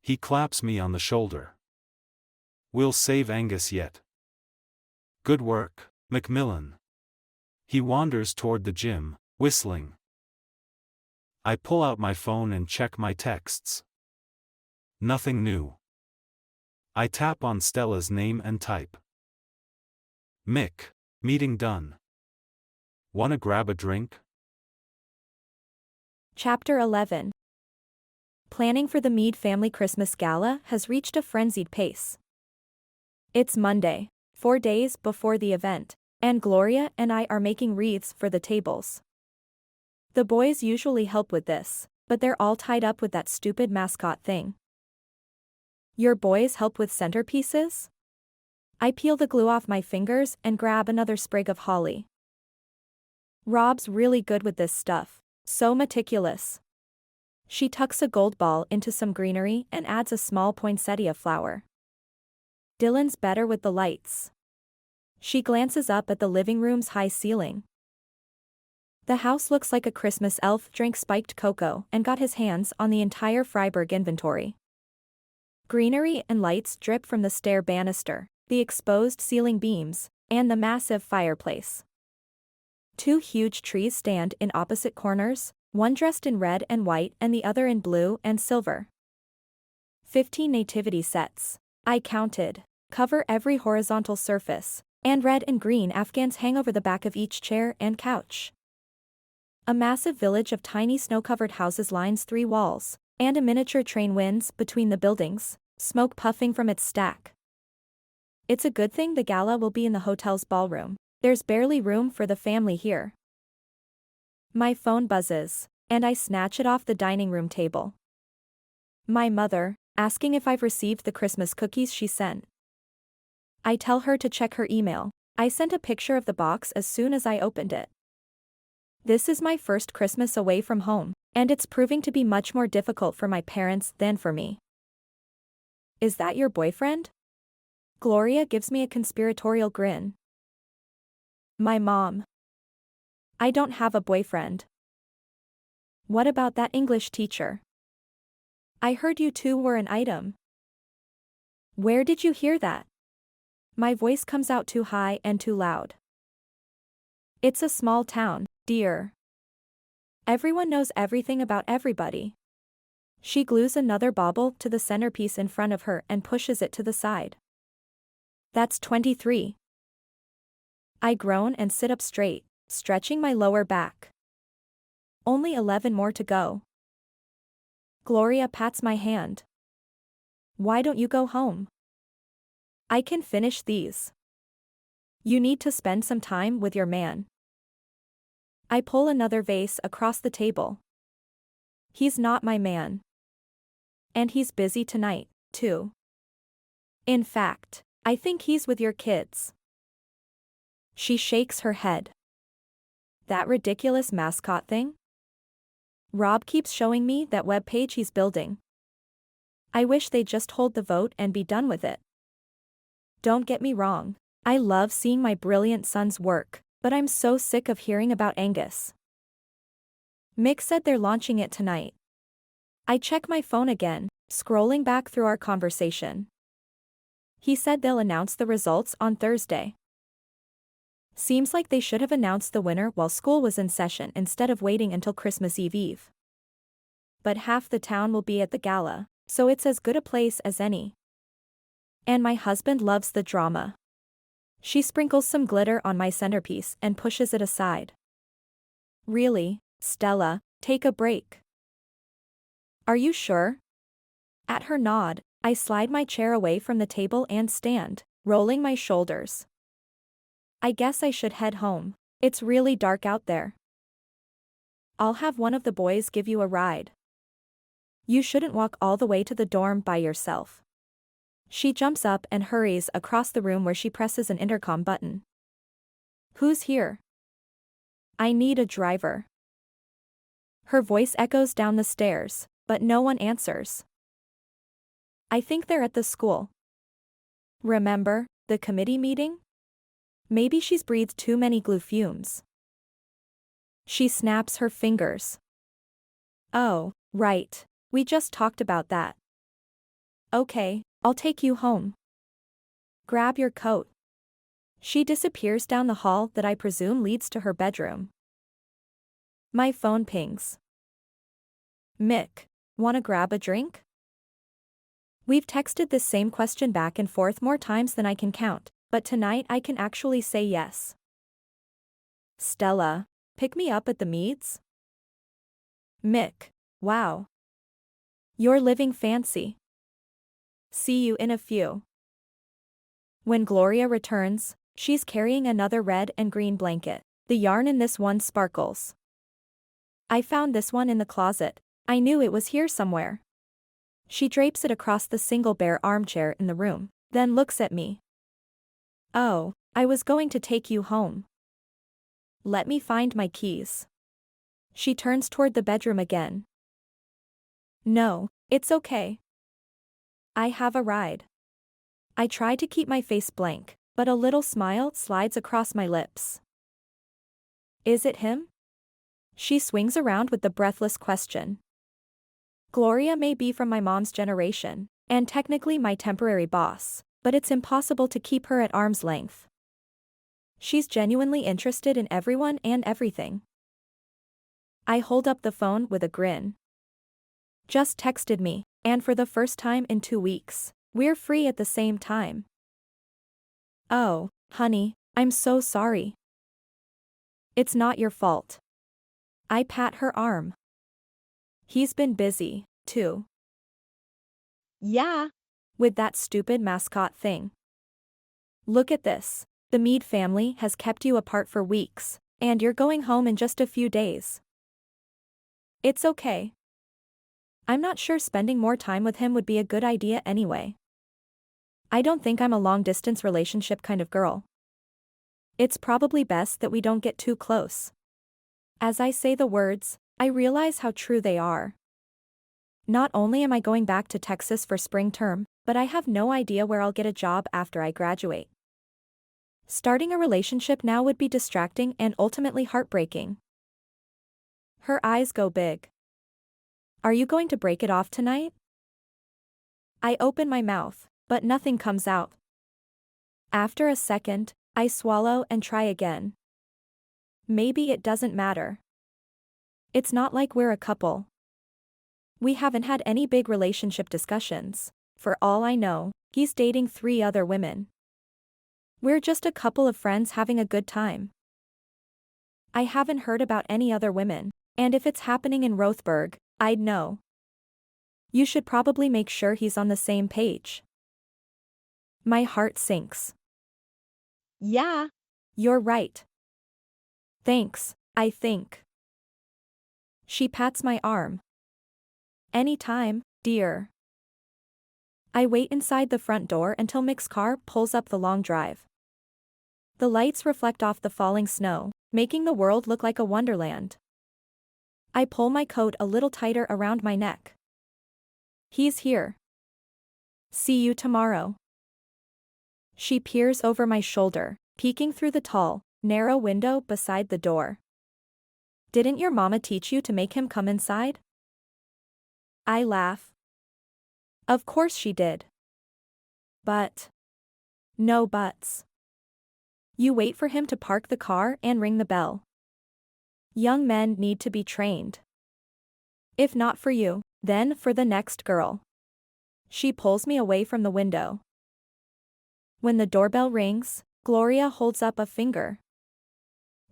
B: He claps me on the shoulder. We'll save Angus yet. Good work, Macmillan. He wanders toward the gym, whistling. I pull out my phone and check my texts. Nothing new. I tap on Stella's name and type. Mick, meeting done. Wanna grab a drink?
A: Chapter 11. Planning for the Meade family Christmas gala has reached a frenzied pace. It's Monday, 4 days before the event, and Gloria and I are making wreaths for the tables. The boys usually help with this, but they're all tied up with that stupid mascot thing. Your boys help with centerpieces? I peel the glue off my fingers and grab another sprig of holly. Rob's really good with this stuff, so meticulous. She tucks a gold ball into some greenery and adds a small poinsettia flower. Dylan's better with the lights. She glances up at the living room's high ceiling. The house looks like a Christmas elf drank spiked cocoa and got his hands on the entire Freiburg inventory. Greenery and lights drip from the stair banister, the exposed ceiling beams, and the massive fireplace. 2 huge trees stand in opposite corners, one dressed in red and white and the other in blue and silver. 15 nativity sets, I counted, cover every horizontal surface, and red and green Afghans hang over the back of each chair and couch. A massive village of tiny snow-covered houses lines 3 walls, and a miniature train winds between the buildings, smoke puffing from its stack. It's a good thing the gala will be in the hotel's ballroom. There's barely room for the family here. My phone buzzes, and I snatch it off the dining room table. My mother, asking if I've received the Christmas cookies she sent. I tell her to check her email. I sent a picture of the box as soon as I opened it. This is my first Christmas away from home, and it's proving to be much more difficult for my parents than for me. Is that your boyfriend? Gloria gives me a conspiratorial grin. My mom. I don't have a boyfriend. What about that English teacher? I heard you two were an item. Where did you hear that? My voice comes out too high and too loud. It's a small town, dear. Everyone knows everything about everybody. She glues another bauble to the centerpiece in front of her and pushes it to the side. That's 23. I groan and sit up straight, stretching my lower back. Only 11 more to go. Gloria pats my hand. Why don't you go home? I can finish these. You need to spend some time with your man. I pull another vase across the table. He's not my man. And he's busy tonight, too. In fact, I think he's with your kids. She shakes her head. That ridiculous mascot thing? Rob keeps showing me that webpage he's building. I wish they'd just hold the vote and be done with it. Don't get me wrong, I love seeing my brilliant son's work, but I'm so sick of hearing about Angus. Mick said they're launching it tonight. I check my phone again, scrolling back through our conversation. He said they'll announce the results on Thursday. Seems like they should have announced the winner while school was in session instead of waiting until Christmas Eve. But half the town will be at the gala, so it's as good a place as any. And my husband loves the drama. She sprinkles some glitter on my centerpiece and pushes it aside. Really, Stella, take a break. Are you sure? At her nod, I slide my chair away from the table and stand, rolling my shoulders. I guess I should head home. It's really dark out there. I'll have one of the boys give you a ride. You shouldn't walk all the way to the dorm by yourself. She jumps up and hurries across the room where she presses an intercom button. Who's here? I need a driver. Her voice echoes down the stairs, but no one answers. I think they're at the school. Remember, the committee meeting? Maybe she's breathed too many glue fumes. She snaps her fingers. Oh, right. We just talked about that. Okay, I'll take you home. Grab your coat. She disappears down the hall that I presume leads to her bedroom. My phone pings. Mick, wanna grab a drink? We've texted this same question back and forth more times than I can count, but tonight I can actually say yes. Stella, pick me up at the Meads? Mick, wow. You're living fancy. See you in a few. When Gloria returns, she's carrying another red and green blanket. The yarn in this one sparkles. I found this one in the closet. I knew it was here somewhere. She drapes it across the single bare armchair in the room, then looks at me. Oh, I was going to take you home. Let me find my keys. She turns toward the bedroom again. No, it's okay. I have a ride. I try to keep my face blank, but a little smile slides across my lips. Is it him? She swings around with the breathless question. Gloria may be from my mom's generation, and technically my temporary boss, but it's impossible to keep her at arm's length. She's genuinely interested in everyone and everything. I hold up the phone with a grin. Just texted me, and for the first time in 2 weeks, we're free at the same time. Oh, honey, I'm so sorry. It's not your fault. I pat her arm. He's been busy, too.
C: Yeah.
A: With that stupid mascot thing. Look at this. The Mead family has kept you apart for weeks, and you're going home in just a few days. It's okay. I'm not sure spending more time with him would be a good idea anyway. I don't think I'm a long-distance relationship kind of girl. It's probably best that we don't get too close. As I say the words, I realize how true they are. Not only am I going back to Texas for spring term, but I have no idea where I'll get a job after I graduate. Starting a relationship now would be distracting and ultimately heartbreaking. Her eyes go big. Are you going to break it off tonight? I open my mouth, but nothing comes out. After a second, I swallow and try again. Maybe it doesn't matter. It's not like we're a couple. We haven't had any big relationship discussions. For all I know, he's dating 3 other women. We're just a couple of friends having a good time. I haven't heard about any other women, and if it's happening in Rotheberg, I'd know. You should probably make sure he's on the same page. My heart sinks.
C: Yeah.
A: You're right. Thanks, I think. She pats my arm. Anytime, dear. I wait inside the front door until Mick's car pulls up the long drive. The lights reflect off the falling snow, making the world look like a wonderland. I pull my coat a little tighter around my neck. He's here. See you tomorrow. She peers over my shoulder, peeking through the tall, narrow window beside the door. Didn't your mama teach you to make him come inside? I laugh. Of course she did. But. No buts. You wait for him to park the car and ring the bell. Young men need to be trained. If not for you, then for the next girl. She pulls me away from the window. When the doorbell rings, Gloria holds up a finger.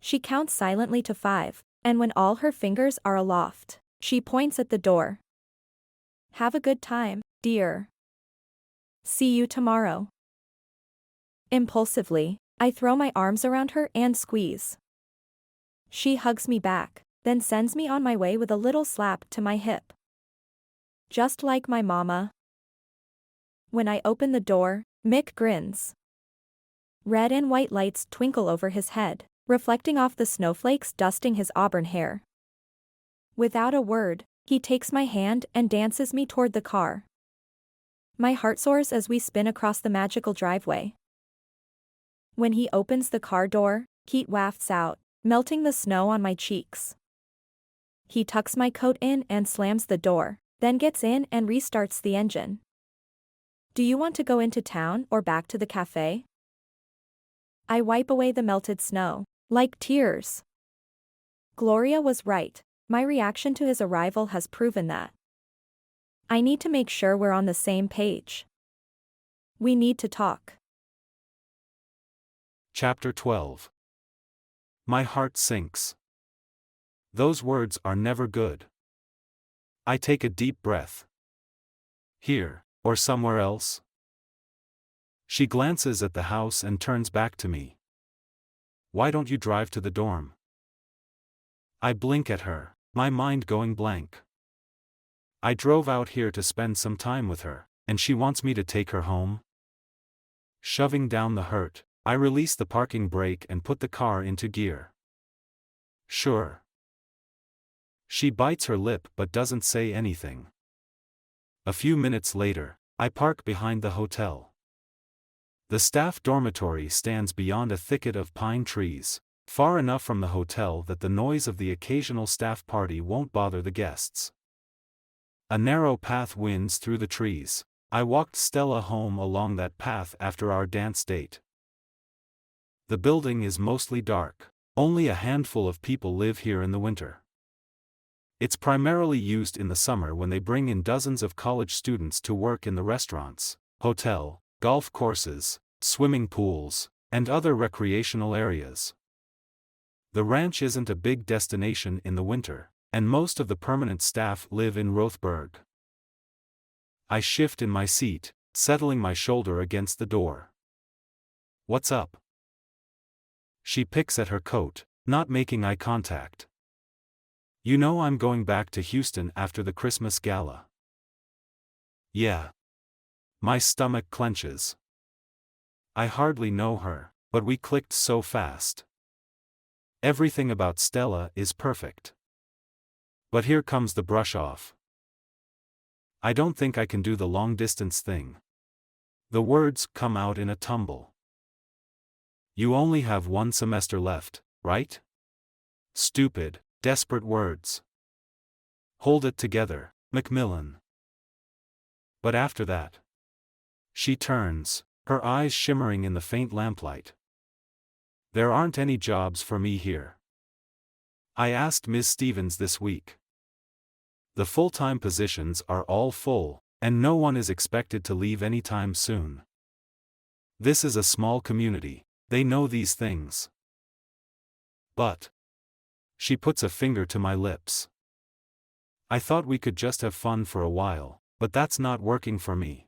A: She counts silently to 5, and when all her fingers are aloft, she points at the door. Have a good time, dear. See you tomorrow. Impulsively, I throw my arms around her and squeeze. She hugs me back, then sends me on my way with a little slap to my hip. Just like my mama. When I open the door, Mick grins. Red and white lights twinkle over his head, reflecting off the snowflakes dusting his auburn hair. Without a word, he takes my hand and dances me toward the car. My heart soars as we spin across the magical driveway. When he opens the car door, heat wafts out, melting the snow on my cheeks. He tucks my coat in and slams the door, then gets in and restarts the engine. Do you want to go into town or back to the cafe? I wipe away the melted snow, like tears. Gloria was right, my reaction to his arrival has proven that. I need to make sure we're on the same page. We need to talk.
B: Chapter 12. My heart sinks. Those words are never good. I take a deep breath. Here, or somewhere else? She glances at the house and turns back to me. Why don't you drive to the dorm? I blink at her, my mind going blank. I drove out here to spend some time with her, and she wants me to take her home? Shoving down the hurt, I release the parking brake and put the car into gear. Sure. She bites her lip but doesn't say anything. A few minutes later, I park behind the hotel. The staff dormitory stands beyond a thicket of pine trees, far enough from the hotel that the noise of the occasional staff party won't bother the guests. A narrow path winds through the trees. I walked Stella home along that path after our dance date. The building is mostly dark. Only a handful of people live here in the winter. It's primarily used in the summer when they bring in dozens of college students to work in the restaurants, hotel, golf courses, swimming pools, and other recreational areas. The ranch isn't a big destination in the winter, and most of the permanent staff live in Rotheberg. I shift in my seat, settling my shoulder against the door. What's up? She picks at her coat, not making eye contact. You know I'm going back to Houston after the Christmas gala. Yeah. My stomach clenches. I hardly know her, but we clicked so fast. Everything about Stella is perfect. But here comes the brush off. I don't think I can do the long-distance thing. The words come out in a tumble. You only have 1 semester left, right? Stupid, desperate words. Hold it together, Macmillan. But after that. She turns, her eyes shimmering in the faint lamplight. There aren't any jobs for me here. I asked Ms. Stevens this week. The full-time positions are all full, and no one is expected to leave anytime soon. This is a small community, they know these things. But. She puts a finger to my lips. I thought we could just have fun for a while, but that's not working for me.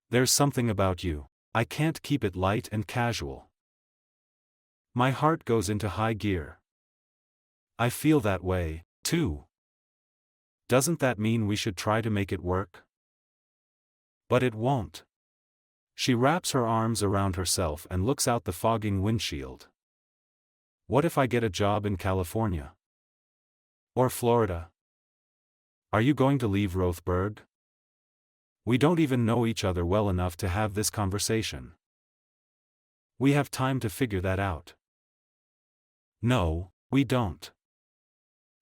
B: There's something about you, I can't keep it light and casual. My heart goes into high gear. I feel that way, too. Doesn't that mean we should try to make it work? But it won't. She wraps her arms around herself and looks out the fogging windshield. What if I get a job in California? Or Florida? Are you going to leave Rotheberg? We don't even know each other well enough to have this conversation. We have time to figure that out. No, we don't.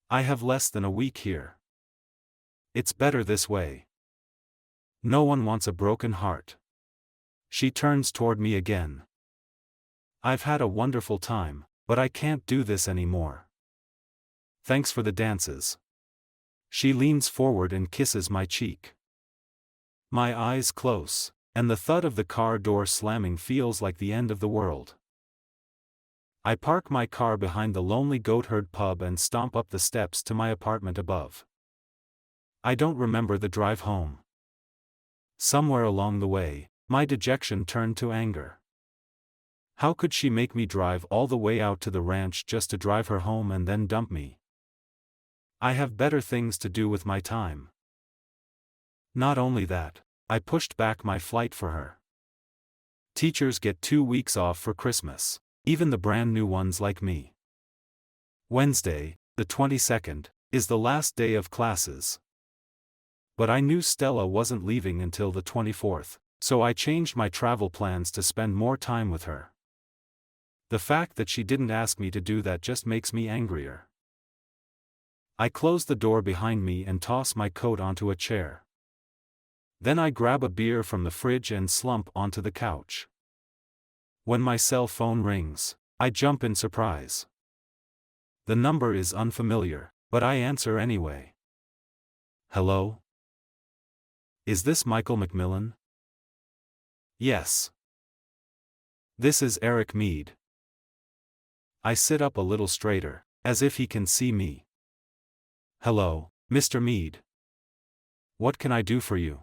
B: I have less than a week here. It's better this way. No one wants a broken heart. She turns toward me again. I've had a wonderful time, but I can't do this anymore. Thanks for the dances. She leans forward and kisses my cheek. My eyes close, and the thud of the car door slamming feels like the end of the world. I park my car behind the lonely Goatherd pub and stomp up the steps to my apartment above. I don't remember the drive home. Somewhere along the way, my dejection turned to anger. How could she make me drive all the way out to the ranch just to drive her home and then dump me? I have better things to do with my time. Not only that, I pushed back my flight for her. Teachers get 2 weeks off for Christmas, even the brand new ones like me. Wednesday, the 22nd, is the last day of classes. But I knew Stella wasn't leaving until the 24th, so I changed my travel plans to spend more time with her. The fact that she didn't ask me to do that just makes me angrier. I close the door behind me and toss my coat onto a chair. Then I grab a beer from the fridge and slump onto the couch. When my cell phone rings, I jump in surprise. The number is unfamiliar, but I answer anyway. Hello? Is this Michael Macmillan? Yes. This is Eric Mead. I sit up a little straighter, as if he can see me. Hello, Mr. Mead. What can I do for you?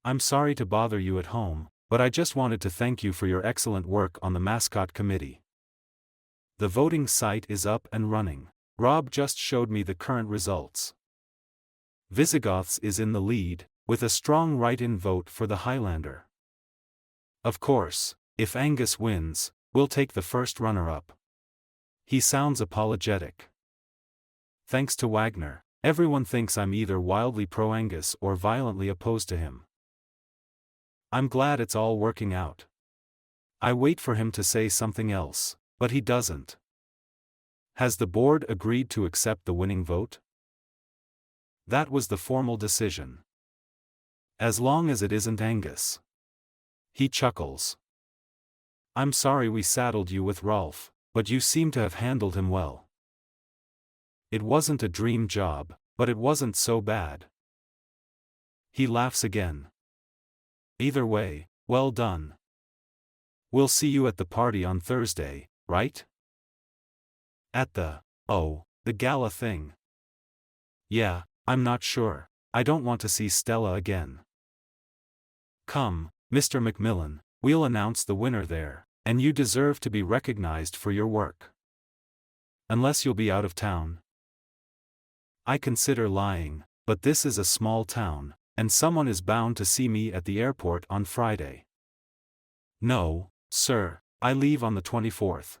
B: I'm sorry to bother you at home, but I just wanted to thank you for your excellent work on the mascot committee. The voting site is up and running. Rob just showed me the current results. Visigoths is in the lead, with a strong write-in vote for the Highlander. Of course, if Angus wins, we'll take the first runner-up. He sounds apologetic. Thanks to Wagner, everyone thinks I'm either wildly pro-Angus or violently opposed to him. I'm glad it's all working out. I wait for him to say something else, but he doesn't. Has the board agreed to accept the winning vote? That was the formal decision. As long as it isn't Angus. He chuckles. I'm sorry we saddled you with Rolf, but you seem to have handled him well. It wasn't a dream job, but it wasn't so bad. He laughs again. Either way, well done. We'll see you at the party on Thursday, right? At the gala thing. Yeah, I'm not sure. I don't want to see Stella again. Come, Mr. Macmillan, we'll announce the winner there, and you deserve to be recognized for your work. Unless you'll be out of town. I consider lying, but this is a small town, and someone is bound to see me at the airport on Friday. No, sir, I leave on the 24th.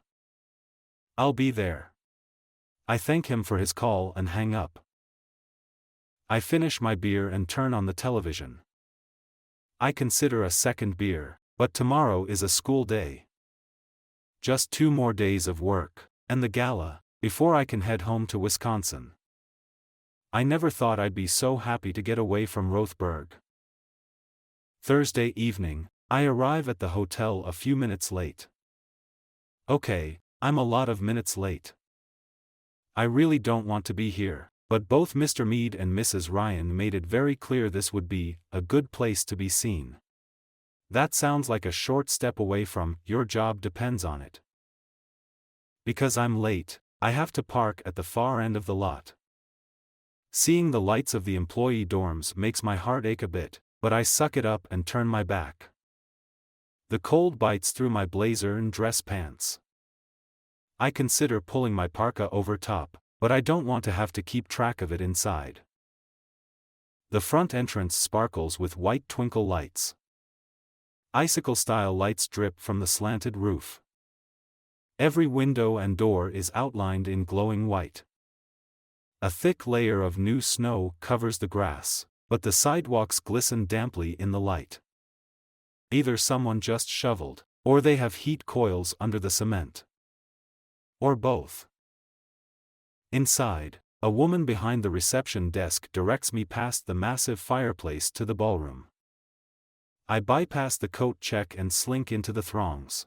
B: I'll be there. I thank him for his call and hang up. I finish my beer and turn on the television. I consider a second beer, but tomorrow is a school day. Just 2 more days of work, and the gala, before I can head home to Wisconsin. I never thought I'd be so happy to get away from Rotheberg. Thursday evening, I arrive at the hotel a few minutes late. Okay, I'm a lot of minutes late. I really don't want to be here, but both Mr. Meade and Mrs. Ryan made it very clear this would be a good place to be seen. That sounds like a short step away from your job depends on it. Because I'm late, I have to park at the far end of the lot. Seeing the lights of the employee dorms makes my heart ache a bit, but I suck it up and turn my back. The cold bites through my blazer and dress pants. I consider pulling my parka over top, but I don't want to have to keep track of it inside. The front entrance sparkles with white twinkle lights. Icicle-style lights drip from the slanted roof. Every window and door is outlined in glowing white. A thick layer of new snow covers the grass, but the sidewalks glisten damply in the light. Either someone just shoveled, or they have heat coils under the cement. Or both. Inside, a woman behind the reception desk directs me past the massive fireplace to the ballroom. I bypass the coat check and slink into the throngs.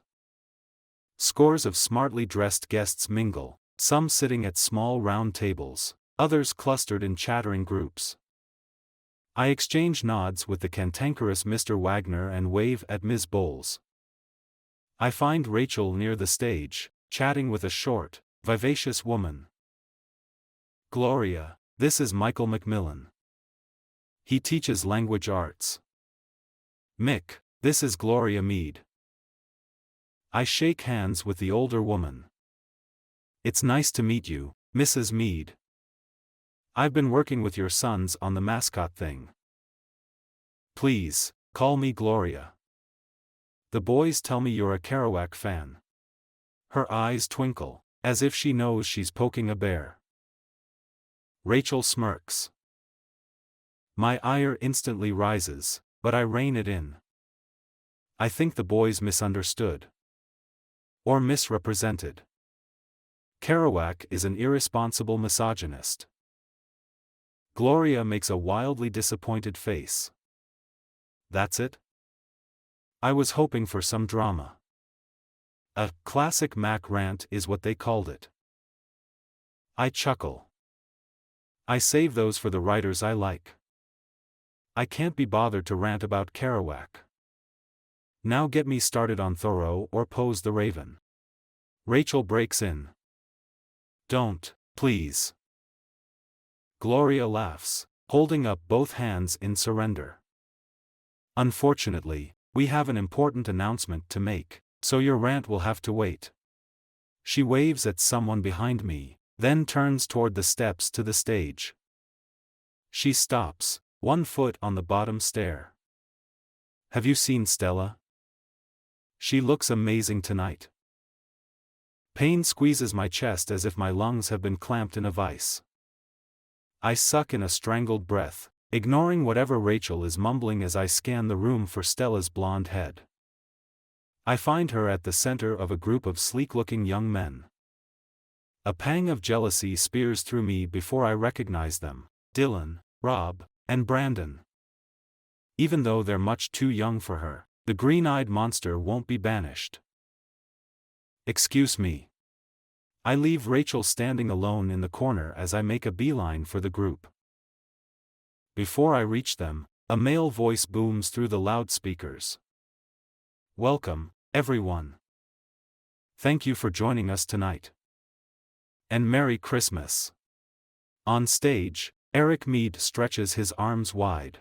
B: Scores of smartly dressed guests mingle, some sitting at small round tables, others clustered in chattering groups. I exchange nods with the cantankerous Mr. Wagner and wave at Ms. Bowles. I find Rachel near the stage, chatting with a short, vivacious woman. Gloria, this is Michael Macmillan. He teaches language arts. Mick, this is Gloria Meade. I shake hands with the older woman. It's nice to meet you, Mrs. Meade. I've been working with your sons on the mascot thing. Please, call me Gloria. The boys tell me you're a Kerouac fan. Her eyes twinkle, as if she knows she's poking a bear. Rachel smirks. My ire instantly rises, but I rein it in. I think the boys misunderstood. Or misrepresented. Kerouac is an irresponsible misogynist. Gloria makes a wildly disappointed face. That's it? I was hoping for some drama. A classic Mac rant is what they called it. I chuckle. I save those for the writers I like. I can't be bothered to rant about Kerouac. Now get me started on Thoreau or Poe's The Raven. Rachel breaks in. Don't, please. Gloria laughs, holding up both hands in surrender. Unfortunately, we have an important announcement to make, so your rant will have to wait. She waves at someone behind me, then turns toward the steps to the stage. She stops, 1 foot on the bottom stair. Have you seen Stella? She looks amazing tonight. Pain squeezes my chest as if my lungs have been clamped in a vice. I suck in a strangled breath, ignoring whatever Rachel is mumbling as I scan the room for Stella's blonde head. I find her at the center of a group of sleek-looking young men. A pang of jealousy spears through me before I recognize them: Dylan, Rob, and Brandon. Even though they're much too young for her, the green-eyed monster won't be banished. Excuse me. I leave Rachel standing alone in the corner as I make a beeline for the group. Before I reach them, a male voice booms through the loudspeakers. Welcome, everyone. Thank you for joining us tonight. And Merry Christmas. On stage, Eric Meade stretches his arms wide.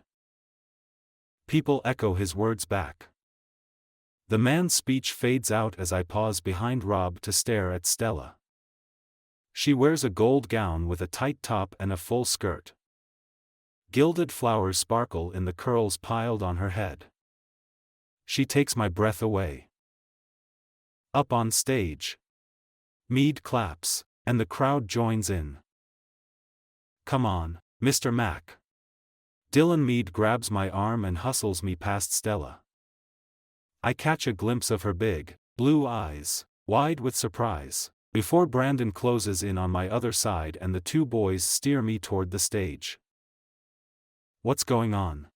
B: People echo his words back. The man's speech fades out as I pause behind Rob to stare at Stella. She wears a gold gown with a tight top and a full skirt. Gilded flowers sparkle in the curls piled on her head. She takes my breath away. Up on stage. Mead claps, and the crowd joins in. Come on, Mr. Mack. Dylan Mead grabs my arm and hustles me past Stella. I catch a glimpse of her big, blue eyes, wide with surprise, before Brandon closes in on my other side and the two boys steer me toward the stage. What's going on?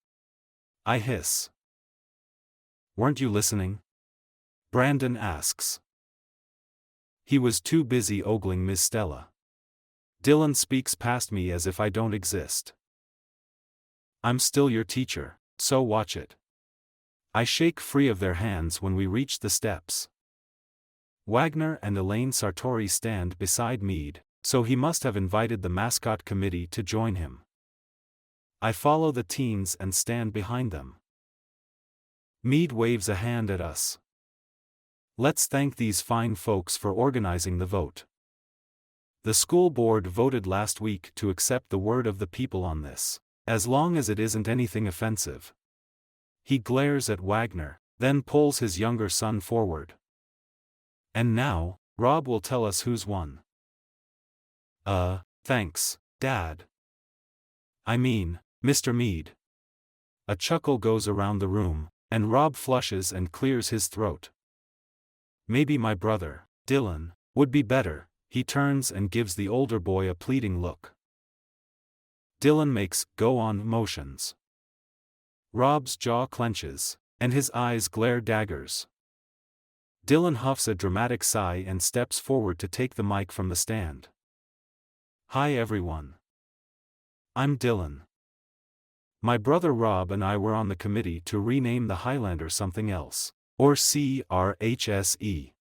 B: I hiss. Weren't you listening? Brandon asks. He was too busy ogling Miss Stella. Dylan speaks past me as if I don't exist. I'm still your teacher, so watch it. I shake free of their hands when we reach the steps. Wagner and Elaine Sartori stand beside Mead, so he must have invited the mascot committee to join him. I follow the teens and stand behind them. Mead waves a hand at us. Let's thank these fine folks for organizing the vote. The school board voted last week to accept the word of the people on this, as long as it isn't anything offensive. He glares at Wagner, then pulls his younger son forward. And now, Rob will tell us who's won. Thanks, Dad. I mean, Mr. Mead. A chuckle goes around the room, and Rob flushes and clears his throat. Maybe my brother, Dylan, would be better. He turns and gives the older boy a pleading look. Dylan makes go-on motions. Rob's jaw clenches, and his eyes glare daggers. Dylan huffs a dramatic sigh and steps forward to take the mic from the stand. Hi everyone. I'm Dylan. My brother Rob and I were on the committee to rename the Highlander something else, or CRHSE.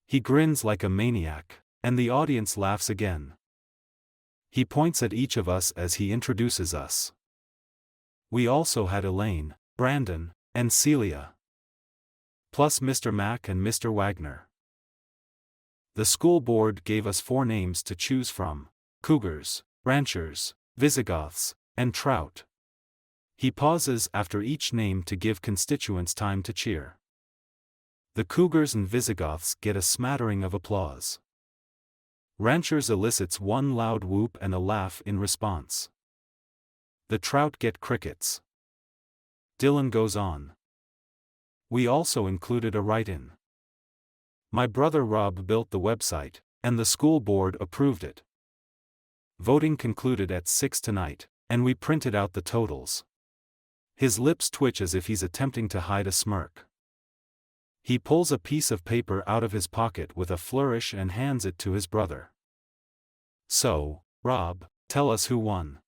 B: He grins like a maniac, and the audience laughs again. He points at each of us as he introduces us. We also had Elaine, Brandon, and Celia. Plus Mr. Mack and Mr. Wagner. The school board gave us 4 names to choose from: Cougars, Ranchers, Visigoths, and Trout. He pauses after each name to give constituents time to cheer. The Cougars and Visigoths get a smattering of applause. Ranchers elicits one loud whoop and a laugh in response. The Trout get crickets. Dylan goes on. We also included a write-in. My brother Rob built the website, and the school board approved it. Voting concluded at 6 tonight, and we printed out the totals. His lips twitch as if he's attempting to hide a smirk. He pulls a piece of paper out of his pocket with a flourish and hands it to his brother. So, Rob, tell us who won.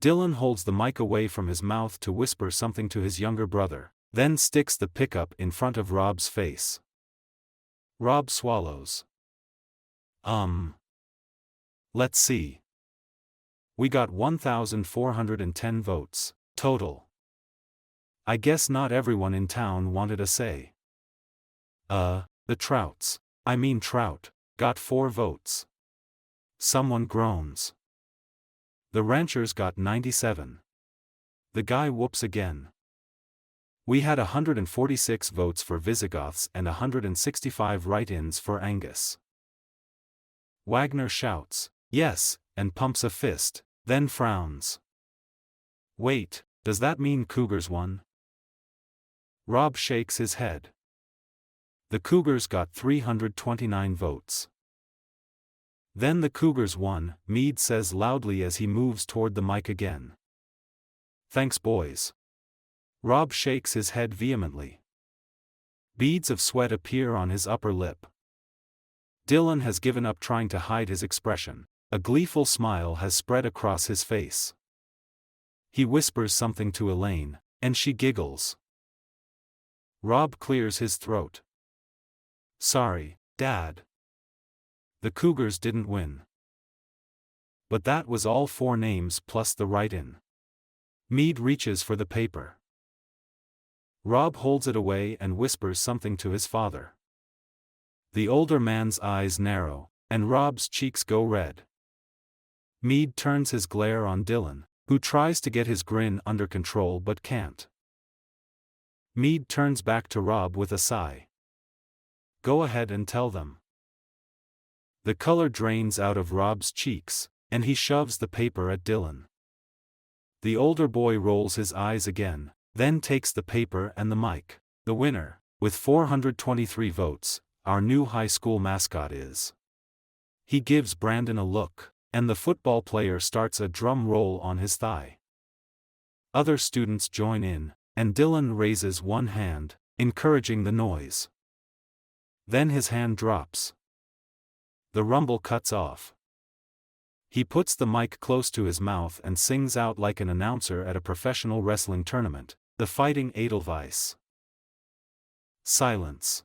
B: Dylan holds the mic away from his mouth to whisper something to his younger brother, then sticks the pickup in front of Rob's face. Rob swallows. Let's see. We got 1,410 votes, total. I guess not everyone in town wanted a say. The Trouts, Trout, got 4 votes. Someone groans. The Ranchers got 97. The guy whoops again. We had 146 votes for Visigoths and 165 write-ins for Angus. Wagner shouts, yes, and pumps a fist, then frowns. Wait, does that mean Cougars won? Rob shakes his head. The Cougars got 329 votes. Then the Cougars won, Mead says loudly as he moves toward the mic again. Thanks boys. Rob shakes his head vehemently. Beads of sweat appear on his upper lip. Dylan has given up trying to hide his expression. A gleeful smile has spread across his face. He whispers something to Elaine, and she giggles. Rob clears his throat. Sorry, Dad. The Cougars didn't win. But that was all 4 names plus the write-in. Mead reaches for the paper. Rob holds it away and whispers something to his father. The older man's eyes narrow, and Rob's cheeks go red. Mead turns his glare on Dylan, who tries to get his grin under control but can't. Mead turns back to Rob with a sigh. Go ahead and tell them. The color drains out of Rob's cheeks, and he shoves the paper at Dylan. The older boy rolls his eyes again, then takes the paper and the mic. The winner, with 423 votes, our new high school mascot is. He gives Brandon a look, and the football player starts a drum roll on his thigh. Other students join in, and Dylan raises one hand, encouraging the noise. Then his hand drops. The rumble cuts off. He puts the mic close to his mouth and sings out like an announcer at a professional wrestling tournament, "The Fighting Edelweiss." Silence.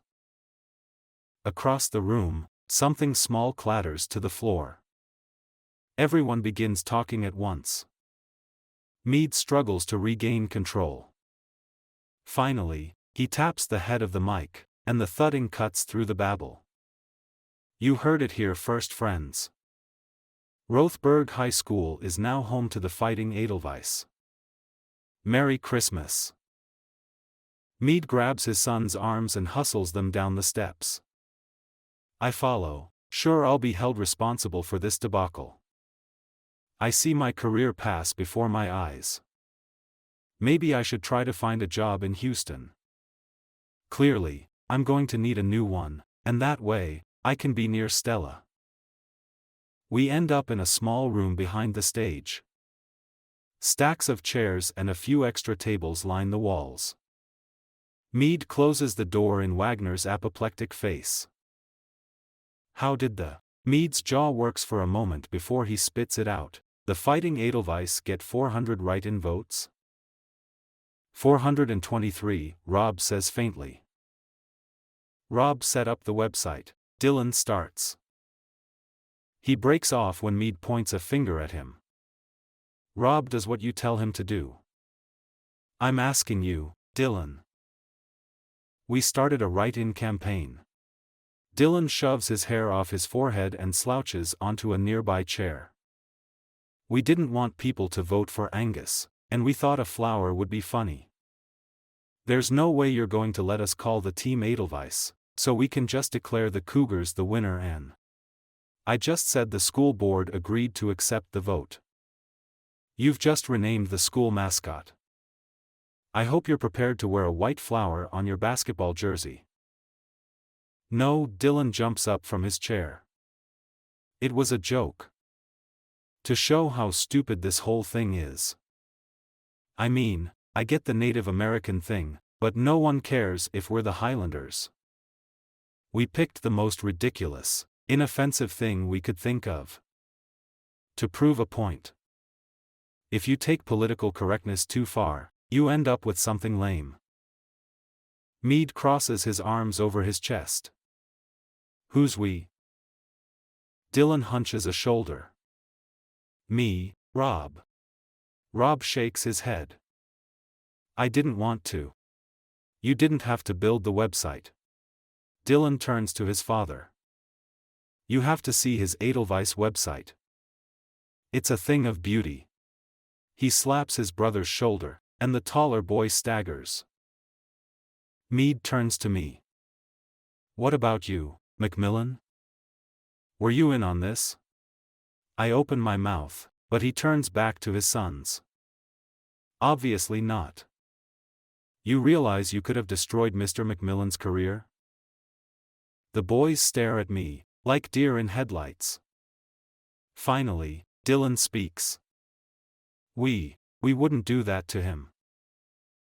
B: Across the room, something small clatters to the floor. Everyone begins talking at once. Mead struggles to regain control. Finally, he taps the head of the mic, and the thudding cuts through the babble. You heard it here first, friends. Rotheberg High School is now home to the Fighting Edelweiss. Merry Christmas. Mead grabs his son's arms and hustles them down the steps. I follow, sure I'll be held responsible for this debacle. I see my career pass before my eyes. Maybe I should try to find a job in Houston. Clearly, I'm going to need a new one, and that way, I can be near Stella. We end up in a small room behind the stage. Stacks of chairs and a few extra tables line the walls. Mead closes the door in Wagner's apoplectic face. How did the... Mead's jaw works for a moment before he spits it out. The Fighting Edelweiss get 400 write-in votes? 423, Rob says faintly. Rob set up the website. Dylan starts. He breaks off when Mead points a finger at him. Rob does what you tell him to do. I'm asking you, Dylan. We started a write-in campaign. Dylan shoves his hair off his forehead and slouches onto a nearby chair. We didn't want people to vote for Angus, and we thought a flower would be funny. There's no way you're going to let us call the team Edelweiss, so we can just declare the Cougars the winner, and I just said the school board agreed to accept the vote. You've just renamed the school mascot. I hope you're prepared to wear a white flower on your basketball jersey. No, Dylan jumps up from his chair. It was a joke. To show how stupid this whole thing is. I mean, I get the Native American thing, but no one cares if we're the Highlanders. We picked the most ridiculous, inoffensive thing we could think of. To prove a point. If you take political correctness too far, you end up with something lame. Mead crosses his arms over his chest. Who's we? Dylan hunches a shoulder. Me, Rob. Rob shakes his head. I didn't want to. You didn't have to build the website. Dylan turns to his father. You have to see his Edelweiss website. It's a thing of beauty. He slaps his brother's shoulder, and the taller boy staggers. Mead turns to me. What about you, Macmillan? Were you in on this? I open my mouth, but he turns back to his sons. Obviously not. You realize you could have destroyed Mr. Macmillan's career? The boys stare at me, like deer in headlights. Finally, Dylan speaks. We wouldn't do that to him.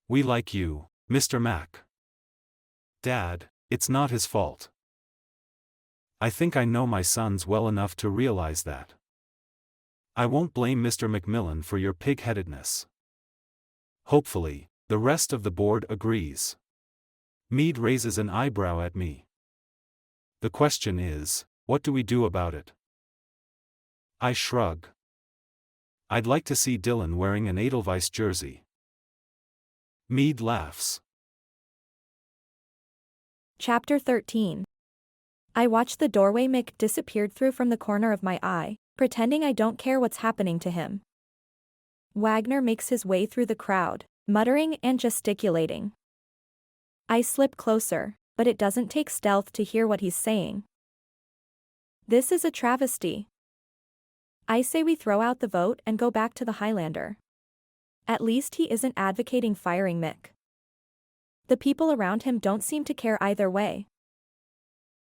B: We like you, Mr. Mac. Dad, it's not his fault. I think I know my sons well enough to realize that. I won't blame Mr. Macmillan for your pig-headedness. Hopefully, the rest of the board agrees. Mead raises an eyebrow at me. The question is, what do we do about it? I shrug. I'd like to see Dylan wearing an Edelweiss jersey. Mead laughs.
A: Chapter 13. I watch the doorway Mick disappeared through from the corner of my eye, pretending I don't care what's happening to him. Wagner makes his way through the crowd, muttering and gesticulating. I slip closer, but it doesn't take stealth to hear what he's saying. This is a travesty. I say we throw out the vote and go back to the Highlander. At least he isn't advocating firing Mick. The people around him don't seem to care either way.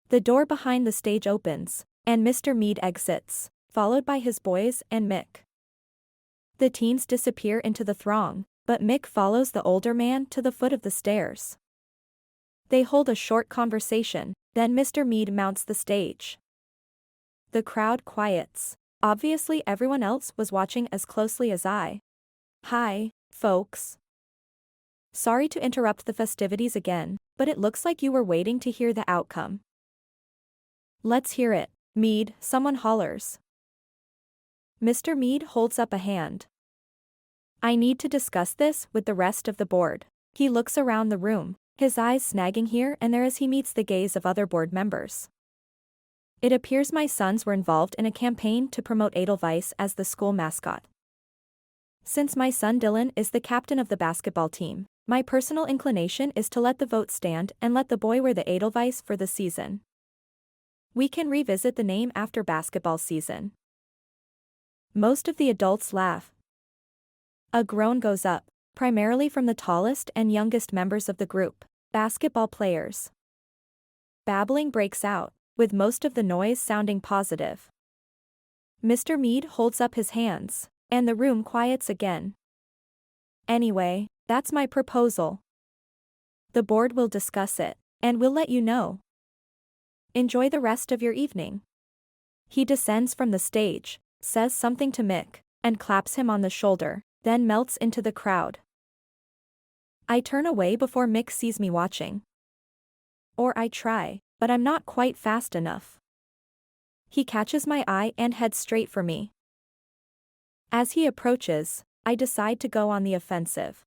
A: The door behind the stage opens, and Mr. Meade exits, followed by his boys and Mick. The teens disappear into the throng, but Mick follows the older man to the foot of the stairs. They hold a short conversation, then Mr. Meade mounts the stage. The crowd quiets. Obviously everyone else was watching as closely as I. Hi, folks. Sorry to interrupt the festivities again, but it looks like you were waiting to hear the outcome. Let's hear it, Meade, someone hollers. Mr. Meade holds up a hand. I need to discuss this with the rest of the board. He looks around the room, his eyes snagging here and there as he meets the gaze of other board members. It appears my sons were involved in a campaign to promote Edelweiss as the school mascot. Since my son Dylan is the captain of the basketball team, my personal inclination is to let the vote stand and let the boy wear the Edelweiss for the season. We can revisit the name after basketball season. Most of the adults laugh. A groan goes up, primarily from the tallest and youngest members of the group, basketball players. Babbling breaks out, with most of the noise sounding positive. Mr. Meade holds up his hands, and the room quiets again. Anyway, that's my proposal. The board will discuss it, and we'll let you know. Enjoy the rest of your evening. He descends from the stage, says something to Mick, and claps him on the shoulder, then melts into the crowd. I turn away before Mick sees me watching. Or I try, but I'm not quite fast enough. He catches my eye and heads straight for me. As he approaches, I decide to go on the offensive.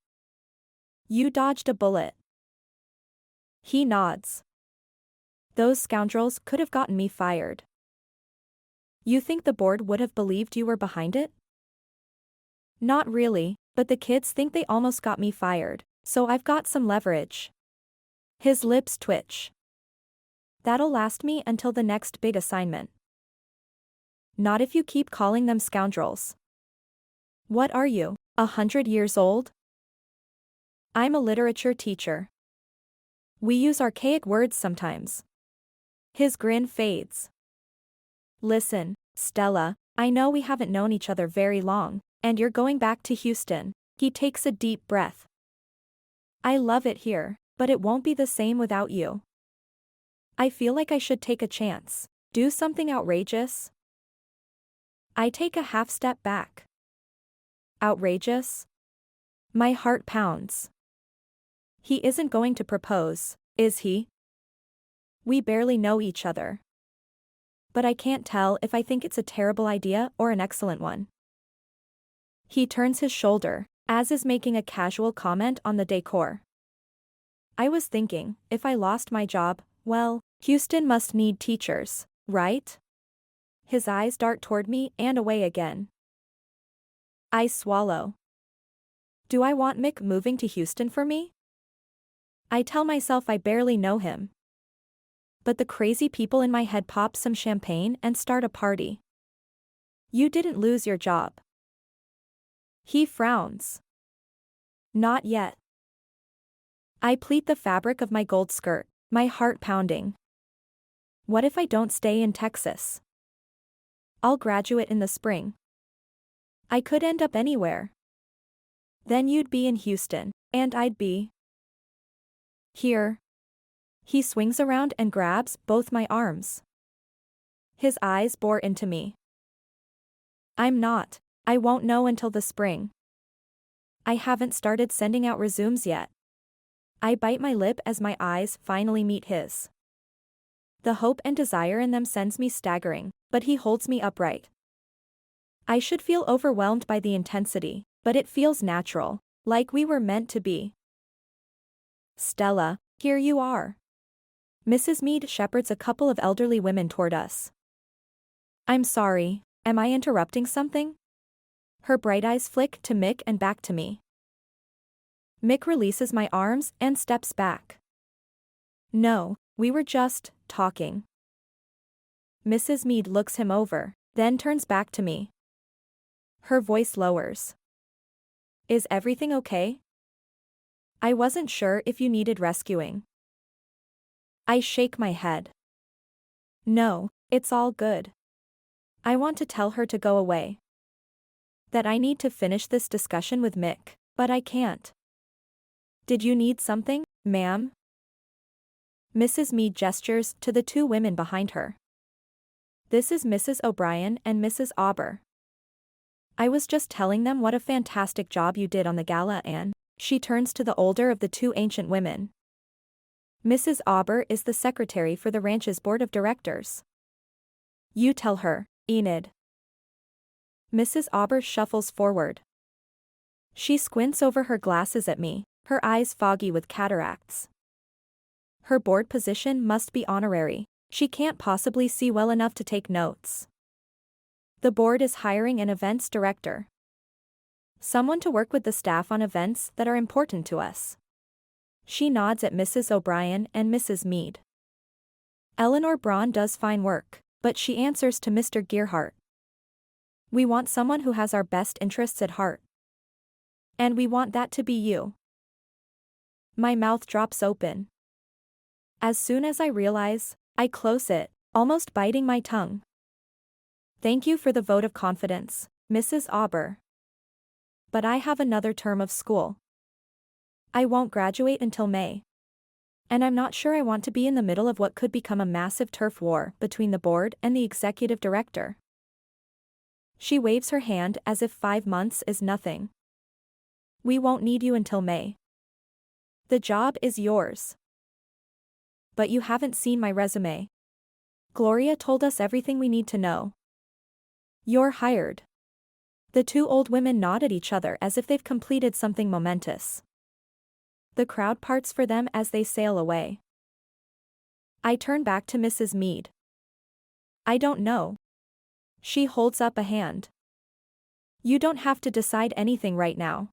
A: You dodged a bullet. He nods. Those scoundrels could have gotten me fired. You think the board would have believed you were behind it? Not really, but the kids think they almost got me fired, so I've got some leverage. His lips twitch. That'll last me until the next big assignment. Not if you keep calling them scoundrels. What are you, 100 years old? I'm a literature teacher. We use archaic words sometimes. His grin fades. Listen, Stella, I know we haven't known each other very long, and you're going back to Houston. He takes a deep breath. I love it here, but it won't be the same without you. I feel like I should take a chance, do something outrageous. I take a half step back. Outrageous? My heart pounds. He isn't going to propose, is he? We barely know each other. But I can't tell if I think it's a terrible idea or an excellent one. He turns his shoulder, as is making a casual comment on the decor. I was thinking, if I lost my job, well, Houston must need teachers, right? His eyes dart toward me and away again. I swallow. Do I want Mick moving to Houston for me? I tell myself I barely know him. But the crazy people in my head pop some champagne and start a party. You didn't lose your job. He frowns. Not yet. I pleat the fabric of my gold skirt, my heart pounding. What if I don't stay in Texas? I'll graduate in the spring. I could end up anywhere. Then you'd be in Houston, and I'd be here. He swings around and grabs both my arms. His eyes bore into me. I'm not. I won't know until the spring. I haven't started sending out resumes yet. I bite my lip as my eyes finally meet his. The hope and desire in them sends me staggering, but he holds me upright. I should feel overwhelmed by the intensity, but it feels natural, like we were meant to be. Stella, here you are. Mrs. Meade shepherds a couple of elderly women toward us. I'm sorry, am I interrupting something? Her bright eyes flick to Mick and back to me. Mick releases my arms and steps back. No, we were just talking. Mrs. Mead looks him over, then turns back to me. Her voice lowers. Is everything okay? I wasn't sure if you needed rescuing. I shake my head. No, it's all good. I want to tell her to go away. That I need to finish this discussion with Mick, but I can't. Did you need something, ma'am? Mrs. Mead gestures to the two women behind her. This is Mrs. O'Brien and Mrs. Auber. I was just telling them what a fantastic job you did on the gala, and she turns to the older of the two ancient women. Mrs. Auber is the secretary for the ranch's board of directors. You tell her, Enid. Mrs. Auber shuffles forward. She squints over her glasses at me, her eyes foggy with cataracts. Her board position must be honorary. She can't possibly see well enough to take notes. The board is hiring an events director. Someone to work with the staff on events that are important to us. She nods at Mrs. O'Brien and Mrs. Mead. Eleanor Braun does fine work, but she answers to Mr. Gearhart. We want someone who has our best interests at heart. And we want that to be you. My mouth drops open. As soon as I realize, I close it, almost biting my tongue. Thank you for the vote of confidence, Mrs. Auber. But I have another term of school. I won't graduate until May. And I'm not sure I want to be in the middle of what could become a massive turf war between the board and the executive director. She waves her hand as if 5 months is nothing. We won't need you until May. The job is yours. But you haven't seen my resume. Gloria told us everything we need to know. You're hired. The two old women nod at each other as if they've completed something momentous. The crowd parts for them as they sail away. I turn back to Mrs. Mead. I don't know. She holds up a hand. You don't have to decide anything right now.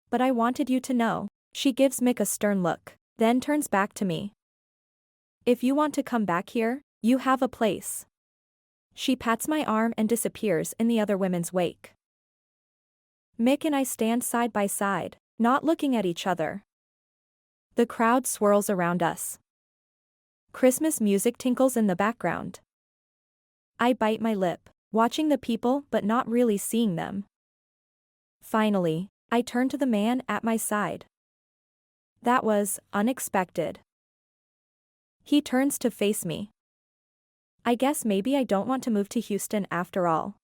A: But I wanted you to know. She gives Mick a stern look, then turns back to me. If you want to come back here, you have a place. She pats my arm and disappears in the other women's wake. Mick and I stand side by side, not looking at each other. The crowd swirls around us. Christmas music tinkles in the background. I bite my lip, watching the people but not really seeing them. Finally, I turn to the man at my side. That was unexpected. He turns to face me. I guess maybe I don't want to move to Houston after all.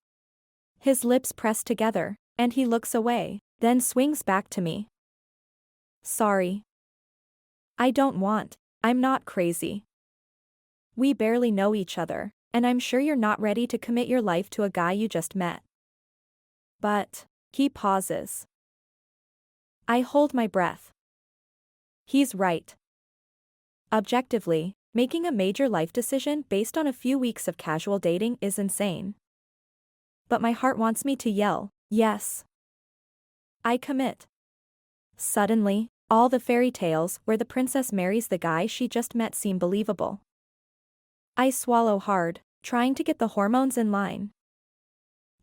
A: His lips press together, and he looks away, then swings back to me. Sorry. I don't want. I'm not crazy. We barely know each other, and I'm sure you're not ready to commit your life to a guy you just met. But, he pauses. I hold my breath. He's right. Objectively, making a major life decision based on a few weeks of casual dating is insane. But my heart wants me to yell, yes. I commit. Suddenly, all the fairy tales where the princess marries the guy she just met seem believable. I swallow hard, trying to get the hormones in line.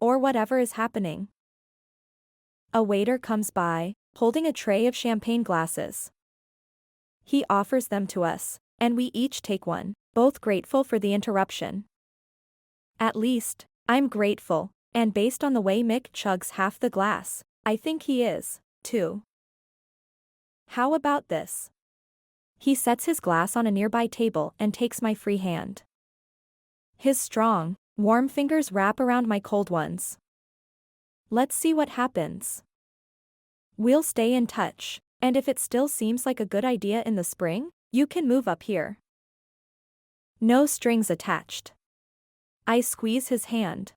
A: Or whatever is happening. A waiter comes by, holding a tray of champagne glasses. He offers them to us, and we each take one, both grateful for the interruption. At least, I'm grateful, and based on the way Mick chugs half the glass, I think he is, too. How about this? He sets his glass on a nearby table and takes my free hand. His strong, warm fingers wrap around my cold ones. Let's see what happens. We'll stay in touch, and if it still seems like a good idea in the spring, you can move up here. No strings attached. I squeeze his hand.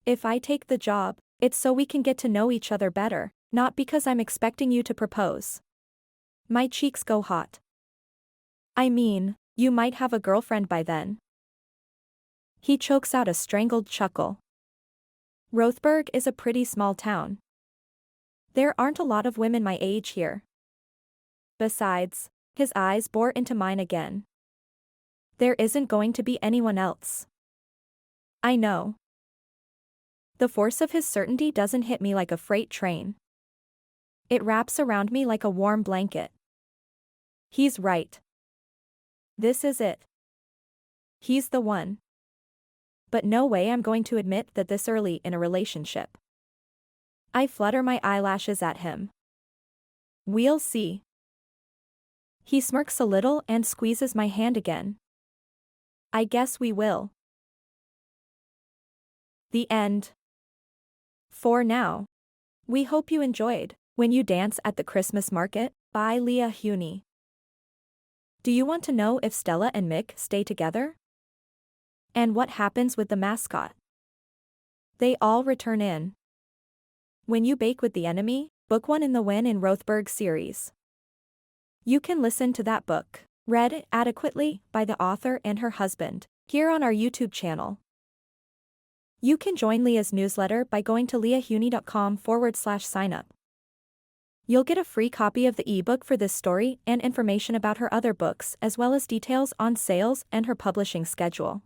A: If I take the job, it's so we can get to know each other better, not because I'm expecting you to propose. My cheeks go hot. I mean, you might have a girlfriend by then. He chokes out a strangled chuckle. Rotheberg is a pretty small town. There aren't a lot of women my age here. Besides, his eyes bore into mine again. There isn't going to be anyone else. I know. The force of his certainty doesn't hit me like a freight train. It wraps around me like a warm blanket. He's right. This is it. He's the one. But no way I'm going to admit that this early in a relationship. I flutter my eyelashes at him. We'll see. He smirks a little and squeezes my hand again. I guess we will. The end. For now. We hope you enjoyed When You Dance at the Christmas Market by Leah Huney. Do you want to know if Stella and Mick stay together? And what happens with the mascot? They all return in When You Bake with the Enemy, Book 1 in the Win in Rotheberg series. You can listen to that book, read adequately by the author and her husband, here on our YouTube channel. You can join Leah's newsletter by going to leahhuney.com/signup. You'll get a free copy of the ebook for this story and information about her other books as well as details on sales and her publishing schedule.